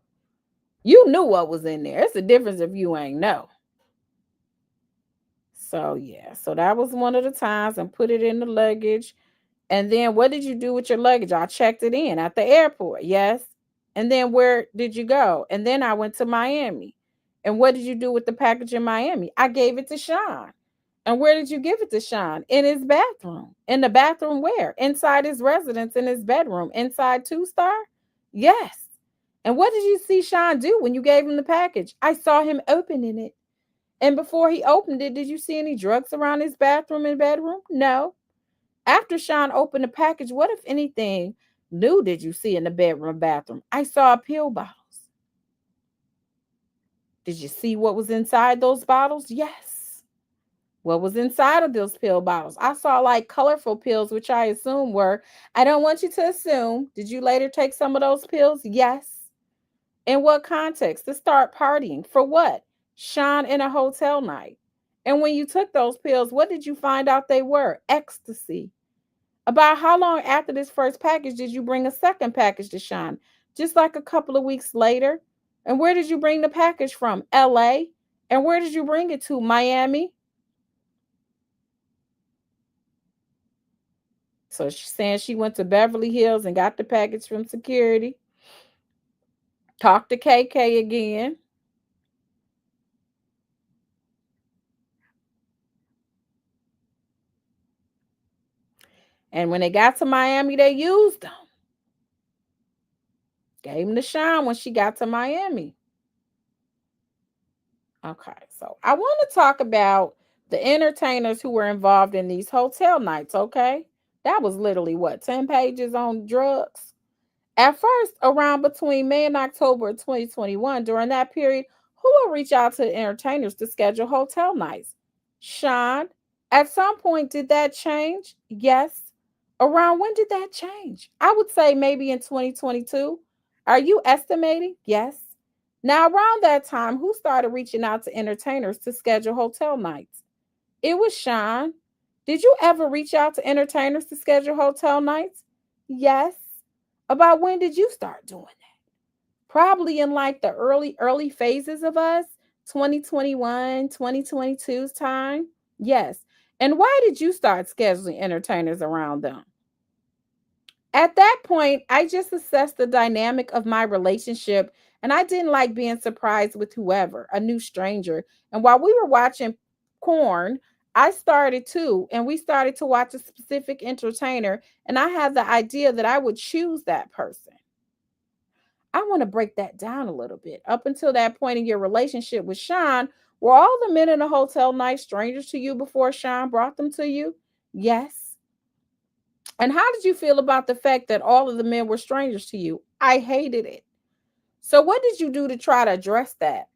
You knew what was in there. It's a difference if you ain't know. So yeah, so that was one of the times and put it in the luggage. And then what did you do with your luggage? I checked it in at the airport. Yes. And then where did you go? And then I went to Miami. And what did you do with the package in Miami? I gave it to Sean. And where did you give it to Sean? In his bathroom. In the bathroom where? Inside his residence, in his bedroom. Inside 2-star? Yes. And what did you see Sean do when you gave him the package? I saw him opening it. And before he opened it, did you see any drugs around his bathroom and bedroom? No. After Sean opened the package, what, if anything, new did you see in the bedroom bathroom? I saw pill bottles. Did you see what was inside those bottles? Yes. What was inside of those pill bottles? I saw like colorful pills, which I assume were, I don't want you to assume. Did you later take some of those pills? Yes. In what context? To start partying. For what? Sean in a hotel night. And when you took those pills, what did you find out they were? Ecstasy. About how long after this first package did you bring a second package to Sean? Just like a couple of weeks later. And where did you bring the package from? LA. And where did you bring it to? Miami. So she's saying she went to Beverly Hills and got the package from security. Talked to KK again. And when they got to Miami, they used them. Gave them to Sean when she got to Miami. Okay, so I want to talk about the entertainers who were involved in these hotel nights, okay? That was literally what, 10 pages on drugs? At first, around between May and October of 2021, during that period, who will reach out to the entertainers to schedule hotel nights? Sean. At some point, did that change? Yes. Around when did that change? I would say maybe in 2022. Are you estimating? Yes. Now, around that time, who started reaching out to entertainers to schedule hotel nights? It was Sean. Did you ever reach out to entertainers to schedule hotel nights? Yes. About when did you start doing that? Probably in like the early phases of us, 2021, 2022's time. Yes. And why did you start scheduling entertainers around them? At that point, I just assessed the dynamic of my relationship and I didn't like being surprised with whoever, a new stranger. And while we were watching porn, I started too, and we started to watch a specific entertainer, and I had the idea that I would choose that person. I want to break that down a little bit. Up until that point in your relationship with Sean, were all the men in the hotel night strangers to you before Sean brought them to you? Yes. And how did you feel about the fact that all of the men were strangers to you? I hated it. So what did you do to try to address that?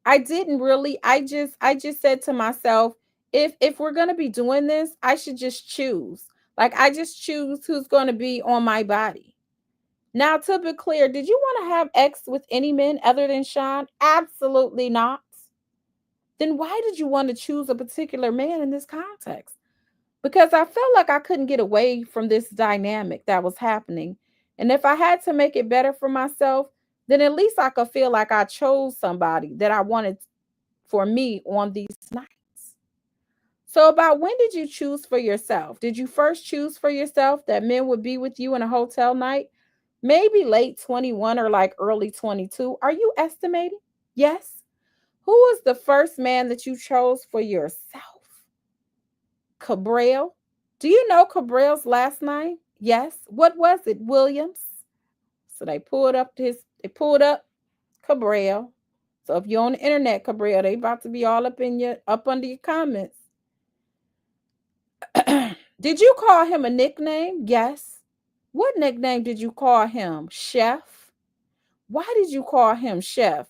I didn't really. I just said to myself, if we're going to be doing this, I should just choose. Like I just choose who's going to be on my body. Now, to be clear, did you want to have X with any men other than Sean? Absolutely not. Then why did you want to choose a particular man in this context? Because I felt like I couldn't get away from this dynamic that was happening. And if I had to make it better for myself, then at least I could feel like I chose somebody that I wanted for me on these nights. So, about when did you choose for yourself? Did you first choose for yourself that men would be with you in a hotel night? Maybe late 21 or like early 22. Are you estimating? Yes. Who was the first man that you chose for yourself? Cabral. Do you know Cabral's last name? Yes. What was it? Williams. So they pulled up Cabral. So if you're on the internet, Cabral, they about to be all up under your comments. Did you call him a nickname? Yes. What nickname did you call him? Chef? Why did you call him Chef?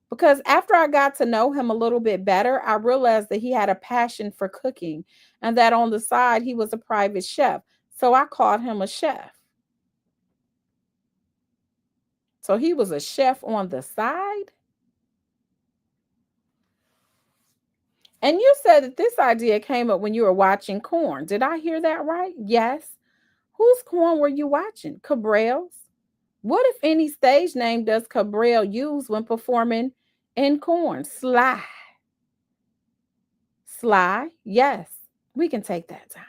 Because after I got to know him a little bit better, I realized that he had a passion for cooking and that on the side he was a private chef. So I called him a chef. So he was a chef on the side. And you said that this idea came up when you were watching Corn. Did I hear that right? Yes. Whose Corn were you watching? Cabral's? What, if any, stage name does Cabral use when performing in Corn? Sly. Sly? Yes. We can take that down.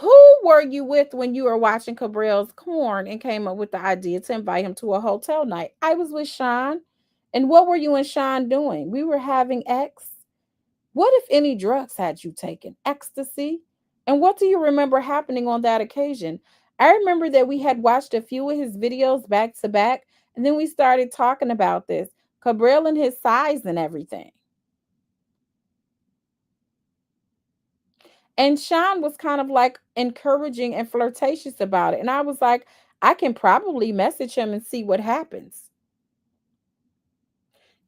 Who were you with when you were watching Cabral's Corn and came up with the idea to invite him to a hotel night? I was with Sean. And what were you and Sean doing? We were having X. What, if any, drugs had you taken? Ecstasy? And what do you remember happening on that occasion? I remember that we had watched a few of his videos back to back, and then we started talking about this. Cabral and his size and everything. And Sean was kind of like encouraging and flirtatious about it. And I was like, I can probably message him and see what happens.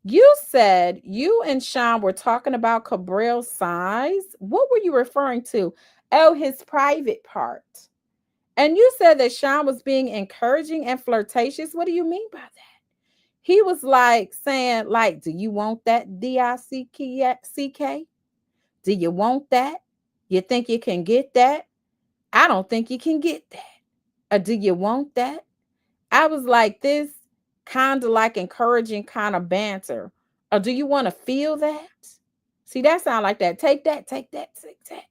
You said you and Sean were talking about Cabral's size. What were you referring to? Oh, his private part. And you said that Sean was being encouraging and flirtatious. What do you mean by that? He was like saying, like, do you want that DICK? Do you want that? You think you can get that? I don't think you can get that. Or do you want that? I was like, this kind of like encouraging kind of banter. Or do you want to feel that? See, that sound like that. Take that, take that, take that.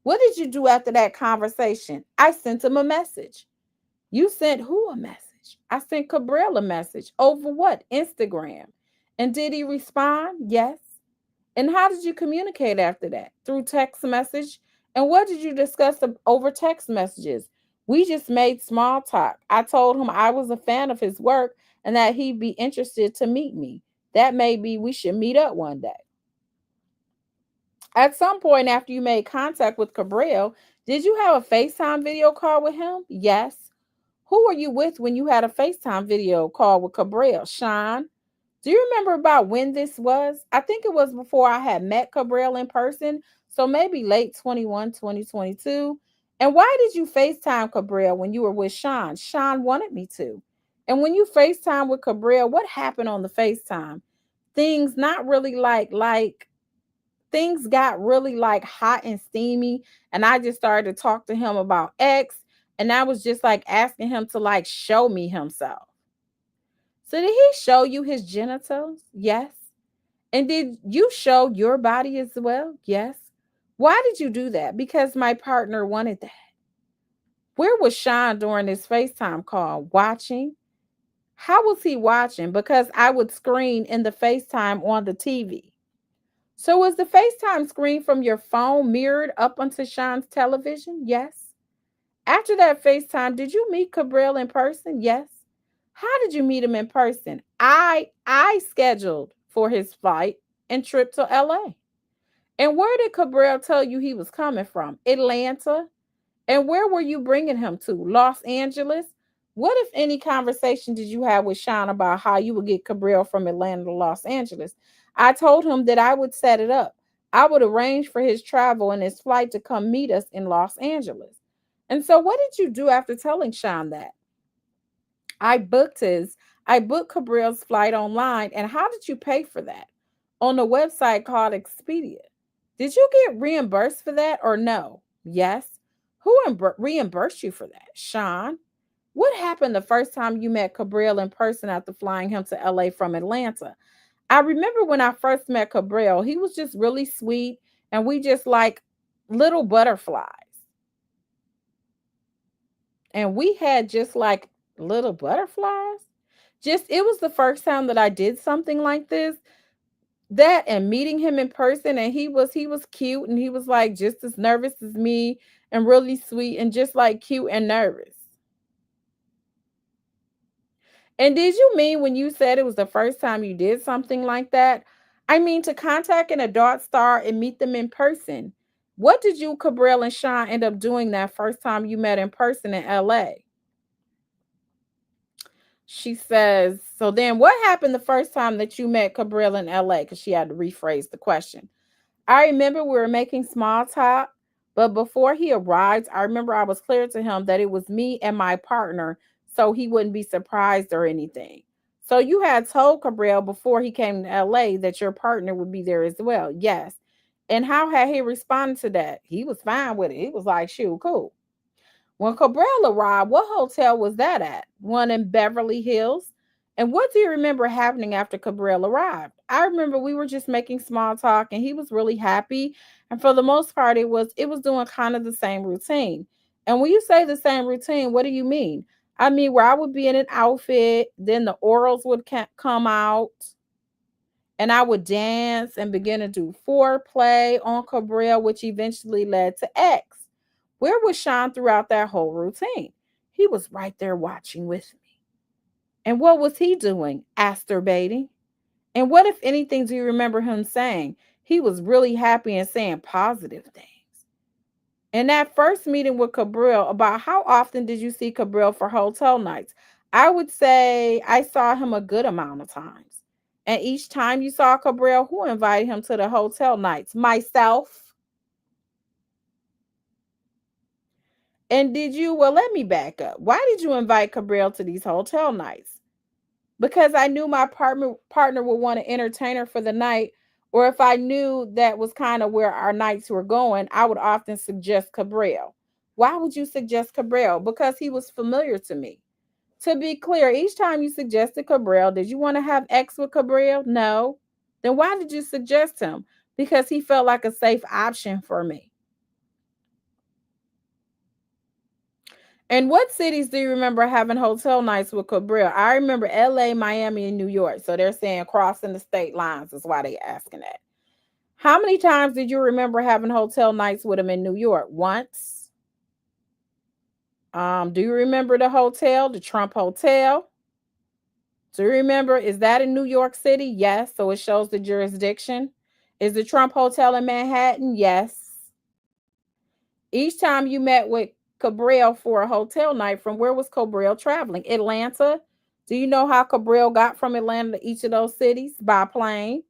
What did you do after that conversation? I sent him a message. You sent who a message? I sent Cabral a message. Over what? Instagram. And did he respond? Yes. And how did you communicate after that? Through text message? And what did you discuss over text messages? We just made small talk. I told him I was a fan of his work and that he'd be interested to meet me. That maybe we should meet up one day. At some point after you made contact with Cabral, did you have a FaceTime video call with him? Yes. Who were you with when you had a FaceTime video call with Cabral? Sean? Do you remember about when this was? I think it was before I had met Cabral in person. So maybe late 2022. And why did you FaceTime Cabral when you were with Sean? Sean wanted me to. And when you FaceTime with Cabral, what happened on the FaceTime? Things not really like things got really like hot and steamy. And I just started to talk to him about X. And I was just like asking him to like show me himself. So did he show you his genitals? Yes. And did you show your body as well? Yes. Why did you do that? Because my partner wanted that. Where was Sean during this FaceTime call? Watching? How was he watching? Because I would screen in the FaceTime on the TV. So was the FaceTime screen from your phone mirrored up onto Sean's television? Yes. After that FaceTime, did you meet Cabral in person? Yes. How did you meet him in person? I scheduled for his flight and trip to LA. And where did Cabral tell you he was coming from? Atlanta. And where were you bringing him to? Los Angeles. What, if any, conversation did you have with Sean about how you would get Cabral from Atlanta to Los Angeles? I told him that I would set it up. I would arrange for his travel and his flight to come meet us in Los Angeles. And so what did you do after telling Sean that? I booked Cabral's flight online. And how did you pay for that? On a website called Expedia. Did you get reimbursed for that or no? Yes. Who reimbursed you for that? Sean. What happened the first time you met Cabral in person after flying him to LA from Atlanta? I remember when I first met Cabral, he was just really sweet and we just like little butterflies. And we had just like little butterflies. Just it was the first time that I did something like this. That and meeting him in person, and he was cute and he was like just as nervous as me and really sweet and just like cute and nervous. And did you mean when you said it was the first time you did something like that? I mean, to contact an adult star and meet them in person. What did you, Cabral, and Sean end up doing that first time you met in person in LA? She says, so then what happened the first time that you met Cabral in LA? Because she had to rephrase the question. I remember we were making small talk, but before he arrived, I remember I was clear to him that it was me and my partner, so he wouldn't be surprised or anything. So you had told Cabral before he came to LA that your partner would be there as well. Yes. And how had he responded to that? He was fine with it. He was like, shoot, cool. When Cabral arrived, what hotel was that at? One in Beverly Hills? And what do you remember happening after Cabral arrived? I remember we were just making small talk and he was really happy. And for the most part, it was doing kind of the same routine. And when you say the same routine, what do you mean? I mean, where I would be in an outfit, then the orals would come out, and I would dance and begin to do foreplay on Cabral, which eventually led to X. Where was Sean throughout that whole routine? He was right there watching with me. And what was he doing? Masturbating. And what, if anything, do you remember him saying? He was really happy and saying positive things. In that first meeting with Cabral, about how often did you see Cabral for hotel nights? I would say I saw him a good amount of times. And each time you saw Cabral, who invited him to the hotel nights? Myself. And let me back up. Why did you invite Cabral to these hotel nights? Because I knew my partner would want to entertain her for the night, or if I knew that was kind of where our nights were going, I would often suggest Cabral. Why would you suggest Cabral? Because he was familiar to me. To be clear, each time you suggested Cabral, did you want to have X with Cabral? No. Then why did you suggest him? Because he felt like a safe option for me. And what cities do you remember having hotel nights with Cabral? I remember LA, Miami, and New York. So they're saying crossing the state lines is why they're asking that. How many times did you remember having hotel nights with him in New York? Once. Do you remember the hotel, the Trump Hotel? Do you remember? Is that in New York City? Yes. So it shows the jurisdiction. Is the Trump Hotel in Manhattan? Yes. Each time you met with Cabral for a hotel night, from where was Cabral traveling? Atlanta. Do you know how Cabral got from Atlanta to each of those cities? By plane.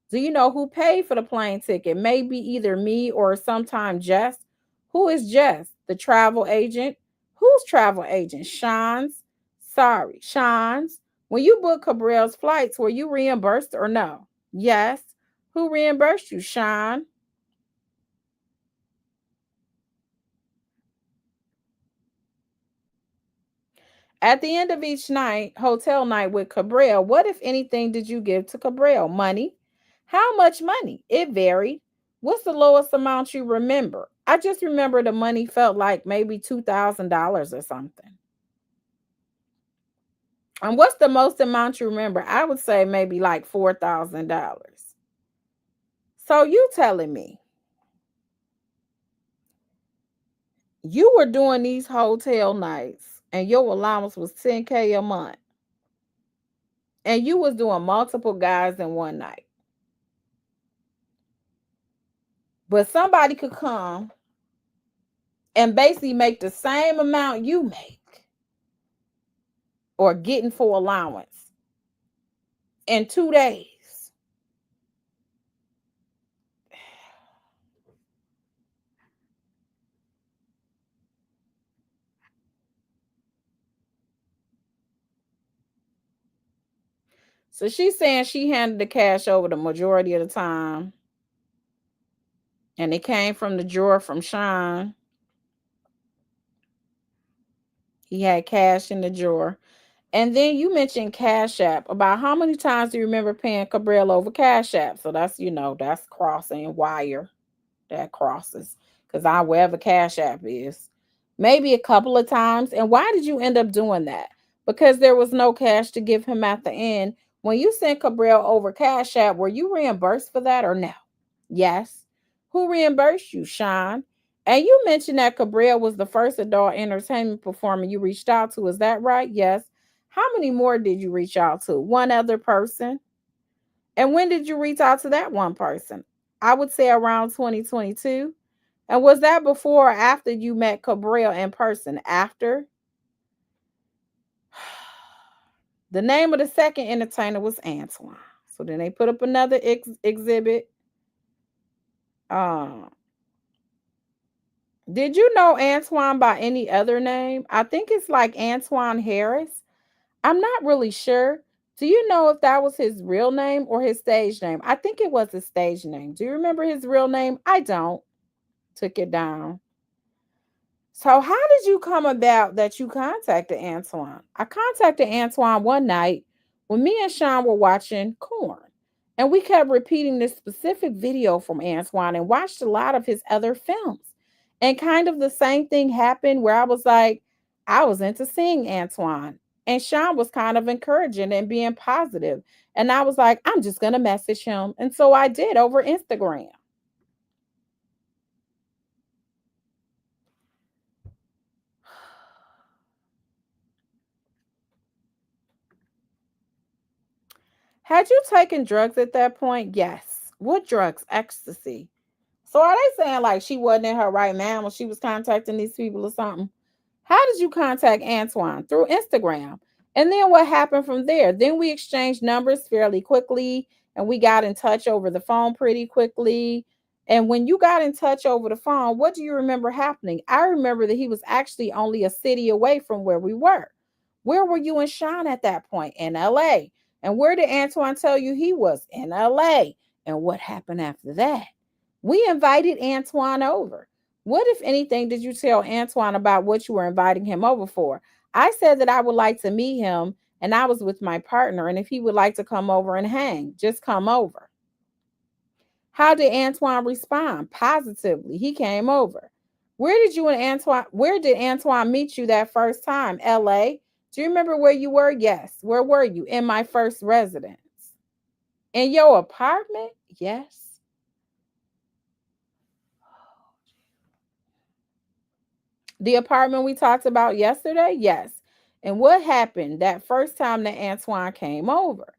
Do you know who paid for the plane ticket? Maybe either me or sometime Jess. Who is Jess? The travel agent. Whose travel agent? Sean's. Sorry, Sean's. When you booked Cabral's flights, were you reimbursed or no? Yes. Who reimbursed you? Sean. At the end of each night, hotel night with Cabral, what, if anything, did you give to Cabral? Money? How much money? It varied. What's the lowest amount you remember? I just remember the money felt like maybe $2,000 or something. And what's the most amount you remember? I would say maybe like $4,000. So you telling me you were doing these hotel nights and your allowance was 10K a month, and you was doing multiple guys in one night. But somebody could come and basically make the same amount you make or getting for allowance in 2 days. So she's saying she handed the cash over the majority of the time, and it came from the drawer from Sean. He had cash in the drawer. And then you mentioned Cash App. About how many times do you remember paying Cabral over Cash App? So that's crossing wire. That crosses. Because I wherever Cash App is. Maybe a couple of times. And why did you end up doing that? Because there was no cash to give him at the end. When you sent Cabral over Cash App, were you reimbursed for that or no? Yes. Who reimbursed you, Sean? And you mentioned that Cabral was the first adult entertainment performer you reached out to. Is that right? Yes. How many more did you reach out to? One other person? And when did you reach out to that one person? I would say around 2022. And was that before or after you met Cabral in person? After? The name of the second entertainer was Antoine. So then they put up another exhibit. Uh, did you know Antoine by any other name? I think it's like Antoine Harris. I'm not really sure. Do you know if that was his real name or his stage name? I think it was his stage name. Do you remember his real name? I don't. Took it down. So how did you come about that you contacted Antoine? I contacted Antoine one night when me and Sean were watching Corn. And we kept repeating this specific video from Antoine and watched a lot of his other films. And kind of the same thing happened where I was like, I was into seeing Antoine. And Sean was kind of encouraging and being positive. And I was like, I'm just going to message him. And so I did over Instagram. Had you taken drugs at that point? Yes. What drugs? Ecstasy. So are they saying like she wasn't in her right mind when she was contacting these people or something? How did you contact Antoine? Through Instagram. And then what happened from there? Then we exchanged numbers fairly quickly and we got in touch over the phone pretty quickly. And when you got in touch over the phone, what do you remember happening? I remember that he was actually only a city away from where we were. Where were you and Sean at that point? In LA. And where did Antoine tell you he was? In LA. And what happened after that? We invited Antoine over. What, if anything, did you tell Antoine about what you were inviting him over for? I said that I would like to meet him and I was with my partner. And if he would like to come over and hang, just come over. How did Antoine respond? Positively. He came over. Where did Antoine meet you that first time? LA. Do you remember where you were? Yes. Where were you? In my first residence. In your apartment? Yes. The apartment we talked about yesterday? Yes. And what happened that first time that Antoine came over?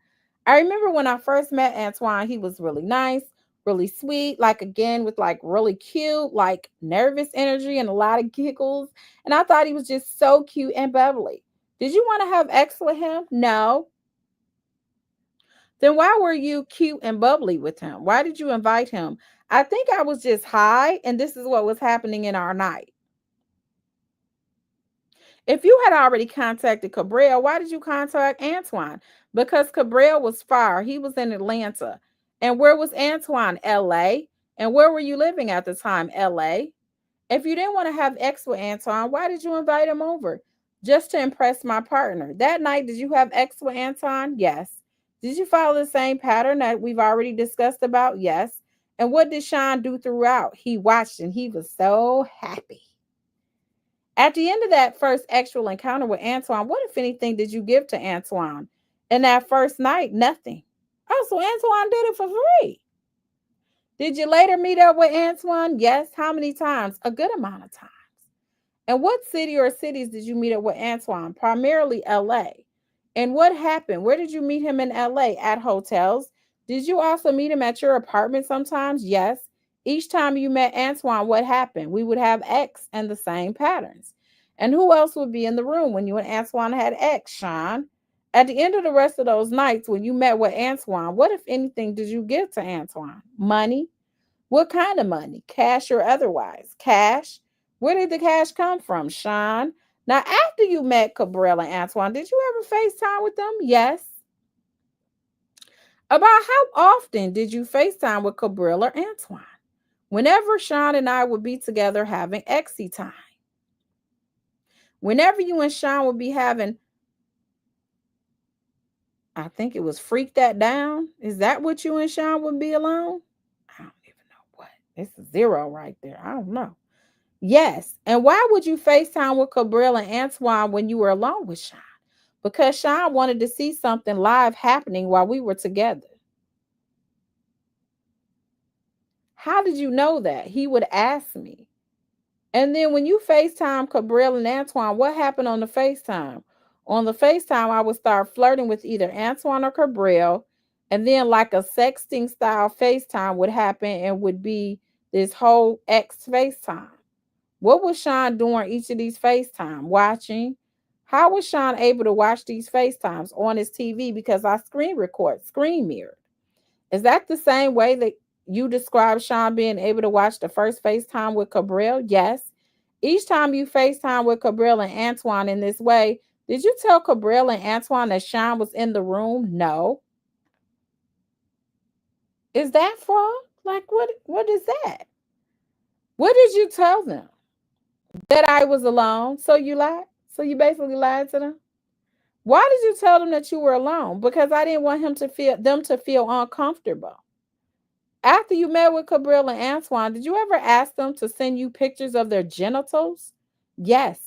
I remember when I first met Antoine, he was really nice, really sweet, like again, with like really cute, like nervous energy and a lot of giggles. And I thought he was just so cute and bubbly. Did you want to have X with him? No. Then why were you cute and bubbly with him? Why did you invite him? I think I was just high, and this is what was happening in our night. If you had already contacted Cabral, why did you contact Antoine? Because Cabral was far. He was in Atlanta. And where was Antoine? LA. And where were you living at the time? LA. If you didn't want to have X with Antoine, why did you invite him over? Just to impress my partner. That night, did you have X with Antoine? Yes. Did you follow the same pattern that we've already discussed about? Yes. And what did Sean do throughout? He watched and he was so happy. At the end of that first actual encounter with Antoine, what, if anything, did you give to Antoine? And that first night, nothing. Oh, so Antoine did it for free. Did you later meet up with Antoine? Yes. How many times? A good amount of times. And what city or cities did you meet up with Antoine? Primarily LA. And what happened? Where did you meet him in LA? At hotels? Did you also meet him at your apartment sometimes? Yes. Each time you met Antoine, what happened? We would have X and the same patterns. And who else would be in the room when you and Antoine had X, Sean? At the end of the rest of those nights when you met with Antoine, what, if anything, did you give to Antoine? Money? What kind of money? Cash or otherwise? Cash? Where did the cash come from, Sean? Now, after you met Cabral and Antoine, did you ever FaceTime with them? Yes. About how often did you FaceTime with Cabral or Antoine? Whenever Sean and I would be together having exy time. Whenever you and Sean would be having, I think it was Freak That Down. Is that what you and Sean would be alone? I don't even know what. It's a zero right there. I don't know. Yes. And why would you FaceTime with Cabral and Antoine when you were alone with Sean? Because Sean wanted to see something live happening while we were together. How did you know that? He would ask me. And then when you FaceTime Cabral and Antoine, what happened on the FaceTime? On the FaceTime, I would start flirting with either Antoine or Cabral, and then like a sexting style FaceTime would happen and would be this whole X FaceTime. What was Sean doing each of these FaceTime? Watching. How was Sean able to watch these FaceTimes on his TV? Because I screen record, screen mirrored. Is that the same way that you describe Sean being able to watch the first FaceTime with Cabral? Yes. Each time you FaceTime with Cabral and Antoine in this way, did you tell Cabral and Antoine that Sean was in the room? No. Is that fraud? Like what is that? What did you tell them? That I was alone. So you lied? So you basically lied to them? Why did you tell them that you were alone? Because I didn't want them to feel uncomfortable. After you met with Cabral and Antoine, did you ever ask them to send you pictures of their genitals? Yes.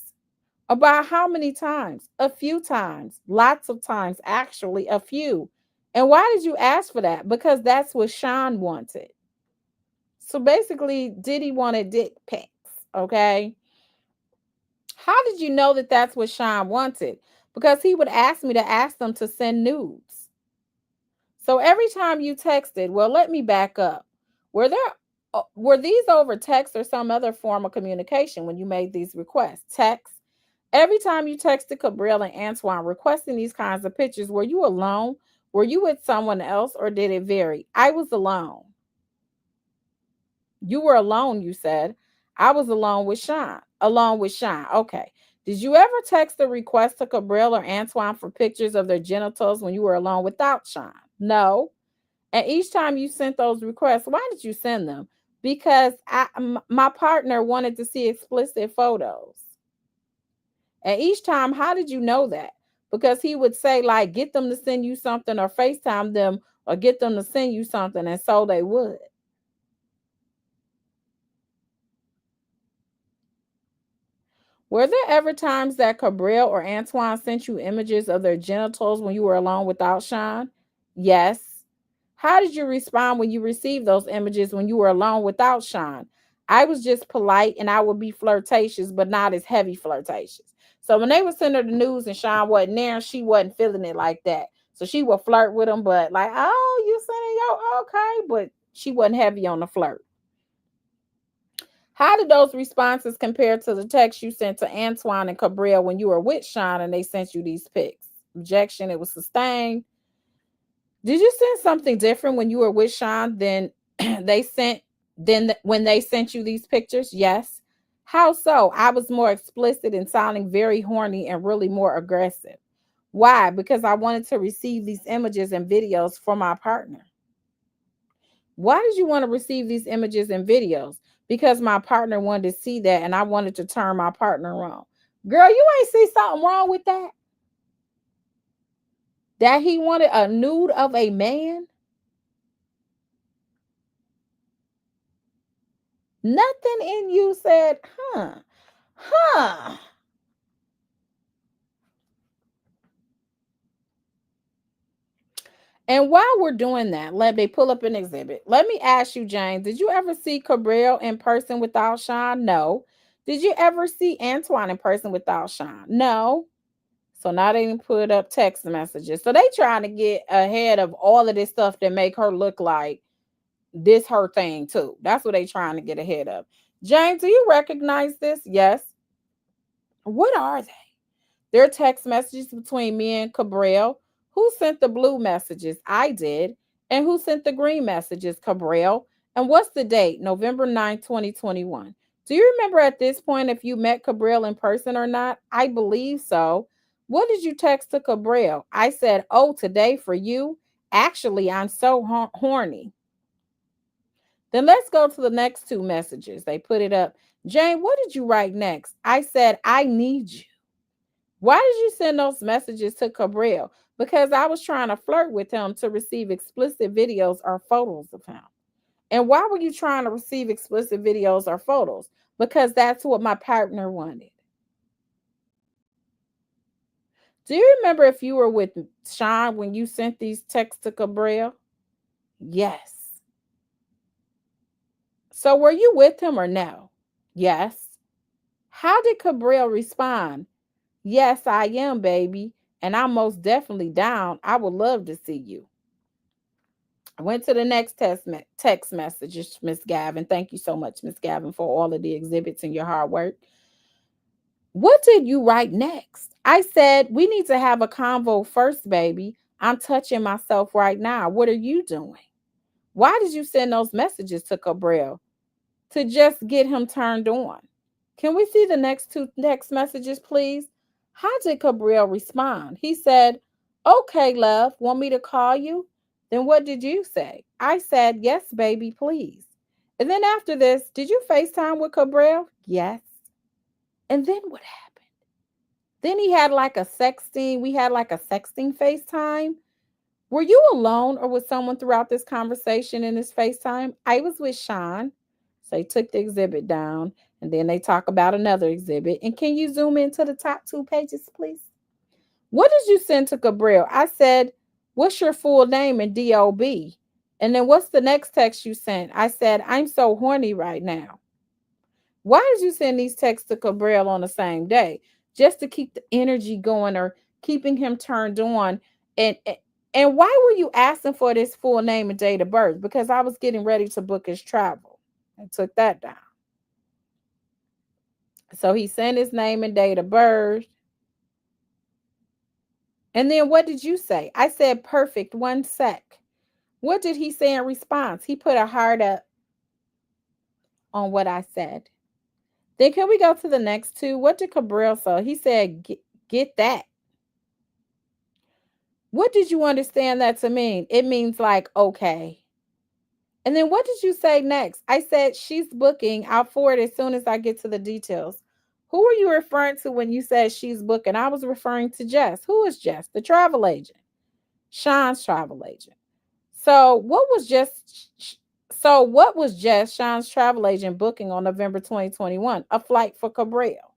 About how many times? A few times. Lots of times, actually, a few. And why did you ask for that? Because that's what Sean wanted. So basically, Diddy wanted dick pics, okay? How did you know that that's what Sean wanted? Because he would ask me to ask them to send nudes. So every time you texted, well, let me back up. Were these over text or some other form of communication when you made these requests? Text. Every time you texted Cabral and Antoine requesting these kinds of pictures, were you alone? Were you with someone else or did it vary? I was alone. You were alone, you said. I was alone with Sean. Alone with Sean. Okay. Did you ever text a request to Cabral or Antoine for pictures of their genitals when you were alone without Sean? No. And each time you sent those requests, why did you send them? Because my partner wanted to see explicit photos. And each time, how did you know that? Because he would say, like, get them to send you something or FaceTime them or get them to send you something. And so they would. Were there ever times that Cabral or Antoine sent you images of their genitals when you were alone without Sean? Yes. How did you respond when you received those images when you were alone without Sean? I was just polite and I would be flirtatious, but not as heavy flirtatious. So when they would send her the news and Sean wasn't there, she wasn't feeling it like that. So she would flirt with him, but like, oh, you sending your okay, but she wasn't heavy on the flirt. How did those responses compare to the text you sent to Antoine and Cabral when you were with Sean and they sent you these pics? Objection, it was sustained. Did you send something different when you were with Sean than they sent when they sent you these pictures? Yes. How so? I was more explicit and sounding very horny and really more aggressive. Why? Because I wanted to receive these images and videos for my partner. Why did you want to receive these images and videos? Because my partner wanted to see that and I wanted to turn my partner on. Girl, you ain't see something wrong with that? That he wanted a nude of a man? Nothing in you said, huh. And while we're doing that, let me pull up an exhibit. Let me ask you, Jane, did you ever see Cabral in person without Sean? No. Did you ever see Antoine in person without Sean? No. So now they didn't put up text messages. So they trying to get ahead of all of this stuff that make her look like this her thing too. That's what they trying to get ahead of. Jane, do you recognize this? Yes. What are they? They're text messages between me and Cabral. Who sent the blue messages? I did. And who sent the green messages? Cabral. And what's the date? November 9th, 2021. Do you remember at this point if you met Cabral in person or not? I believe so. What did you text to Cabral? I said, oh, today for you? Actually, I'm so horny. Then let's go to the next two messages. They put it up. Jane, what did you write next? I said, I need you. Why did you send those messages to Cabral? Because I was trying to flirt with him to receive explicit videos or photos of him. And why were you trying to receive explicit videos or photos? Because that's what my partner wanted. Do you remember if you were with Sean when you sent these texts to Cabral? Yes. So were you with him or no? Yes. How did Cabral respond? Yes, I am, baby. And I'm most definitely down. I would love to see you. I went to the next text messages, Miss Gavin. Thank you so much, Miss Gavin, for all of the exhibits and your hard work. What did you write next? I said, we need to have a convo first, baby. I'm touching myself right now. What are you doing? Why did you send those messages to Cabral? To just get him turned on. Can we see the next two text messages, please? How did Cabral respond? He said, okay, love, want me to call you? Then what did you say? I said, yes, baby, please. And then after this, did you FaceTime with Cabral? Yes. And then what happened? Then he had like a sexting, we had like a sexting FaceTime. Were you alone or with someone throughout this conversation in this FaceTime? I was with Sean. So he took the exhibit down and then they talk about another exhibit. And can you zoom into the top 2 pages, please? What did you send to Gabriel? I said, what's your full name and DOB? And then what's the next text you sent? I said, I'm so horny right now. Why did you send these texts to Cabral on the same day? Just to keep the energy going or keeping him turned on. And and why were you asking for this full name and date of birth? Because I was getting ready to book his travel. I took that down. So he sent his name and date of birth. And then what did you say? I said, perfect, 1 sec. What did he say in response? He put a heart up on what I said. Then can we go to the next two? What did Cabral say? He said, get that. What did you understand that to mean? It means like, okay. And then what did you say next? I said, she's booking. I'll forward as soon as I get to the details. Who are you referring to when you said she's booking? I was referring to Jess. Who is Jess? The travel agent. Sean's travel agent. So what was Jess, Sean's travel agent, booking on November 2021? A flight for Cabral.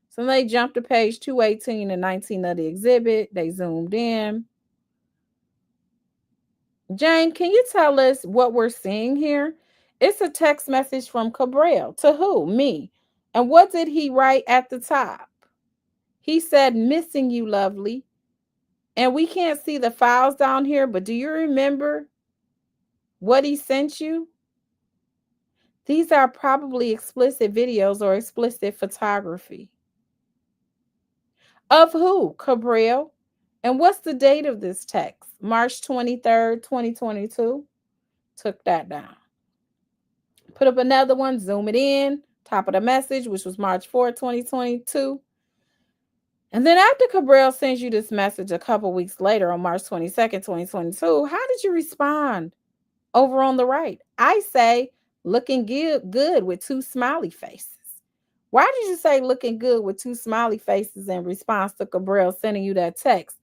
So they jumped to page 218 and 19 of the exhibit. They zoomed in. Jane, can you tell us what we're seeing here? It's a text message from Cabral. To who? Me. And what did he write at the top? He said, missing you, lovely. And we can't see the files down here, but do you remember what he sent you? These are probably explicit videos or explicit photography. Of who? Cabral. And what's the date of this text? March 23rd, 2022. Took that down. Put up another one, zoom it in, top of the message, which was March 4th, 2022. And then after Cabral sends you this message a couple weeks later on March 22nd, 2022, how did you respond? Over on the right, I say looking good with 2 smiley faces. Why did you say looking good with 2 smiley faces in response to Cabral sending you that text?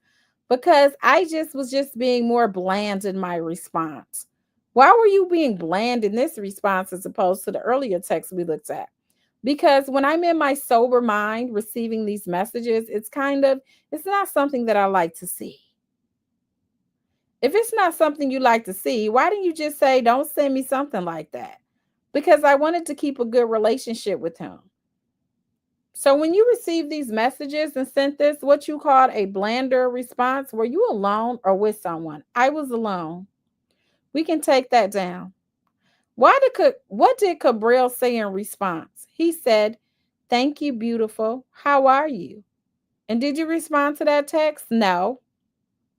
Because I was just being more bland in my response. Why were you being bland in this response as opposed to the earlier text we looked at? Because when I'm in my sober mind receiving these messages, it's not something that I like to see. If it's not something you like to see, why didn't you just say, don't send me something like that? Because I wanted to keep a good relationship with him. So when you received these messages and sent this, what you called a blander response, were you alone or with someone? I was alone. We can take that down. What did Cabral say in response? He said, thank you, beautiful. How are you? And did you respond to that text? No.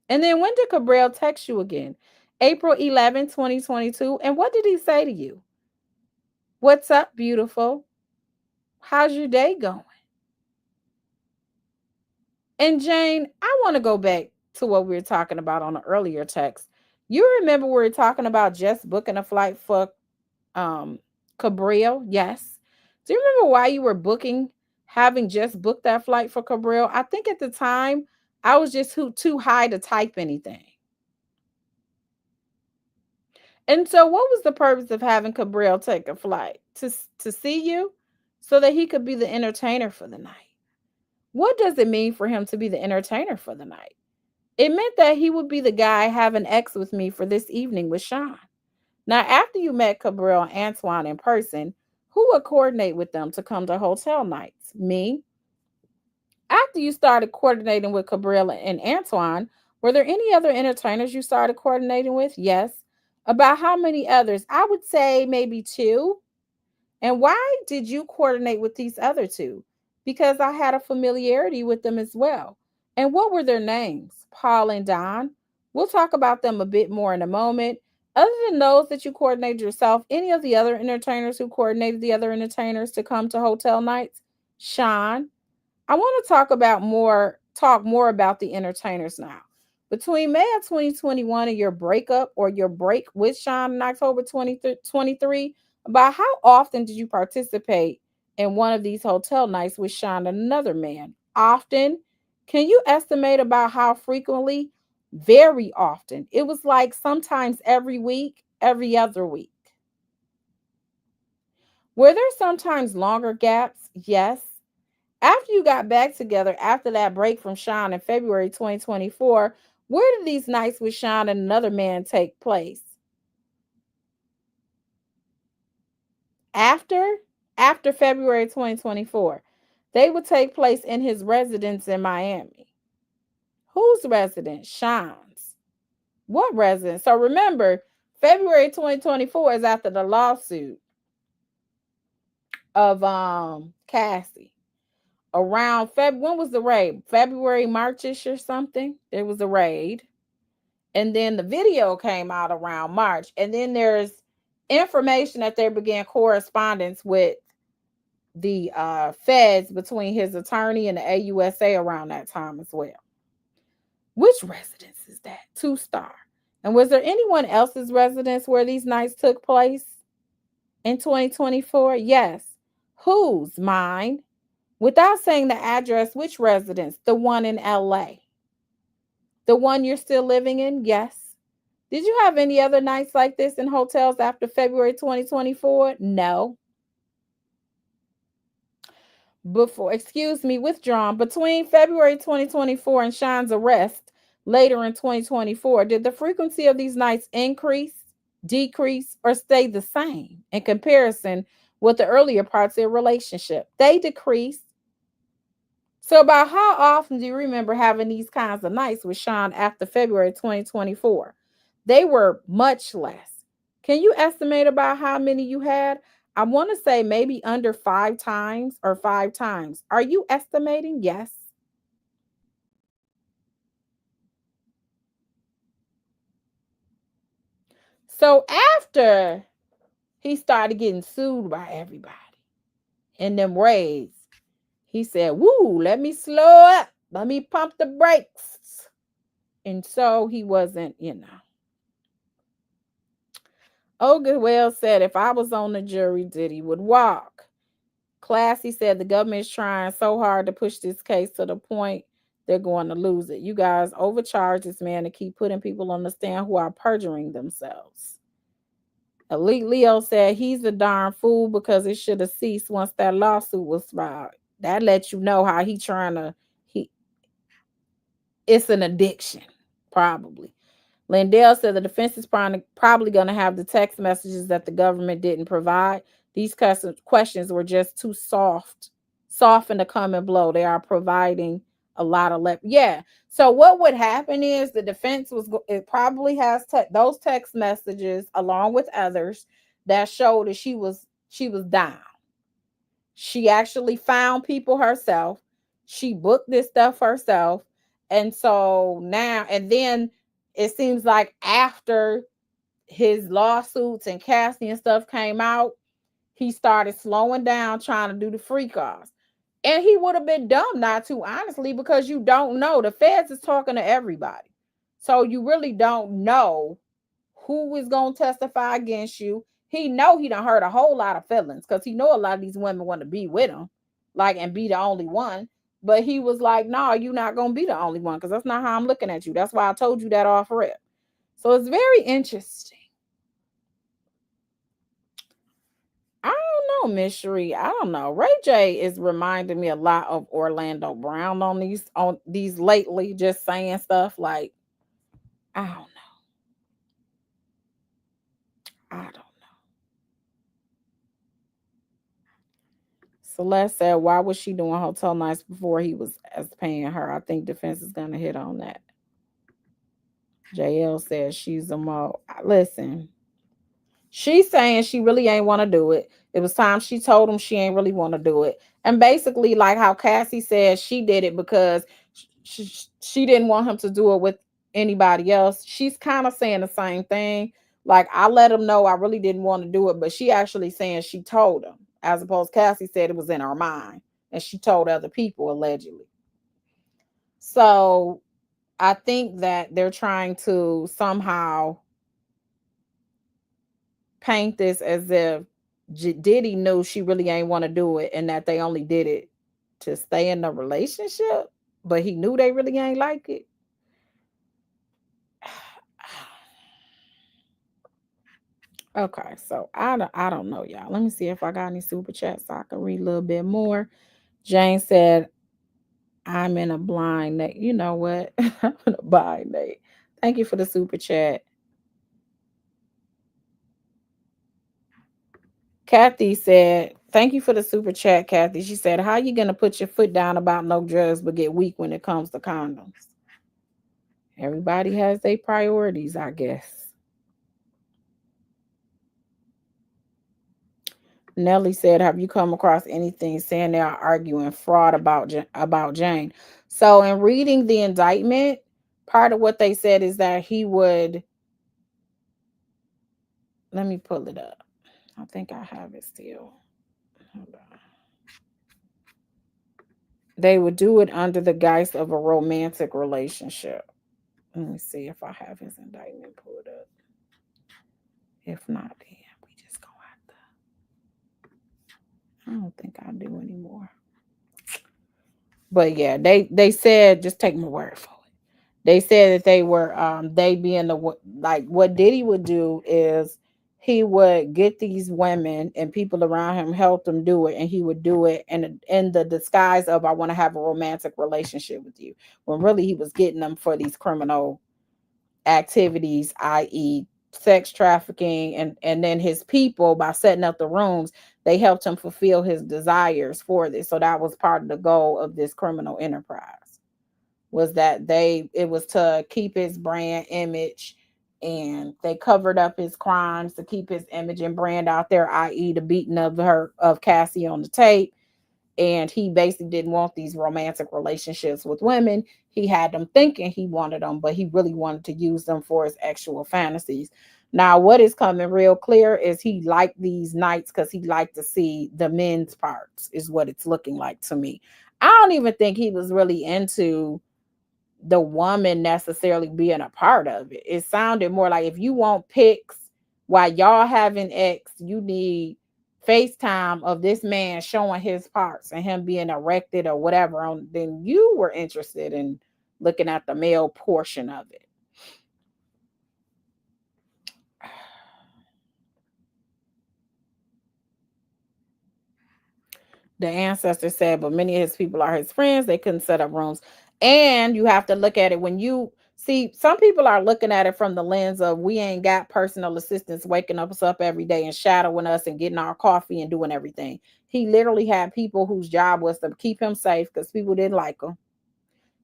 And then when did Cabral text you again? April 11, 2022. And what did he say to you? What's up, beautiful? How's your day going? And Jane, I want to go back to what we were talking about on the earlier text. You remember we were talking about just booking a flight for Cabral? Yes. Do you remember why you were having just booked that flight for Cabral? I think at the time I was just too high to type anything. And so what was the purpose of having Cabral take a flight? To see you so that he could be the entertainer for the night. What does it mean for him to be the entertainer for the night? It meant that he would be the guy having X with me for this evening with Sean. Now, after you met Cabral and Antoine in person, who would coordinate with them to come to hotel nights? Me. After you started coordinating with Cabrera and Antoine, were there any other entertainers you started coordinating with? Yes. About how many others? I would say maybe two. And why did you coordinate with these other two? Because I had a familiarity with them as well. And what were their names? Paul and Don. We'll talk about them a bit more in a moment. Other than those that you coordinated yourself, any of the other entertainers who coordinated the other entertainers to come to hotel nights? Sean, I want to talk more about the entertainers now. Between May of 2021 and your breakup or your break with Sean in October 2023, about how often did you participate in one of these hotel nights with Sean and another man? Often? Can you estimate about how frequently? Very often. It was like sometimes every week, every other week. Were there sometimes longer gaps? Yes. After you got back together after that break from Sean in February 2024, where did these nights with Sean and another man take place? After after February 2024, they would take place in his residence in Miami. Whose residence? Sean's. What residence? So remember, February 2024 is after the lawsuit of Cassie. Around when was the raid? February, Marchish or something. There was a raid. And then the video came out around March. And then there's information that they began correspondence with the feds between his attorney and the AUSA around that time as well. Which residence is that? 2-star. And was there anyone else's residence where these nights took place in 2024? Yes. Whose? Mine. Without saying the address, which residence? The one in LA. The one you're still living in? Yes. Did you have any other nights like this in hotels after February 2024? No. Withdrawn. Between February 2024 and Sean's arrest later in 2024, did the frequency of these nights increase, decrease, or stay the same in comparison with the earlier parts of their relationship? They decreased. So, about how often do you remember having these kinds of nights with Sean after February 2024? They were much less. Can you estimate about how many you had? I want to say maybe under 5 times or 5 times. Are you estimating? Yes. So, after he started getting sued by everybody in them raids, he said, "Woo, let me slow up. Let me pump the brakes." And so he wasn't. Oldwell said, if I was on the jury, Diddy would walk. Classy said, the government is trying so hard to push this case to the point they're going to lose it. You guys overcharge this man to keep putting people on the stand who are perjuring themselves. Elite Leo said, he's a darn fool because it should have ceased once that lawsuit was filed. That lets you know how it's an addiction, probably. Lindell said the defense is probably going to have the text messages that the government didn't provide. These questions were just too soften to come and blow. They are providing a lot of yeah. So what would happen is the defense it probably has those text messages along with others that showed that she was down. She actually found people herself. She booked this stuff herself. And so now, and then it seems like after his lawsuits and Cassie and stuff came out, he started slowing down trying to do the free calls. And he would have been dumb not to, honestly, because you don't know. The feds is talking to everybody. So you really don't know who is going to testify against you. He know he done hurt a whole lot of feelings because he know a lot of these women want to be with him, and be the only one. But he was like, no, you're not going to be the only one because that's not how I'm looking at you. That's why I told you that off rip. So it's very interesting. I don't know, Miss Cherie. I don't know. Ray J is reminding me a lot of Orlando Brown on these lately, just saying stuff like, I don't know. Celeste said, why was she doing hotel nights before he was as paying her? I think defense is going to hit on that. JL says she's a mo. Listen, she's saying she really ain't want to do it. It was time she told him she ain't really want to do it. And basically, like how Cassie said, she did it because she didn't want him to do it with anybody else. She's kind of saying the same thing. Like, I let him know I really didn't want to do it, but she actually saying she told him, as opposed Cassie said it was in her mind and she told other people allegedly. So I think that they're trying to somehow paint this as if Diddy knew she really ain't want to do it and that they only did it to stay in the relationship, but he knew they really ain't like it. Okay, so I don't know, y'all. Let me see if I got any super chats so I can read a little bit more. Jane said, I'm in a blind Nate. You know what? I'm in a blind Nate. Thank you for the super chat. Kathy said, thank you for the super chat, Kathy. She said, how you gonna put your foot down about no drugs but get weak when it comes to condoms? Everybody has their priorities, I guess. Nellie said, have you come across anything saying they are arguing fraud about Jane? So in reading the indictment, part of what they said is that he would, let me pull it up. I think I have it still. Hold on. They would do it under the guise of a romantic relationship. Let me see if I have his indictment pulled up. If not, then we just gonna have to. I don't think I do anymore. But yeah, they said, just take my word for it. They said that they were they being the, like, what Diddy would do is he would get these women and people around him, help them do it, and he would do it in the disguise of, I want to have a romantic relationship with you, when really he was getting them for these criminal activities, i.e. sex trafficking, and then his people, by setting up the rooms, they helped him fulfill his desires for this. So that was part of the goal of this criminal enterprise, was that it was to keep his brand image, and they covered up his crimes to keep his image and brand out there, i.e. the beating of Cassie on the tape. And he basically didn't want these romantic relationships with women. He had them thinking he wanted them, but he really wanted to use them for his actual fantasies. Now, what is coming real clear is he liked these nights because he liked to see the men's parts, is what it's looking like to me. I don't even think he was really into the woman necessarily being a part of it. It sounded more like, if you want pics while y'all having X, you need FaceTime of this man showing his parts and him being erected or whatever, then you were interested in looking at the male portion of it. The ancestor said, but many of his people are his friends. They couldn't set up rooms. And you have to look at it, when you see, some people are looking at it from the lens of, we ain't got personal assistants waking us up every day and shadowing us and getting our coffee and doing everything. He literally had people whose job was to keep him safe because people didn't like him.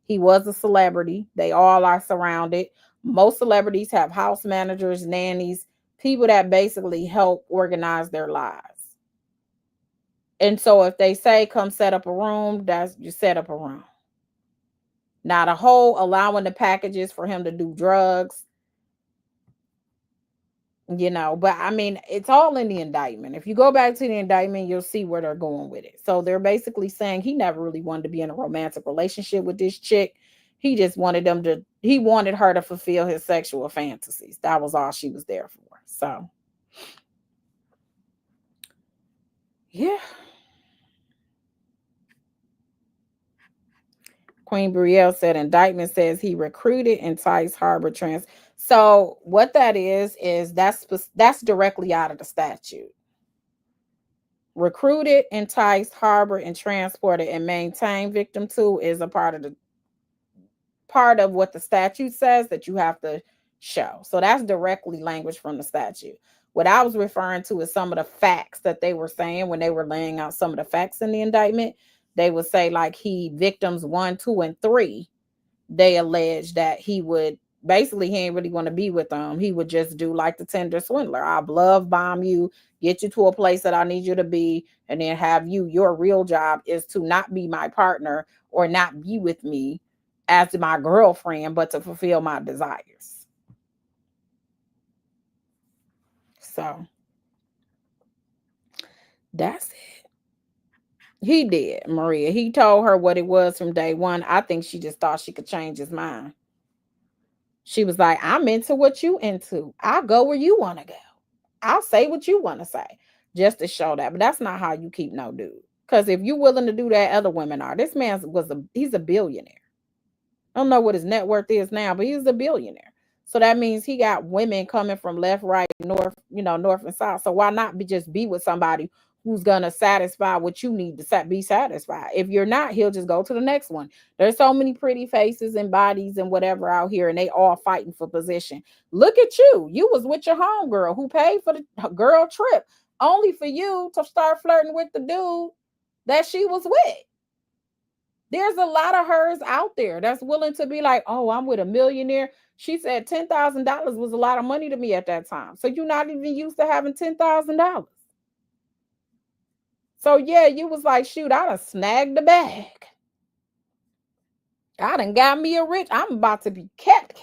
He was a celebrity. They all are surrounded. Most celebrities have house managers, nannies, people that basically help organize their lives. And so if they say, come set up a room, that's, you set up a room. Now, the whole allowing the packages for him to do drugs, but I mean, it's all in the indictment. If you go back to the indictment, you'll see where they're going with it. So they're basically saying he never really wanted to be in a romantic relationship with this chick. He just wanted he wanted her to fulfill his sexual fantasies. That was all she was there for. So, yeah. Queen Brielle said indictment says he recruited, enticed, harbor, trans. So what that is that's directly out of the statute. Recruited, enticed, harbor, and transported and maintain victim to is a part of what the statute says that you have to show. So that's directly language from the statute. What I was referring to is some of the facts that they were saying when they were laying out some of the facts in the indictment. They would say, like, victims 1, 2, and 3, they alleged that he would basically, he ain't really want to be with them. He would just do like the Tinder swindler. I'll love bomb you, get you to a place that I need you to be, and then have your real job is to not be my partner or not be with me as my girlfriend, but to fulfill my desires. So that's it. He did, Maria. He told her what it was from day one. I think she just thought she could change his mind. She was like, I'm into what you into. I'll go where you want to go. I'll say what you want to say just to show that. But that's not how you keep no dude. Because if you're willing to do that, other women are. This man he's a billionaire. I don't know what his net worth is now, but he's a billionaire. So that means he got women coming from left, right, north, north and south. So why not just be with somebody who's gonna satisfy what you need to be satisfied? If you're not, he'll just go to the next one. There's so many pretty faces and bodies and whatever out here, and they all fighting for position. Look at you. You was with your homegirl who paid for the girl trip only for you to start flirting with the dude that she was with. There's a lot of hers out there that's willing to be like, oh, I'm with a millionaire. She said $10,000 was a lot of money to me at that time. So you're not even used to having $10,000. So yeah, you was like, shoot, I done snagged the bag. I done got me a rich. I'm about to be kept.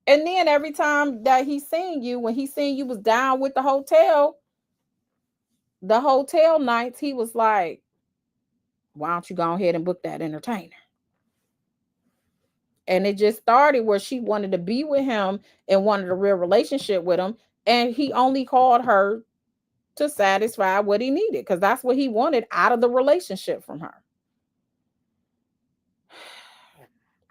And then every time that he seen you, when he seen you was down with the hotel nights, he was like, why don't you go ahead and book that entertainer? And it just started where she wanted to be with him and wanted a real relationship with him. And he only called her to satisfy what he needed, because that's what he wanted out of the relationship from her.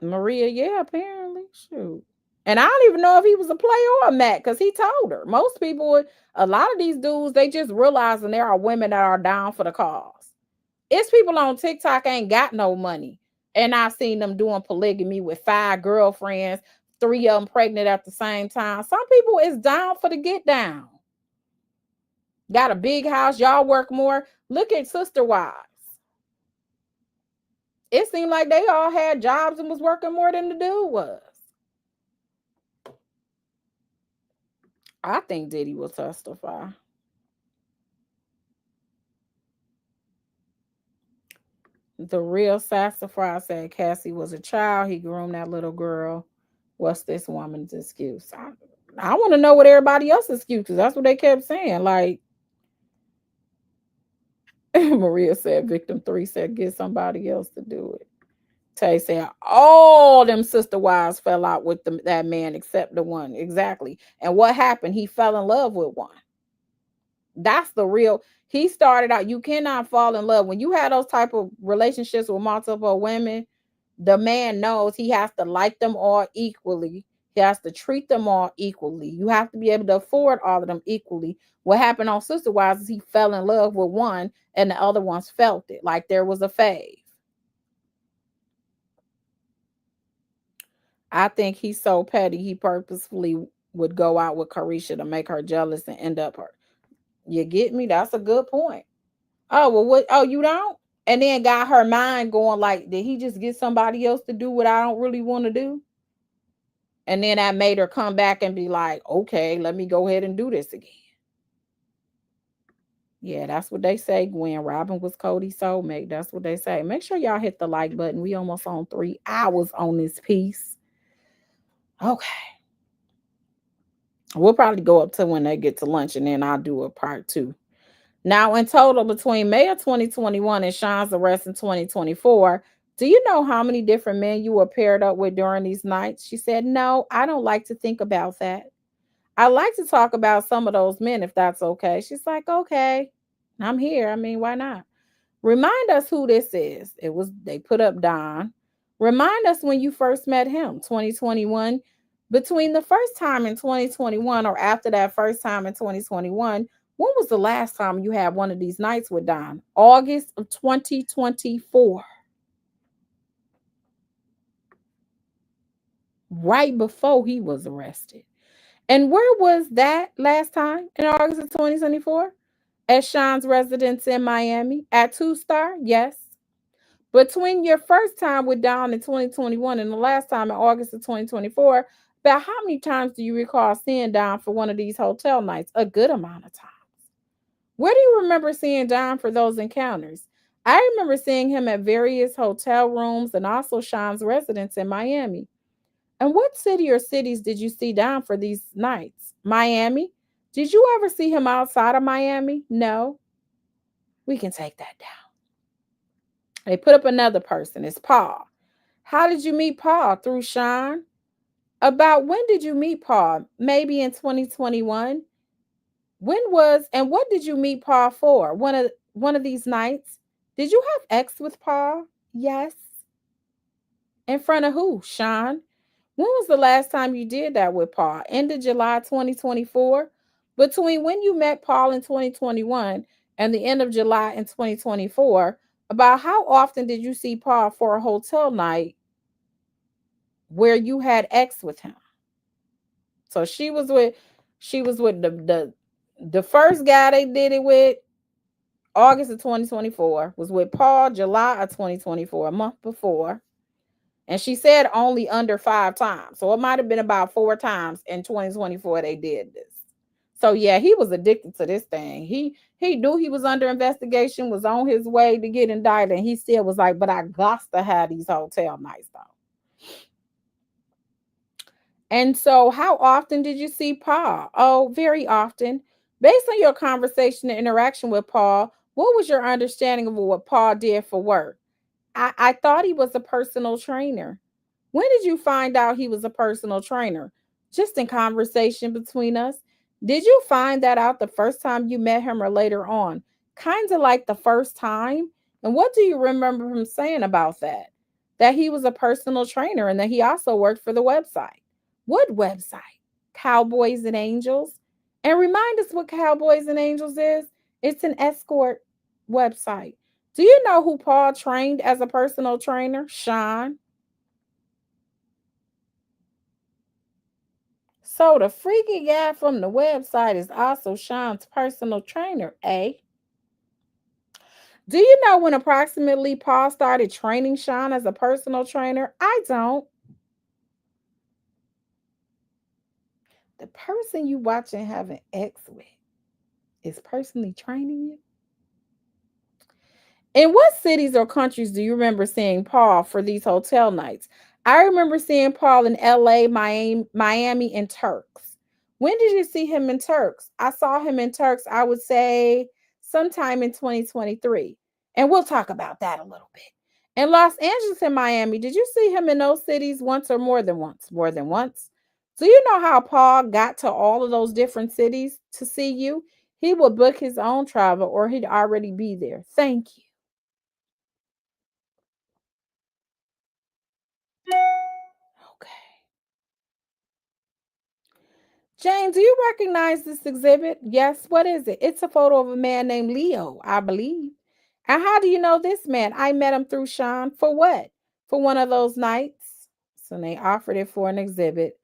Maria, yeah, apparently. Shoot. And I don't even know if he was a player or a Mac, because he told her. Most people, a lot of these dudes, they just realizing there are women that are down for the cause. It's people on TikTok ain't got no money. And I've seen them doing polygamy with 5 girlfriends, 3 of them pregnant at the same time. Some people is down for the get down. Got a big house, y'all work more. Look at Sister Wives. It seemed like they all had jobs and was working more than the dude was. I think Diddy will testify. The real sassafras said Cassie was a child. He groomed that little girl. What's this woman's excuse? I want to know what everybody else's excuses. That's what they kept saying. Like, Maria said, victim 3 said, get somebody else to do it. Tay said, all them sister wives fell out with that man except the one. Exactly. And what happened? He fell in love with one. That's the real. He started out, you cannot fall in love. When you have those type of relationships with multiple women, the man knows he has to like them all equally. He has to treat them all equally. You have to be able to afford all of them equally. What happened on Sister Wives is he fell in love with one and the other ones felt it. Like there was a fave. I think he's so petty, he purposefully would go out with Carisha to make her jealous and end up her. You get me? That's a good point. Oh, well, what? Oh, you don't? And then got her mind going like, did he just get somebody else to do what I don't really want to do? And then that made her come back and be like, okay, let me go ahead and do this again. Yeah, that's what they say, Gwen. Robin was Cody's soulmate. That's what they say. Make sure y'all hit the like button. We almost on 3 hours on this piece. Okay. We'll probably go up to when they get to lunch, and then I'll do a part 2. Now, in total, between May of 2021 and Sean's arrest in 2024, do you know how many different men you were paired up with during these nights? She said, no, I don't like to think about that. I like to talk about some of those men, if that's okay. She's like, okay, I'm here. I mean, why not? Remind us who this is. They put up Don. Remind us when you first met him, 2021. Between the first time in 2021 or after that first time in 2021, when was the last time you had one of these nights with Don? August of 2024. Right before he was arrested. And where was that last time in August of 2024? At Sean's residence in Miami at 2 Star? Yes. Between your first time with Don in 2021 and the last time in August of 2024, about how many times do you recall seeing Don for one of these hotel nights? A good amount of times. Where do you remember seeing Don for those encounters? I remember seeing him at various hotel rooms and also Sean's residence in Miami. And what city or cities did you see Don for these nights? Miami? Did you ever see him outside of Miami? No. We can take that down. They put up another person. It's Paul. How did you meet Paul? Through Sean? About when did you meet Paul? Maybe in 2021. When was and what did you meet Paul for? One of these nights? Did you have X with Paul? Yes. In front of who? Sean. When was the last time you did that with Paul? End of July 2024? Between when you met Paul in 2021 and the end of July in 2024, about how often did you see Paul for a hotel night where you had X with him? So she was with the first guy they did it with, August of 2024, was with Paul July of 2024, a month before. And she said only under 5 times. So it might have been about 4 times in 2024 they did this. So yeah, he was addicted to this thing. He knew he was under investigation, was on his way to get indicted, and he still was like, but I got to have these hotel nights though. And so how often did you see Paul? Oh, very often. Based on your conversation and interaction with Paul, what was your understanding of what Paul did for work? I thought he was a personal trainer. When did you find out he was a personal trainer? Just in conversation between us. Did you find that out the first time you met him or later on? Kind of like the first time. And what do you remember him saying about that? That he was a personal trainer and that he also worked for the website. What website? Cowboys and Angels. And remind us what Cowboys and Angels is. It's an escort website. Do you know who Paul trained as a personal trainer? Sean. So the freaky guy from the website is also Sean's personal trainer, eh? Do you know when approximately Paul started training Sean as a personal trainer? I don't. The person you watching have an ex with is personally training you? In what cities or countries do you remember seeing Paul for these hotel nights? I remember seeing Paul in LA, Miami, and Turks. When did you see him in Turks? I saw him in Turks, I would say sometime in 2023. And we'll talk about that a little bit. In Los Angeles and Miami, did you see him in those cities once or more than once? More than once. Do you know how Paul got to all of those different cities to see you? He would book his own travel or he'd already be there. Thank you. Okay. Jane, do you recognize this exhibit? Yes. What is it? It's a photo of a man named Leo, I believe. And how do you know this man? I met him through Sean. For what? For one of those nights. So they offered it for an exhibit.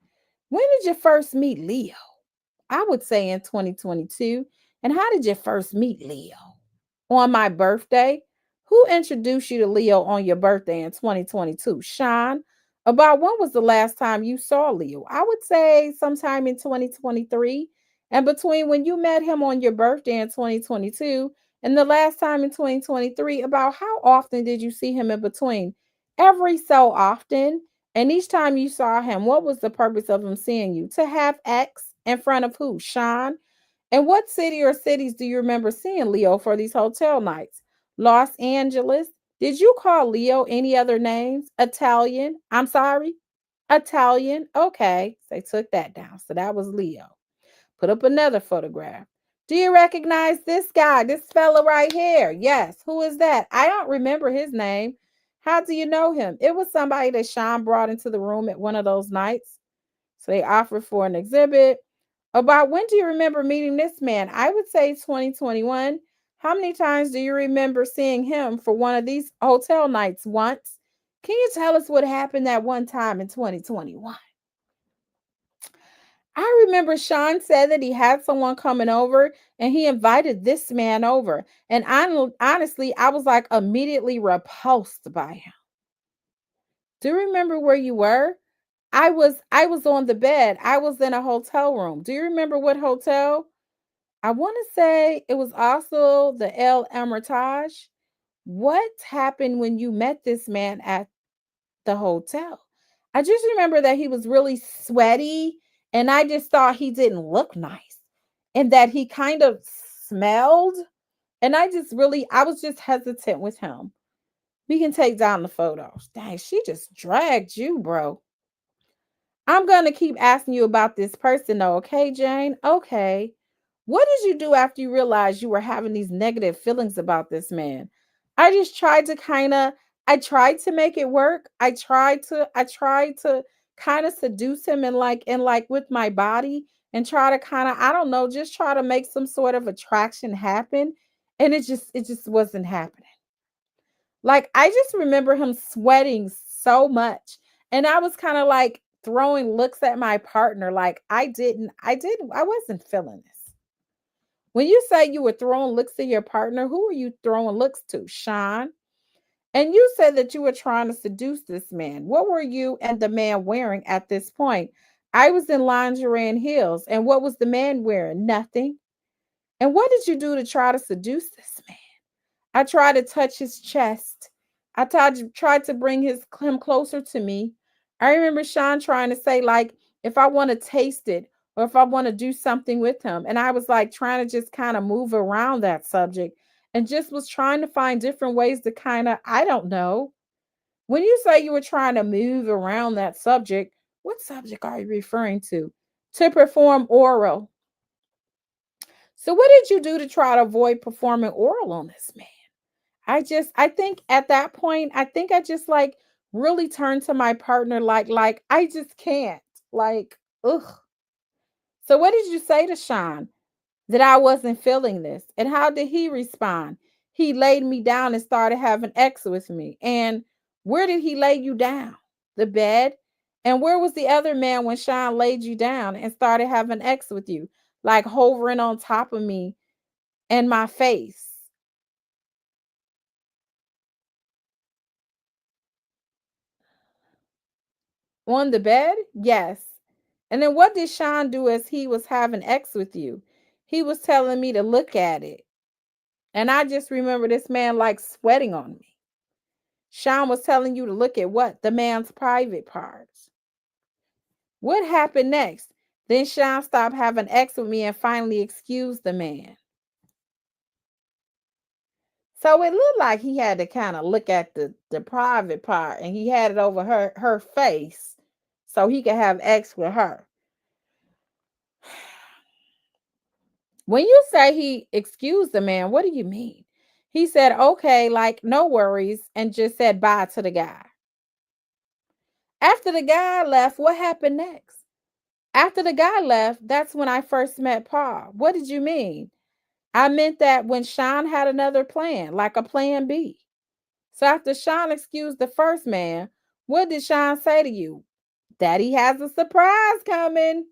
When did you first meet Leo? I would say in 2022. And how did you first meet Leo? On my birthday? Who introduced you to Leo on your birthday in 2022? Sean. About when was the last time you saw Leo? I would say sometime in 2023. And between when you met him on your birthday in 2022 and the last time in 2023, about how often did you see him in between? Every so often. And each time you saw him, what was the purpose of him seeing you? To have X in front of who? Sean. And what city or cities do you remember seeing Leo for these hotel nights? Los Angeles. Did you call Leo any other names? Italian. I'm sorry. Italian. Okay. They took that down. So that was Leo. Put up another photograph. Do you recognize this guy, this fella right here? Yes. Who is that? I don't remember his name. How do you know him? It was somebody that Sean brought into the room at one of those nights. So they offered for an exhibit. About when do you remember meeting this man? I would say 2021. How many times do you remember seeing him for one of these hotel nights? Once. Can you tell us what happened that one time in 2021? I remember Sean said that he had someone coming over and he invited this man over. And honestly, I was like immediately repulsed by him. Do you remember where you were? I was on the bed. I was in a hotel room. Do you remember what hotel? I want to say it was also the El Hermitage. What happened when you met this man at the hotel? I just remember that he was really sweaty and I just thought he didn't look nice and that he kind of smelled. And I was just hesitant with him. We can take down the photos. Dang, she just dragged you, bro. I'm going to keep asking you about this person, though. Okay, Jane? Okay. What did you do after you realized you were having these negative feelings about this man? I just tried to I tried to make it work. I tried to kind of seduce him and like with my body and try to I don't know, just try to make some sort of attraction happen. And it just wasn't happening. Like, I just remember him sweating so much. And I was kind of like throwing looks at my partner. Like, I wasn't feeling this. When you say you were throwing looks at your partner, who were you throwing looks to? Sean? And you said that you were trying to seduce this man. What were you and the man wearing at this point? I was in lingerie and heels. And what was the man wearing? Nothing. And what did you do to try to seduce this man? I tried to touch his chest. I tried to bring him closer to me. I remember Sean trying to say, like, if I want to taste it or if I want to do something with him. And I was like trying to just kind of move around that subject and just was trying to find different ways to I don't know. When you say you were trying to move around that subject, what subject are you referring to? To perform oral. So, what did you do to try to avoid performing oral on this man? I think at that point, I think I just like really turned to my partner like I just can't. Like, ugh. So what did you say to Sean? That I wasn't feeling this. And how did he respond? He laid me down and started having X with me. And where did he lay you down? The bed. And where was the other man when Sean laid you down and started having X with you? Like hovering on top of me and my face. On the bed? Yes. And then what did Sean do as he was having X with you? He was telling me to look at it. And I just remember this man like sweating on me. Sean was telling you to look at what? The man's private parts. What happened next? Then Sean stopped having X with me and finally excused the man. So it looked like he had to kind of look at the private part and he had it over her face so he could have X with her. When you say he excused the man, what do you mean? He said, okay, like no worries, and just said bye to the guy. After the guy left, what happened next? After the guy left, that's when I first met Paul. What did you mean? I meant that when Sean had another plan, like a plan B. So after Sean excused the first man, what did Sean say to you? That he has a surprise coming.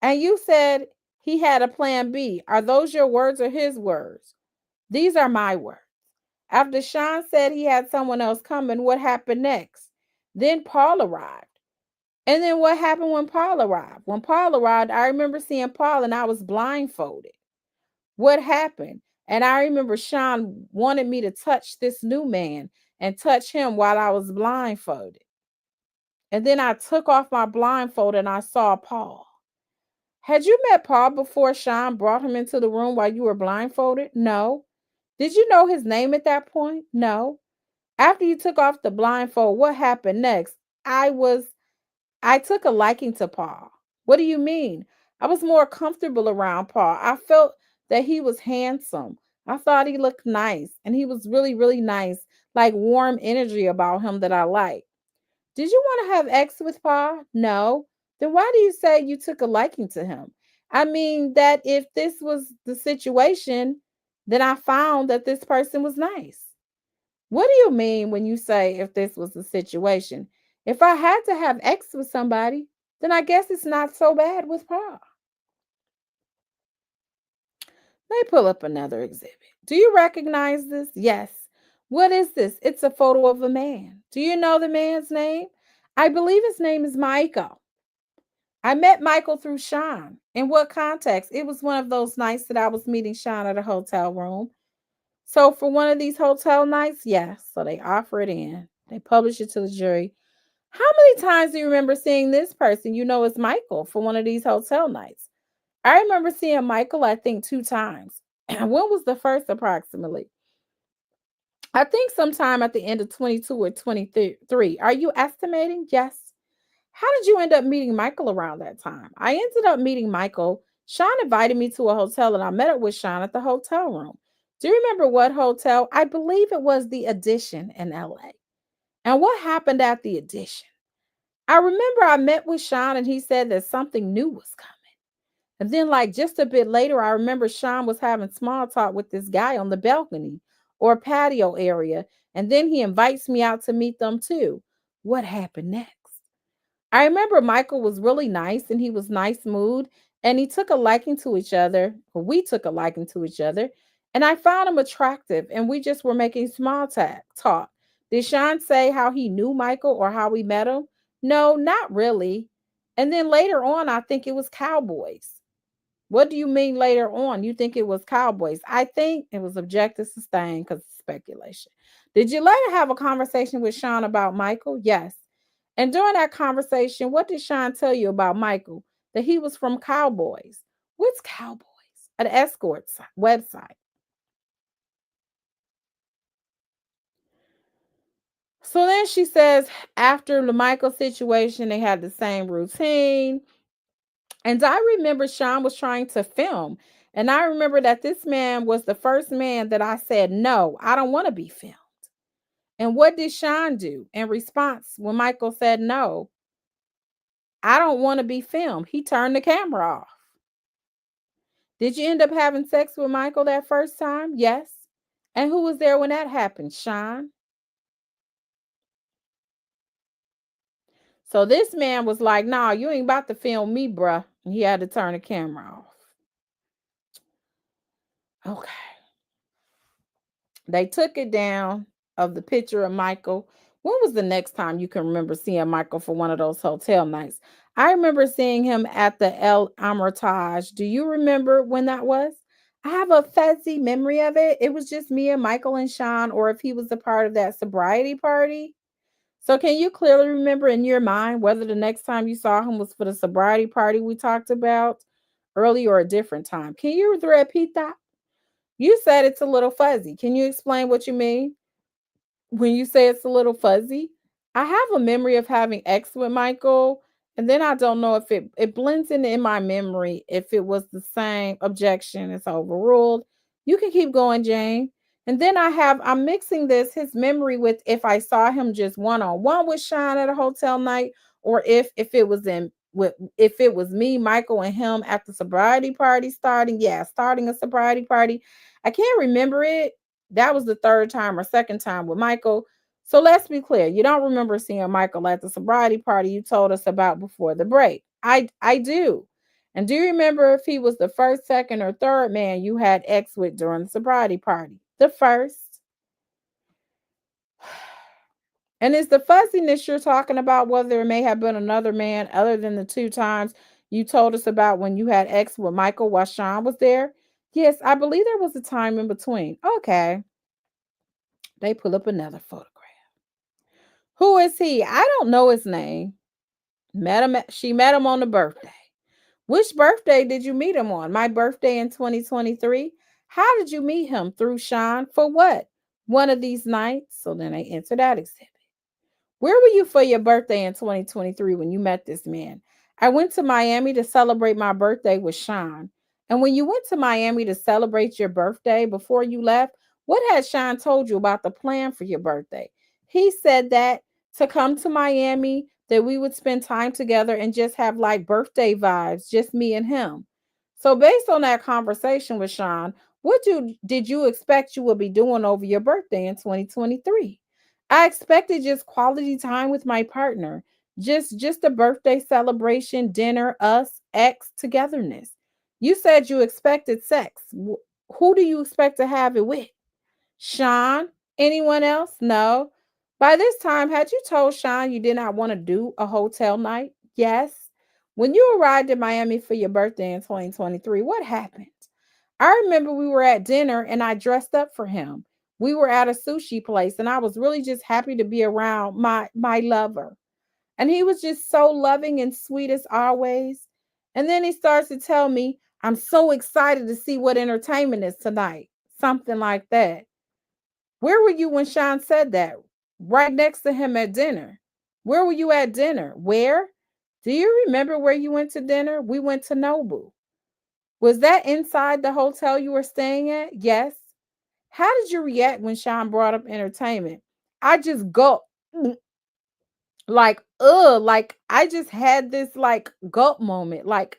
And you said he had a plan B. Are those your words or his words? These are my words. After Sean said he had someone else coming, what happened next? Then Paul arrived. And then what happened when Paul arrived? When Paul arrived, I remember seeing Paul and I was blindfolded. What happened? And I remember Sean wanted me to touch this new man and touch him while I was blindfolded. And then I took off my blindfold and I saw Paul. Had you met Paul before Sean brought him into the room while you were blindfolded? No. Did you know his name at that point? No. After you took off the blindfold, what happened next? I was I took a liking to Paul. What do you mean? I was more comfortable around Paul. I felt that he was handsome. I thought he looked nice and he was really, really nice, like warm energy about him that I liked. Did you want to have X with Paul? No. Then why do you say you took a liking to him? I mean, that if this was the situation, then I found that this person was nice. What do you mean when you say if this was the situation? If I had to have X with somebody, then I guess it's not so bad with Paul. Let me pull up another exhibit. Do you recognize this? Yes. What is this? It's a photo of a man. Do you know the man's name? I believe his name is Michael. I met Michael through Sean. In what context? It was one of those nights that I was meeting Sean at a hotel room. So for one of these hotel nights, yes. So they offer it in. They publish it to the jury. How many times do you remember seeing this person you know as Michael for one of these hotel nights? I remember seeing Michael, I think, 2 times. And when was the first approximately? I think sometime at the end of 22 or 23. Are you estimating? Yes. How did you end up meeting Michael around that time? I ended up meeting Michael. Sean invited me to a hotel and I met up with Sean at the hotel room. Do you remember what hotel? I believe it was the Edition in LA. And what happened at the Edition? I remember I met with Sean and he said that something new was coming. And then, like just a bit later, I remember Sean was having small talk with this guy on the balcony or patio area. And then he invites me out to meet them too. What happened next? I remember Michael was really nice and he was nice mood and he took a liking to each other. Or we took a liking to each other. And I found him attractive and we just were making small talk. Did Sean say how he knew Michael or how we met him? No, not really. And then later on, I think it was Cowboys. What do you mean later on? You think it was Cowboys? I think it was objective sustained because it's speculation. Did you later have a conversation with Sean about Michael? Yes. And during that conversation, what did Sean tell you about Michael? That he was from Cowboys. What's Cowboys? An escort website. So then she says, after the Michael situation, they had the same routine. And I remember Sean was trying to film. And I remember that this man was the first man that I said, no, I don't want to be filmed. And what did Sean do in response when Michael said, no, I don't want to be filmed? He turned the camera off. Did you end up having sex with Michael that first time? Yes. And who was there when that happened? Sean. So this man was like, nah, you ain't about to film me, bruh. And he had to turn the camera off. Okay. They took it down of the picture of Michael. When was the next time you can remember seeing Michael for one of those hotel nights? I remember seeing him at the El Hermitage. Do you remember when that was? I have a fuzzy memory of it. It was just me and Michael and Sean, or if he was a part of that sobriety party. So, can you clearly remember in your mind whether the next time you saw him was for the sobriety party we talked about earlier or a different time? Can you repeat that? You said it's a little fuzzy. Can you explain what you mean when you say it's a little fuzzy? I have a memory of having X with Michael, and then I don't know if it blends in my memory if it was the same. Objection is overruled. You can keep going, Jane. And then I'm mixing his memory with if I saw him just one on one with Sean at a hotel night, or if it was in with if it was me, Michael, and him at the sobriety party starting a sobriety party. I can't remember it. That was the third time or second time with Michael. So let's be clear. You don't remember seeing Michael at the sobriety party you told us about before the break. I do. And do you remember if he was the first, second, or third man you had X with during the sobriety party? The first. And is the fuzziness you're talking about whether it may have been another man other than the 2 times you told us about when you had X with Michael while Sean was there? Yes, I believe there was a time in between. Okay. They pull up another photograph. Who is he? I don't know his name. She met him on the birthday. Which birthday did you meet him on? My birthday in 2023. How did you meet him? Through Sean? For what? One of these nights. So then they enter that exhibit. Where were you for your birthday in 2023 when you met this man? I went to Miami to celebrate my birthday with Sean. And when you went to Miami to celebrate your birthday before you left, what had Sean told you about the plan for your birthday? He said that to come to Miami, that we would spend time together and just have like birthday vibes, just me and him. So based on that conversation with Sean, did you expect you would be doing over your birthday in 2023? I expected just quality time with my partner, just a birthday celebration, dinner, us, ex, togetherness. You said you expected sex. Who do you expect to have it with? Sean? Anyone else? No. By this time, had you told Sean you did not want to do a hotel night? Yes. When you arrived in Miami for your birthday in 2023, what happened? I remember we were at dinner and I dressed up for him. We were at a sushi place and I was really just happy to be around my lover. And he was just so loving and sweet as always. And then he starts to tell me, I'm so excited to see what entertainment is tonight. Something like that. Where were you when Sean said that? Right next to him at dinner. Where were you at dinner? Where? Do you remember where you went to dinner? We went to Nobu. Was that inside the hotel you were staying at? Yes. How did you react when Sean brought up entertainment? I just go like I just had this like gut moment, like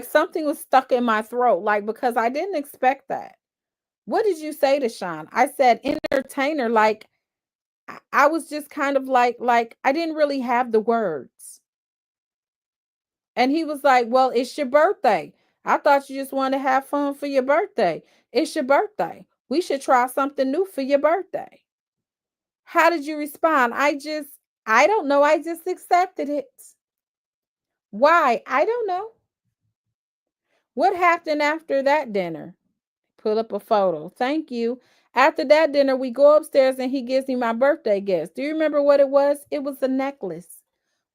something was stuck in my throat, like because I didn't expect that. What did you say to Sean? I said entertainer, like I was just kind of like I didn't really have the words. And he was like, well, it's your birthday. I thought you just wanted to have fun for your birthday. It's your birthday. We should try something new for your birthday. How did you respond? I don't know. I just accepted it. Why? I don't know. What happened after that dinner? Pull up a photo. Thank you. After that dinner, we go upstairs and he gives me my birthday gift. Do you remember what it was? It was a necklace.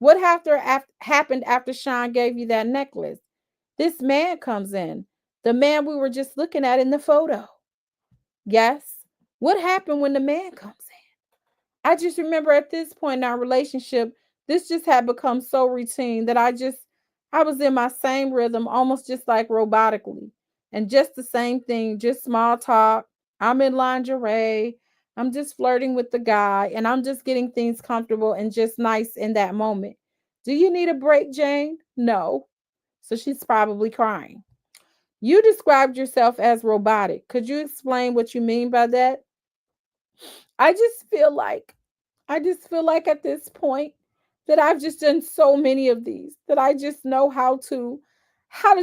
What happened after Sean gave you that necklace? This man comes in. The man we were just looking at in the photo. Yes. What happened when the man comes in? I just remember at this point in our relationship, this just had become so routine that I was in my same rhythm, almost just like robotically. And just the same thing, just small talk. I'm in lingerie. I'm just flirting with the guy and I'm just getting things comfortable and just nice in that moment. Do you need a break, Jane? No. So she's probably crying. You described yourself as robotic. Could you explain what you mean by that? I just feel like I just feel like at this point that I've just done so many of these that I just know how to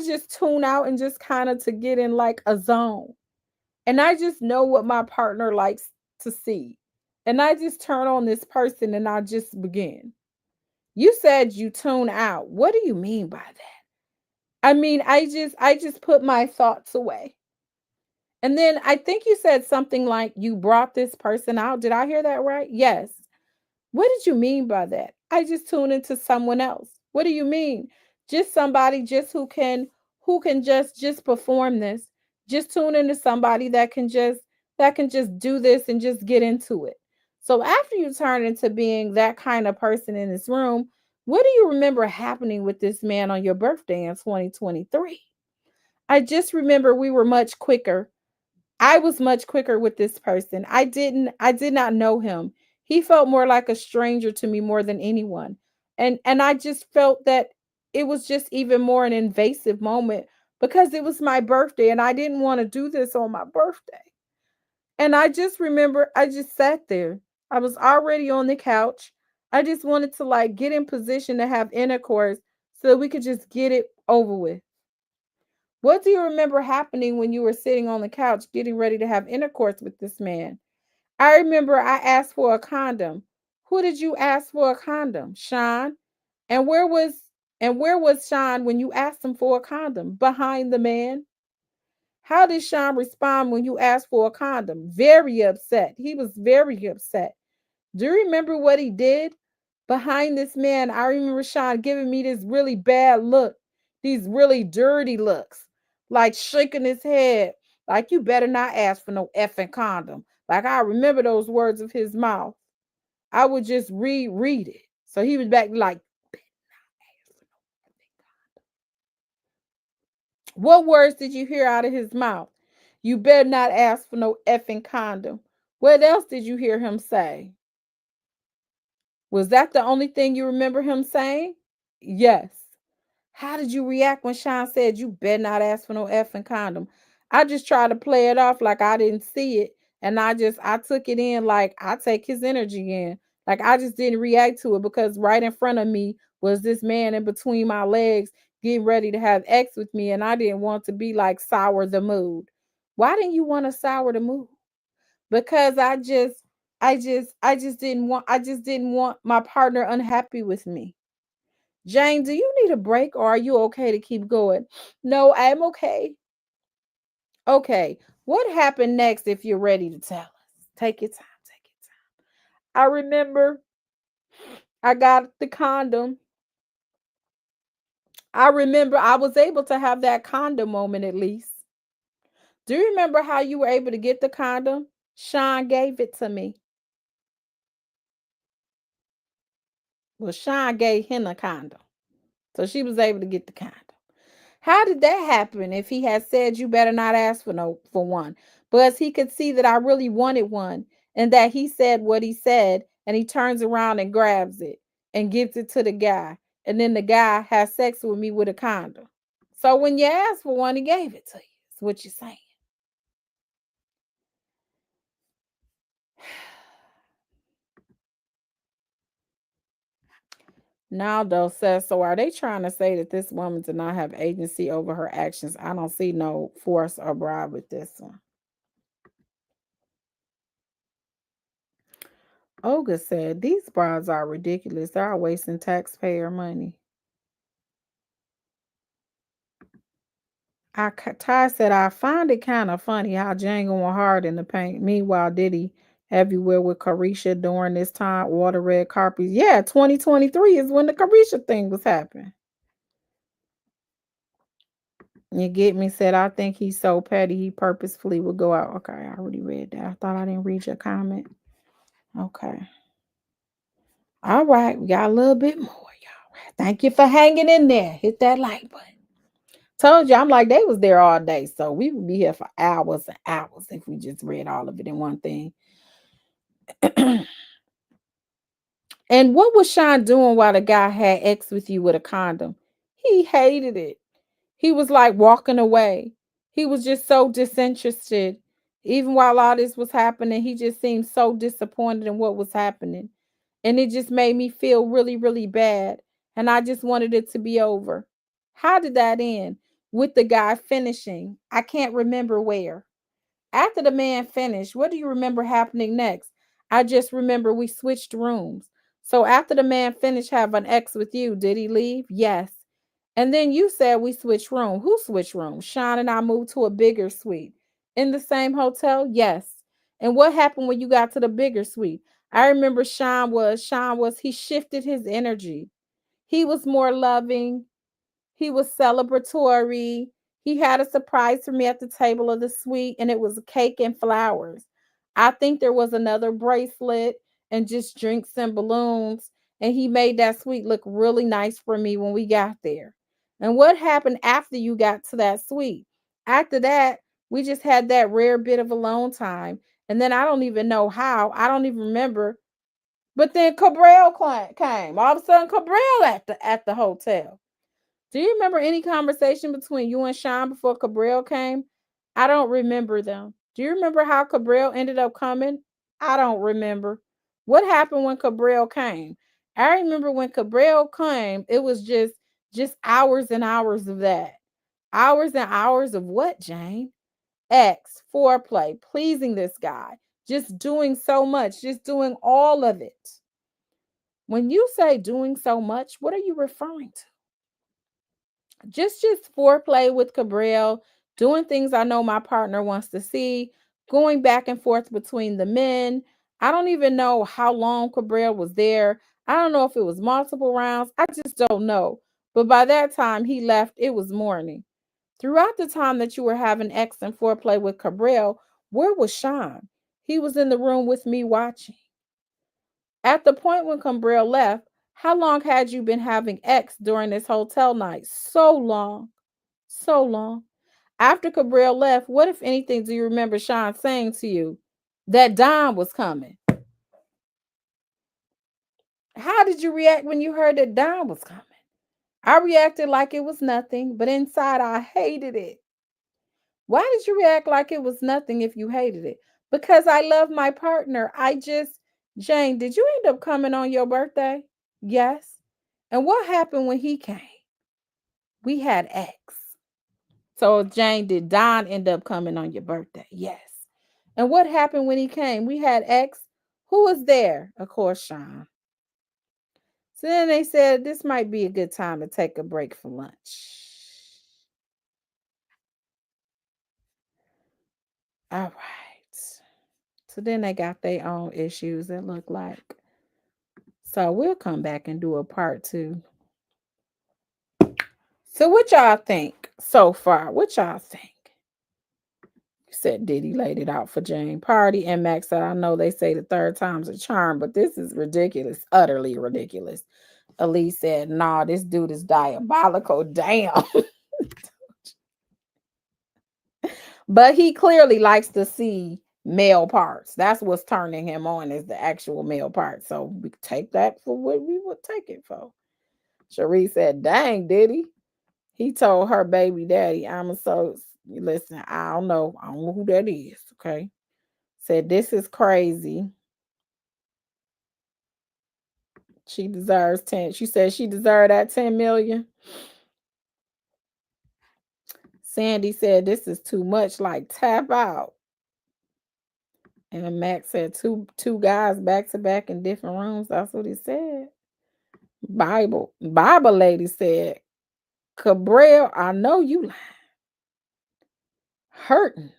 just tune out and just kind of to get in like a zone. And I just know what my partner likes to see. And I just turn on this person and I just begin. You said you tune out. What do you mean by that? I mean, I just put my thoughts away. And then I think you said something like you brought this person out. Did I hear that right? Yes. What did you mean by that? I just tune into someone else. What do you mean? Just somebody just who can just perform this. Just tune into somebody that can just do this and just get into it. So after you turn into being that kind of person in this room, what do you remember happening with this man on your birthday in 2023? I just remember we were much quicker. I was much quicker with this person. I did not know him. He felt more like a stranger to me more than anyone. And I just felt that it was just even more an invasive moment because it was my birthday and I didn't want to do this on my birthday. And I just remember I just sat there. I was already on the couch. I just wanted to like get in position to have intercourse so that we could just get it over with. What do you remember happening when you were sitting on the couch getting ready to have intercourse with this man? I remember I asked for a condom. Who did you ask for a condom? Sean. And where was Sean when you asked him for a condom? Behind the man. How did Sean respond when you asked for a condom? Very upset. He was very upset. Do you remember what he did? Behind this man, I remember Sean giving me this really bad look, these really dirty looks, like shaking his head, like you better not ask for no effing condom. Like I remember those words of his mouth. I would just reread it. So he was back like, what words did you hear out of his mouth? You better not ask for no effing condom. What else did you hear him say? Was that the only thing you remember him saying? Yes. How did you react when Sean said you better not ask for no effing condom? I just tried to play it off like I didn't see it. And I took it in like I take his energy in. Like I just didn't react to it because right in front of me was this man in between my legs getting ready to have X with me. And I didn't want to be like sour the mood. Why didn't you want to sour the mood? Because I just didn't want my partner unhappy with me. Jane, do you need a break or are you okay to keep going? No, I'm okay. Okay. What happened next if you're ready to tell us? Take your time. Take your time. I remember I got the condom. I remember I was able to have that condom moment at least. Do you remember how you were able to get the condom? Sean gave it to me. Well, Sean gave him a condom. So she was able to get the condom. How did that happen if he had said you better not ask for one? But he could see that I really wanted one and that he said what he said and he turns around and grabs it and gives it to the guy. And then the guy has sex with me with a condom. So when you asked for one, he gave it to you. That's what you're saying. Naldo says, so are they trying to say that this woman did not have agency over her actions? I don't see no force or bribe with this one. Olga said, these brides are ridiculous. They're wasting taxpayer money. Ty said, I find it kind of funny how Jane going hard in the paint. Meanwhile, Diddy everywhere with Carisha during this time, water red carpets. Yeah, 2023 is when the Carisha thing was happening. You get me? Said, I think he's so petty he purposefully would go out. Okay, I already read that. I thought I didn't read your comment. Okay. All right, we got a little bit more, y'all. Thank you for hanging in there. Hit that like button. Told you, I'm like, they was there all day. So we would be here for hours and hours if we just read all of it in one thing. And what was Sean doing while the guy had sex with you with a condom? He hated it. He was like walking away. He was just so disinterested. Even while all this was happening, he just seemed so disappointed in what was happening. And it just made me feel really, really bad. And I just wanted it to be over. How did that end? With the guy finishing. I can't remember where. After the man finished, what do you remember happening next? I just remember we switched rooms. So after the man finished having sex with you, did he leave? Yes. And then you said we switched room. Who switched rooms? Sean and I moved to a bigger suite. In the same hotel? Yes. And what happened when you got to the bigger suite? I remember he shifted his energy. He was more loving. He was celebratory. He had a surprise for me at the table of the suite, and it was cake and flowers. I think there was another bracelet and just drinks and balloons. And he made that suite look really nice for me when we got there. And what happened after you got to that suite? After that, we just had that rare bit of alone time. And then I don't even know how. I don't even remember. But then Cabral came. All of a sudden, Cabral at the hotel. Do you remember any conversation between you and Sean before Cabral came? I don't remember them. Do you remember how Cabral ended up coming? I don't remember. What happened when Cabral came? I remember when Cabral came, it was just hours and hours of that. Hours and hours of what, Jane? X, foreplay, pleasing this guy, just doing so much, just doing all of it. When you say doing so much, what are you referring to? Just foreplay with Cabral, doing things I know my partner wants to see, going back and forth between the men. I don't even know how long Cabral was there. I don't know if it was multiple rounds. I just don't know. But by that time he left, it was morning. Throughout the time that you were having X and foreplay with Cabral, where was Sean? He was in the room with me watching. At the point when Cabral left, how long had you been having X during this hotel night? So long. So long. After Cabral left, what, if anything, do you remember Sean saying to you? That Don was coming. How did you react when you heard that Don was coming? I reacted like it was nothing, but inside I hated it. Why did you react like it was nothing if you hated it? Because I love my partner. Jane, did you end up coming on your birthday? Yes. And what happened when he came? We had X. So Jane, did Don end up coming on your birthday? Yes. And what happened when he came? We had X. Who was there? Of course, Sean. So then they said this might be a good time to take a break for lunch. All right. So then they got their own issues, it looked like. So we'll come back and do a part 2. So what y'all think so far? What y'all think? You said Diddy laid it out for Jane. Party and Max said, I know they say the third time's a charm, but this is ridiculous. Utterly ridiculous. Elise said, nah, this dude is diabolical. Damn. But he clearly likes to see male parts. That's what's turning him on, is the actual male parts. So we take that for what we would take it for. Cherie said, dang, Diddy. He told her baby daddy, listen, I don't know who that is. Okay. Said, this is crazy. She deserves 10. She said she deserved that 10 million. Sandy said, this is too much, like tap out. And Max said, two guys back to back in different rooms. That's what he said. Bible lady said, Cabral, I know you lying. Hurting.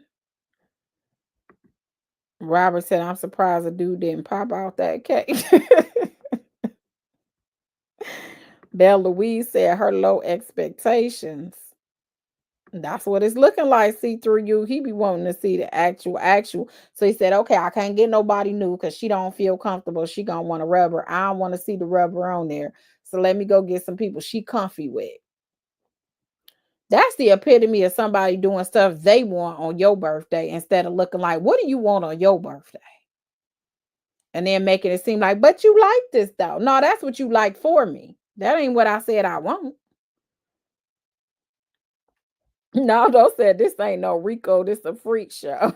Robert said, I'm surprised a dude didn't pop out that cake. Belle Louise said her low expectations. That's what it's looking like. See through you. He be wanting to see the actual. So he said, okay, I can't get nobody new because she don't feel comfortable. She gonna want a rubber. I don't want to see the rubber on there. So let me go get some people she comfy with. That's the epitome of somebody doing stuff they want on your birthday instead of looking like, what do you want on your birthday? And then making it seem like, but you like this though. No, that's what you like for me. That ain't what I said I want. Naldo said this ain't no Rico, this a freak show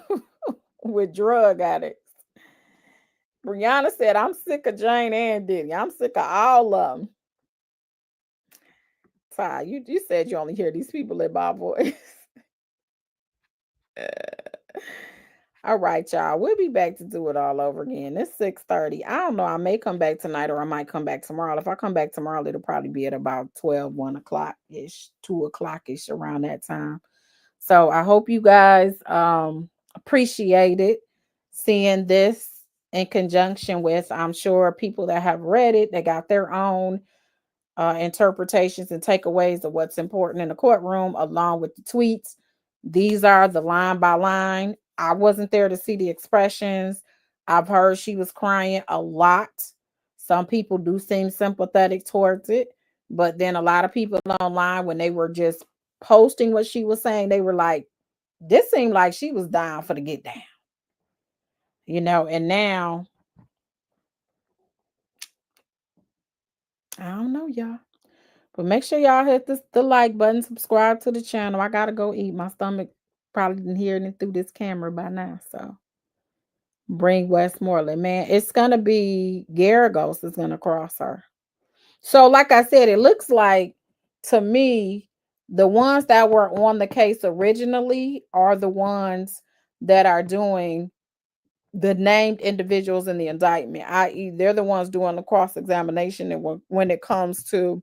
with drug addicts. Brianna said, I'm sick of Jane and Diddy. I'm sick of all of them. Ty, you said you only hear these people in my voice. All right, y'all. We'll be back to do it all over again. It's 6:30. I don't know. I may come back tonight or I might come back tomorrow. If I come back tomorrow, it'll probably be at about 12, 1 o'clock-ish, 2 o'clock-ish, around that time. So I hope you guys appreciate it, seeing this in conjunction with, I'm sure, people that have read it, they got their own interpretations and takeaways of what's important in the courtroom, along with the tweets. These are the line by line. I wasn't there to see the expressions. I've heard she was crying a lot. Some people do seem sympathetic towards it, but then a lot of people online, when they were just posting what she was saying, they were like, this seemed like she was down for the get down, and now I don't know, y'all. But make sure y'all hit the like button, subscribe to the channel. I gotta go eat. My stomach probably didn't hear it through this camera by now. So bring Westmoreland, man. It's gonna be Garagos is gonna cross her. So, like I said, it looks like to me the ones that were on the case originally are the ones that are doing the named individuals in the indictment, i.e., they're the ones doing the cross-examination. And when it comes to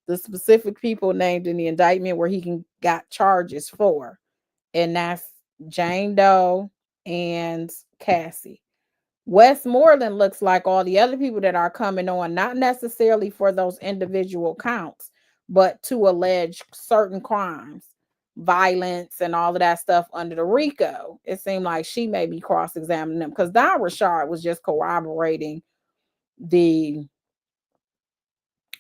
the specific people named in the indictment where he can got charges for, and that's Jane Doe and Cassie. Westmoreland looks like all the other people that are coming on, not necessarily for those individual counts, but to allege certain crimes, violence, and all of that stuff under the RICO. It seemed like she may be cross-examining them because Don Richard was just corroborating the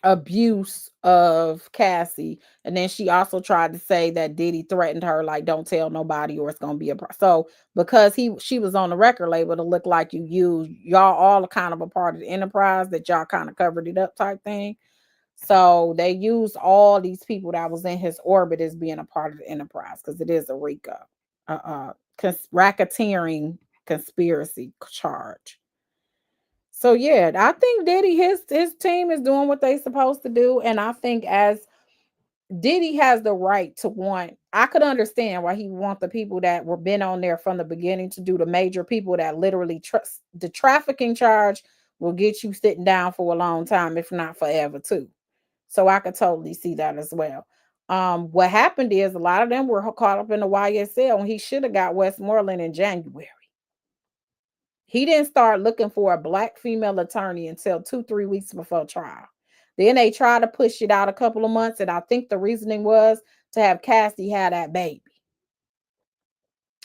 abuse of Cassie. And then she also tried to say that Diddy threatened her, like, don't tell nobody or it's gonna be so because she was on the record label to look like y'all all kind of a part of the enterprise, that y'all kind of covered it up type thing. So they used all these people that was in his orbit as being a part of the enterprise because it is a RICO racketeering conspiracy charge. So yeah, I think Diddy, his team is doing what they supposed to do, and I think as Diddy has the right to want. I could understand why he want the people that were been on there from the beginning to do the major people that literally trust. The trafficking charge will get you sitting down for a long time, if not forever, too. So I could totally see that as well. What happened is a lot of them were caught up in the YSL, and he should have got Westmoreland in January. He didn't start looking for a black female attorney until 2, 3 weeks before trial. Then they tried to push it out a couple of months, and I think the reasoning was to have Cassie have that baby.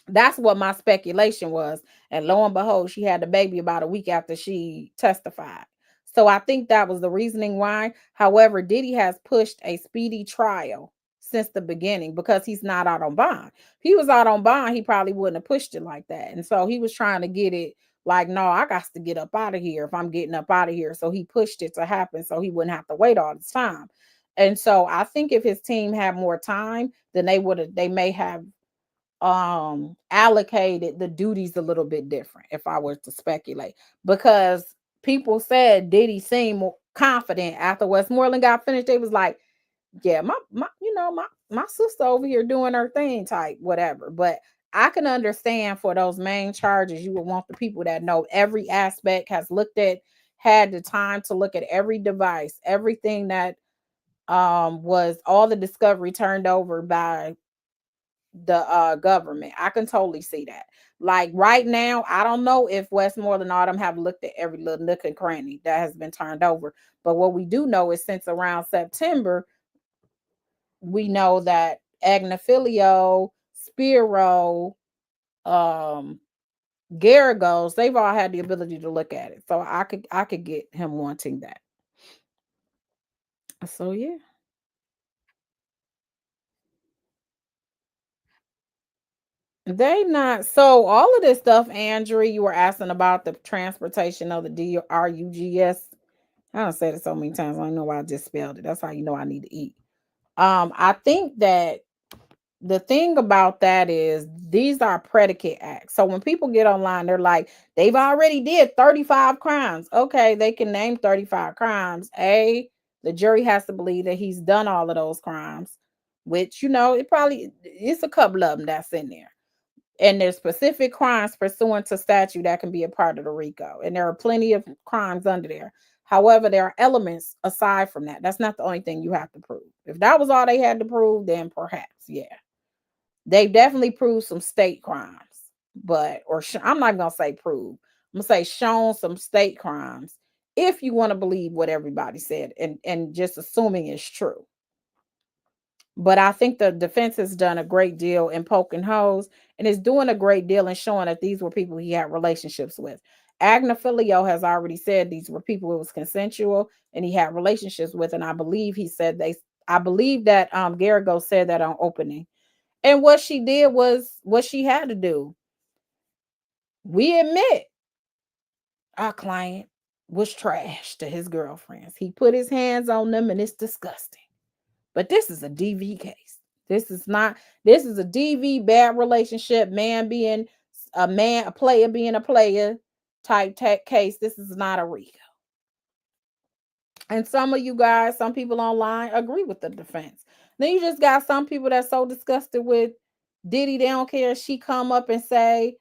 That's what my speculation was. And lo and behold, she had the baby about a week after she testified. So I think that was the reasoning why. However, Diddy has pushed a speedy trial since the beginning because he's not out on bond. If he was out on bond, he probably wouldn't have pushed it like that. And so he was trying to get it like, no, I got to get up out of here if I'm getting up out of here. So he pushed it to happen so he wouldn't have to wait all this time. And so I think if his team had more time, then they may have allocated the duties a little bit different if I were to speculate, because people said Diddy seemed more confident after Westmoreland got finished. They was like, yeah, my sister over here doing her thing type whatever. But I can understand for those main charges you would want the people that know every aspect, has looked at, had the time to look at every device, everything that was all the discovery turned over by the government. I can totally see that. Like right now, I don't know if Westmoreland and Autumn have looked at every little nook and cranny that has been turned over. But what we do know is since around September, we know that Agnafilio, Spiro, um, Garagos, they've all had the ability to look at it. So I could get him wanting that. So yeah. They not so all of this stuff, Andrew. You were asking about the transportation of the DRUGS. I don't say it so many times. I don't know why I just spelled it. That's how you know I need to eat. I think that the thing about that is these are predicate acts. So when people get online, they're like, they've already did 35 crimes. Okay, they can name 35 crimes. The jury has to believe that he's done all of those crimes, which it's a couple of them that's in there. And there's specific crimes pursuant to statute that can be a part of the RICO. And there are plenty of crimes under there. However, there are elements aside from that. That's not the only thing you have to prove. If that was all they had to prove, then perhaps, yeah. They definitely proved some state crimes. I'm not going to say prove. I'm going to say shown some state crimes if you want to believe what everybody said and just assuming it's true. But I think the defense has done a great deal in poking holes and is doing a great deal in showing that these were people he had relationships with. Agnafilio has already said these were people it was consensual and he had relationships with. And I believe I believe that Garrigo said that on opening. And what she did was what she had to do. We admit our client was trash to his girlfriends. He put his hands on them and it's disgusting. But this is a DV case. This is a DV bad relationship, man being a man, a player being a player type case. This is not a RICO. And some of you guys, some people online agree with the defense. Then you just got some people that's so disgusted with Diddy, they don't care if she come up and say,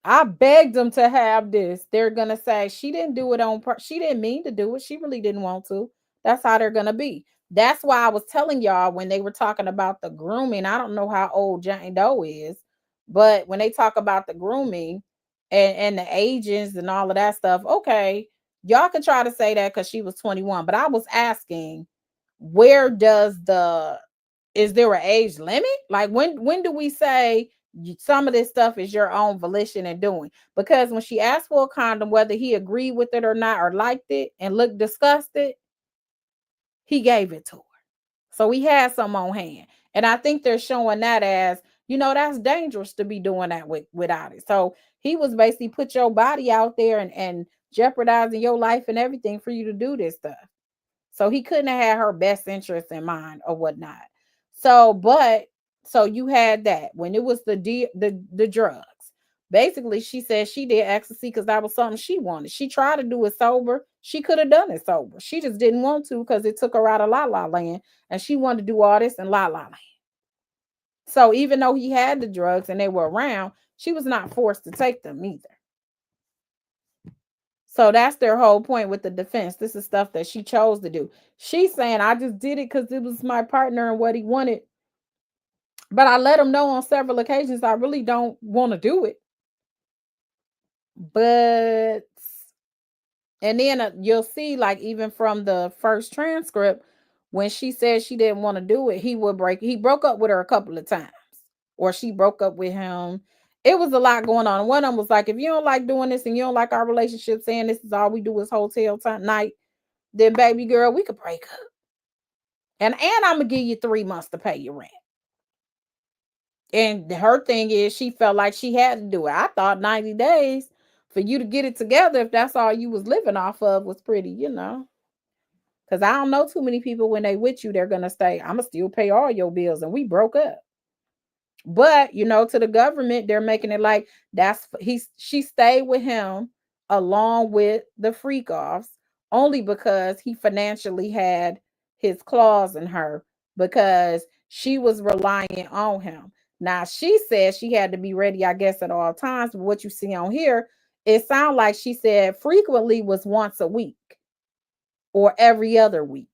I begged them to have this. They're gonna say she didn't do it on purpose. She didn't mean to do it. She really didn't want to. That's how they're gonna be. That's why I was telling y'all when they were talking about the grooming. I don't know how old Jane Doe is, but when they talk about the grooming and the agents and all of that stuff, okay, y'all can try to say that because she was 21. But I was asking, where does is there an age limit? Like when do we say some of this stuff is your own volition and doing? Because when she asked for a condom, whether he agreed with it or not, or liked it and looked disgusted, he gave it to her. So he had some on hand. And I think they're showing that as, that's dangerous to be doing that without it. So he was basically put your body out there and jeopardizing your life and everything for you to do this stuff. So he couldn't have had her best interest in mind or whatnot. So you had that when it was the drugs. Basically, she said she did ecstasy because that was something she wanted. She tried to do it sober. She could have done it sober. She just didn't want to because it took her out of La La Land, and she wanted to do all this in La La Land. So even though he had the drugs and they were around, she was not forced to take them either. So that's their whole point with the defense. This is stuff that she chose to do. She's saying, I just did it because it was my partner and what he wanted. But I let him know on several occasions I really don't want to do it. But, and then you'll see, like, even from the first transcript, when she said she didn't want to do it, he broke up with her a couple of times, or she broke up with him. It was a lot going on. One of them was like, if you don't like doing this and you don't like our relationship, saying this is all we do is hotel night, then baby girl, we could break up. And I'm gonna give you 3 months to pay your rent. And her thing is, she felt like she had to do it. I thought 90 days for you to get it together, if that's all you was living off of, was pretty, because I don't know too many people, when they with you, they're gonna stay, I'm gonna still pay all your bills, and we broke up. But to the government, they're making it like she stayed with him along with the freak offs only because he financially had his claws in her, because she was relying on him. Now she said she had to be ready, I guess, at all times. But what you see on here, it sounds like she said frequently was once a week or every other week.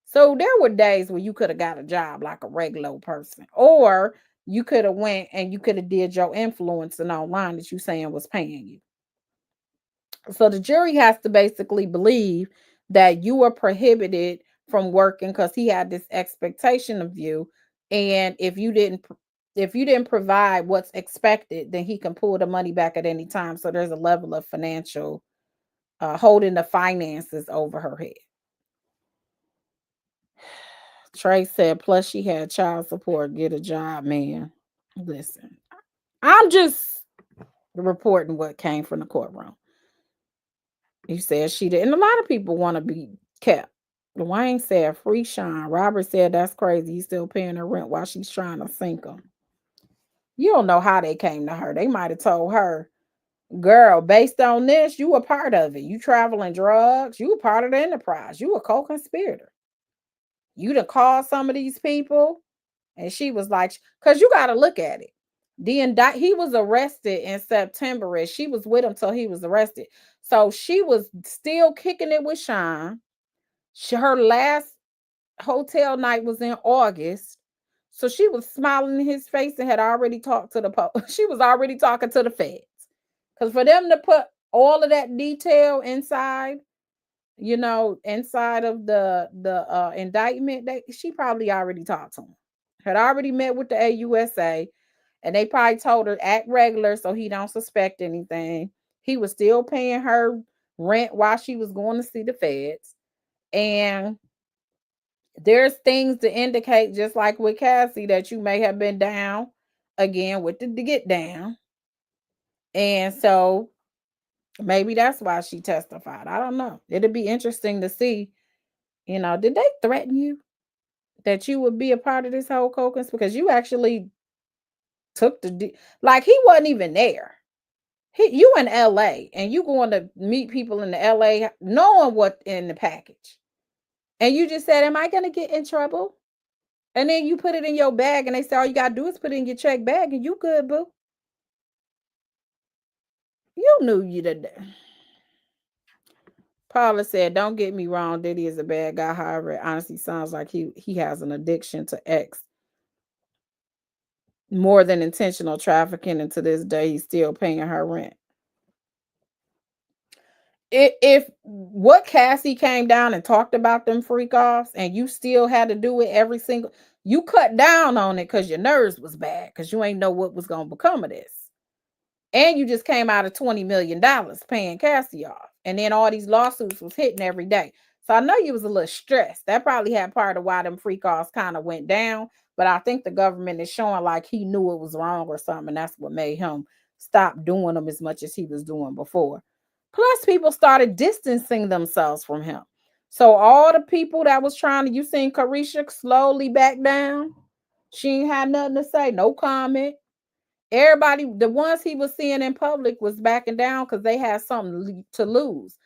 So there were days where you could have got a job like a regular person, or you could have went and you could have did your influencing online that you saying was paying you. So the jury has to basically believe that you were prohibited from working because he had this expectation of you, and if you didn't provide what's expected, then he can pull the money back at any time. So there's a level of financial holding the finances over her head. Trey said, plus she had child support. Get a job, man. Listen, I'm just reporting what came from the courtroom. He said she did. And a lot of people want to be kept. Dwayne said, free Sean. Robert said, that's crazy. He's still paying her rent while she's trying to sink him. You don't know how they came to her. They might have told her, girl, based on this, you were part of it. You traveling drugs. You were part of the enterprise. You were co-conspirator. You done called some of these people. And she was like, because you got to look at it. He was arrested in September, and she was with him till he was arrested. So she was still kicking it with Sean. Her last hotel night was in August. So she was smiling in his face and had already talked to she was already talking to the feds. Because for them to put all of that detail inside, inside of the indictment, she probably already talked to him. Had already met with the AUSA, and they probably told her act regular so he don't suspect anything. He was still paying her rent while she was going to see the feds. And there's things to indicate, just like with Cassie, that you may have been down again with the get down. And so maybe that's why she testified. I don't know. It'd be interesting to see, did they threaten you that you would be a part of this whole caucus? Because you actually took like, he wasn't even there. You in LA, and you going to meet people in the LA knowing what in the package. And you just said, am I going to get in trouble? And then you put it in your bag, and they say all you got to do is put it in your check bag, and you good, boo. You knew you did that. Paula said, don't get me wrong, Diddy is a bad guy. However, it honestly sounds like he has an addiction to X more than intentional trafficking, and to this day he's still paying her rent. If what Cassie came down and talked about them freak offs, and you still had to do it you cut down on it because your nerves was bad, because you ain't know what was going to become of this. And you just came out of $20 million paying Cassie off. And then all these lawsuits was hitting every day. So I know you was a little stressed. That probably had part of why them freak offs kind of went down. But I think the government is showing like he knew it was wrong or something. And that's what made him stop doing them as much as he was doing before. Plus, people started distancing themselves from him. So all the people that was you seen Carisha slowly back down. She ain't had nothing to say, no comment. Everybody, the ones he was seeing in public was backing down because they had something to lose.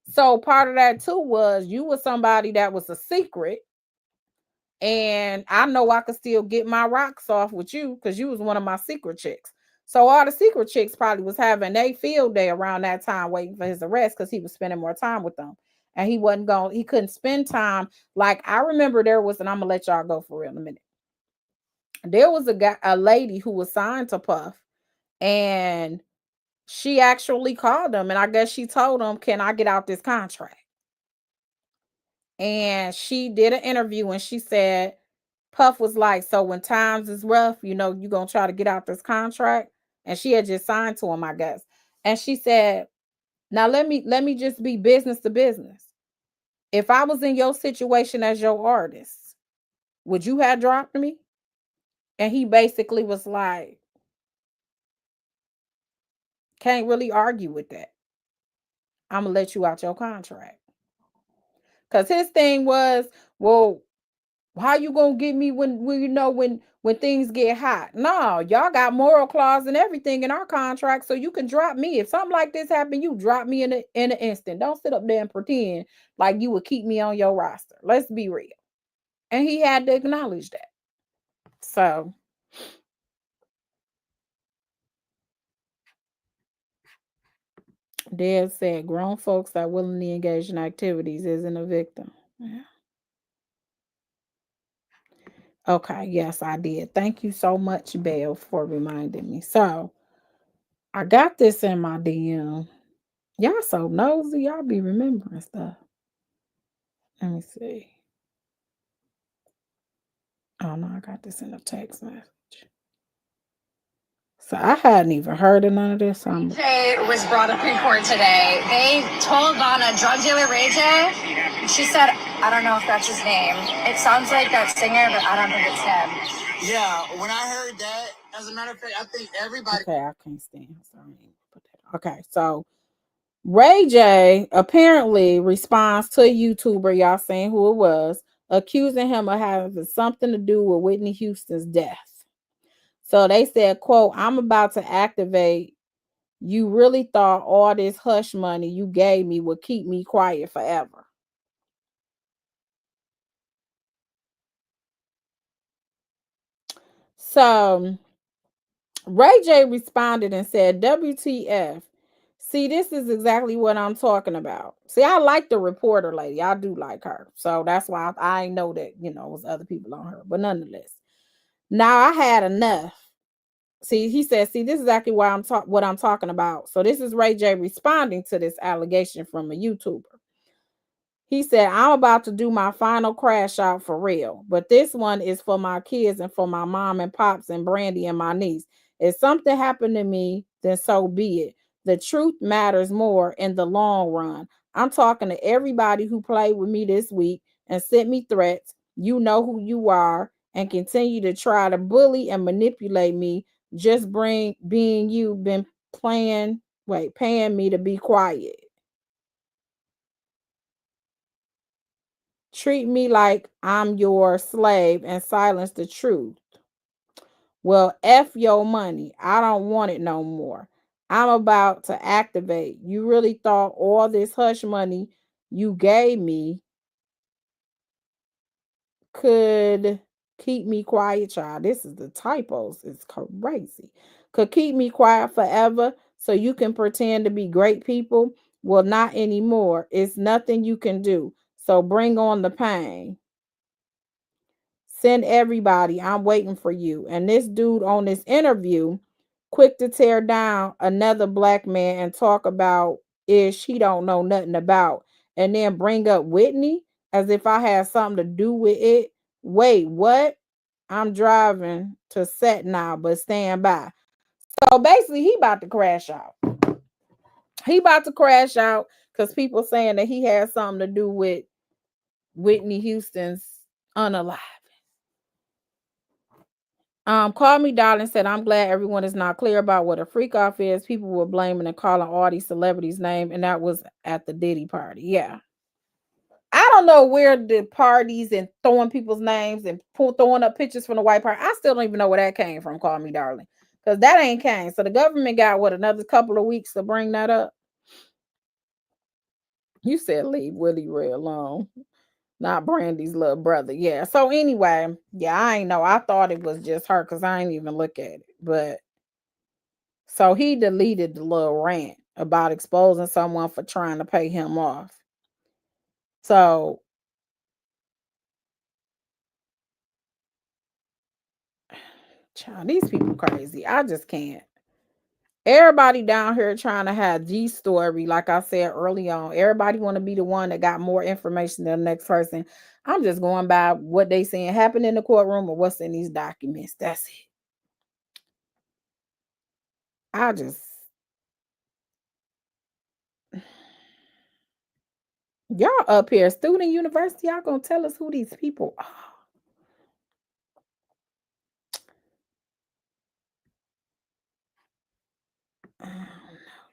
So part of that too was you were somebody that was a secret. And I know I could still get my rocks off with you because you was one of my secret chicks. So all the secret chicks probably was having a field day around that time waiting for his arrest because he was spending more time with them. And he wasn't going, he couldn't spend time. Like I remember there was, and I'm gonna let y'all go for real in a minute. There was a lady who was signed to Puff, and she actually called him, and I guess she told him, "Can I get out this contract?" And she did an interview, and she said, Puff was like, "So when times is rough, you know, you gonna try to get out this contract." And she had just signed to him, I guess. And she said, "Now let me just be business to business. If I was in your situation as your artist, would you have dropped me?" And he basically was like, "Can't really argue with that. I'm gonna let you out your contract." Because his thing was, well, how you gonna get me when you know when things get hot? No, y'all got moral clause and everything in our contract, so you can drop me if something like this happened. You drop me in an instant. Don't sit up there and pretend like you would keep me on your roster. Let's be real. And he had to acknowledge that. So Dad said, "Grown folks that willingly engage in activities isn't a victim." Yeah. Okay, yes, I did. Thank you so much, Belle, for reminding me. So I got this in my DM. Y'all so nosy. Y'all be remembering stuff. Let me see. Oh no, I got this in a text message. So I hadn't even heard of none of this. Jay was brought up in court today. They told Donna, drug dealer Ray J. She said, I don't know if that's his name. It sounds like that singer, but I don't think it's him. Yeah, when I heard that, as a matter of fact, I think everybody. Okay, I can't stand. Okay, so Ray J apparently responds to a YouTuber, y'all saying who it was, accusing him of having something to do with Whitney Houston's death. So they said, quote, "I'm about to activate. You really thought all this hush money you gave me would keep me quiet forever." So Ray J responded and said, "WTF. See, this is exactly what I'm talking about." See, I like the reporter lady. I do like her. So that's why I know that, you know, it was other people on her. But nonetheless, now I had enough. See, he said, "See, this is exactly why what I'm talking about." So this is Ray J responding to this allegation from a YouTuber. He said, "I'm about to do my final crash out for real, but this one is for my kids and for my mom and pops and Brandy and my niece. If something happened to me, then so be it. The truth matters more in the long run. I'm talking to everybody who played with me this week and sent me threats. You know who you are and continue to try to bully and manipulate me. Just being you been paying me to be quiet. Treat me like I'm your slave and silence the truth. Well, F your money. I don't want it no more. I'm about to activate. You really thought all this hush money you gave me could keep me quiet, child? This is the typos. It's crazy. Could keep me quiet forever so you can pretend to be great people? Well, not anymore. It's nothing you can do. So bring on the pain. Send everybody. I'm waiting for you." And this dude on this interview, quick to tear down another black man and talk about ish he don't know nothing about, and then bring up Whitney as if I had something to do with it. Wait, what? I'm driving to set now, but stand by. So basically, he about to crash out. He about to crash out because people saying that he had something to do with Whitney Houston's unalive. Call me darling said, "I'm glad everyone is not clear about what a freak off is. People were blaming and calling all these celebrities' name, and that was at the Diddy party." Yeah. I don't know where the parties and throwing people's names and throwing up pictures from the white party. I still don't even know where that came from. Call me darling. Because that ain't came. So the government got what, another couple of weeks to bring that up. You said leave Willie Ray alone. Not Brandy's little brother. Yeah. So anyway, yeah, I ain't know. I thought it was just her because I ain't even look at it. But so he deleted the little rant about exposing someone for trying to pay him off. So child, these people crazy. I just can't. Everybody down here trying to have the story, like I said early on. Everybody want to be the one that got more information than the next person. I'm just going by what they saying happened in the courtroom or what's in these documents. That's it. Y'all up here, student university, y'all gonna tell us who these people are. I don't know,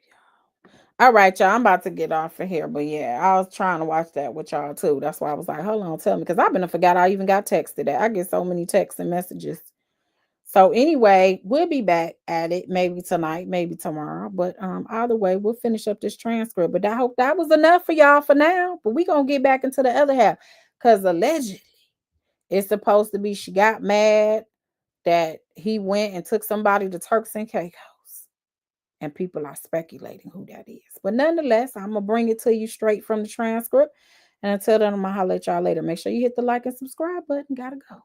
y'all. All right, y'all, I'm about to get off of here, but yeah, I was trying to watch that with y'all too. That's why I was like, hold on, tell me, because I've been forgot I even got texted that. I get so many texts and messages. So anyway, we'll be back at it maybe tonight, maybe tomorrow. But either way, we'll finish up this transcript. But I hope that was enough for y'all for now. But we're gonna get back into the other half. Because allegedly it's supposed to be she got mad that he went and took somebody to Turks and Caicos. And people are speculating who that is. But nonetheless, I'm gonna bring it to you straight from the transcript. And until then, I'm gonna holler at y'all later. Make sure you hit the like and subscribe button. Gotta go.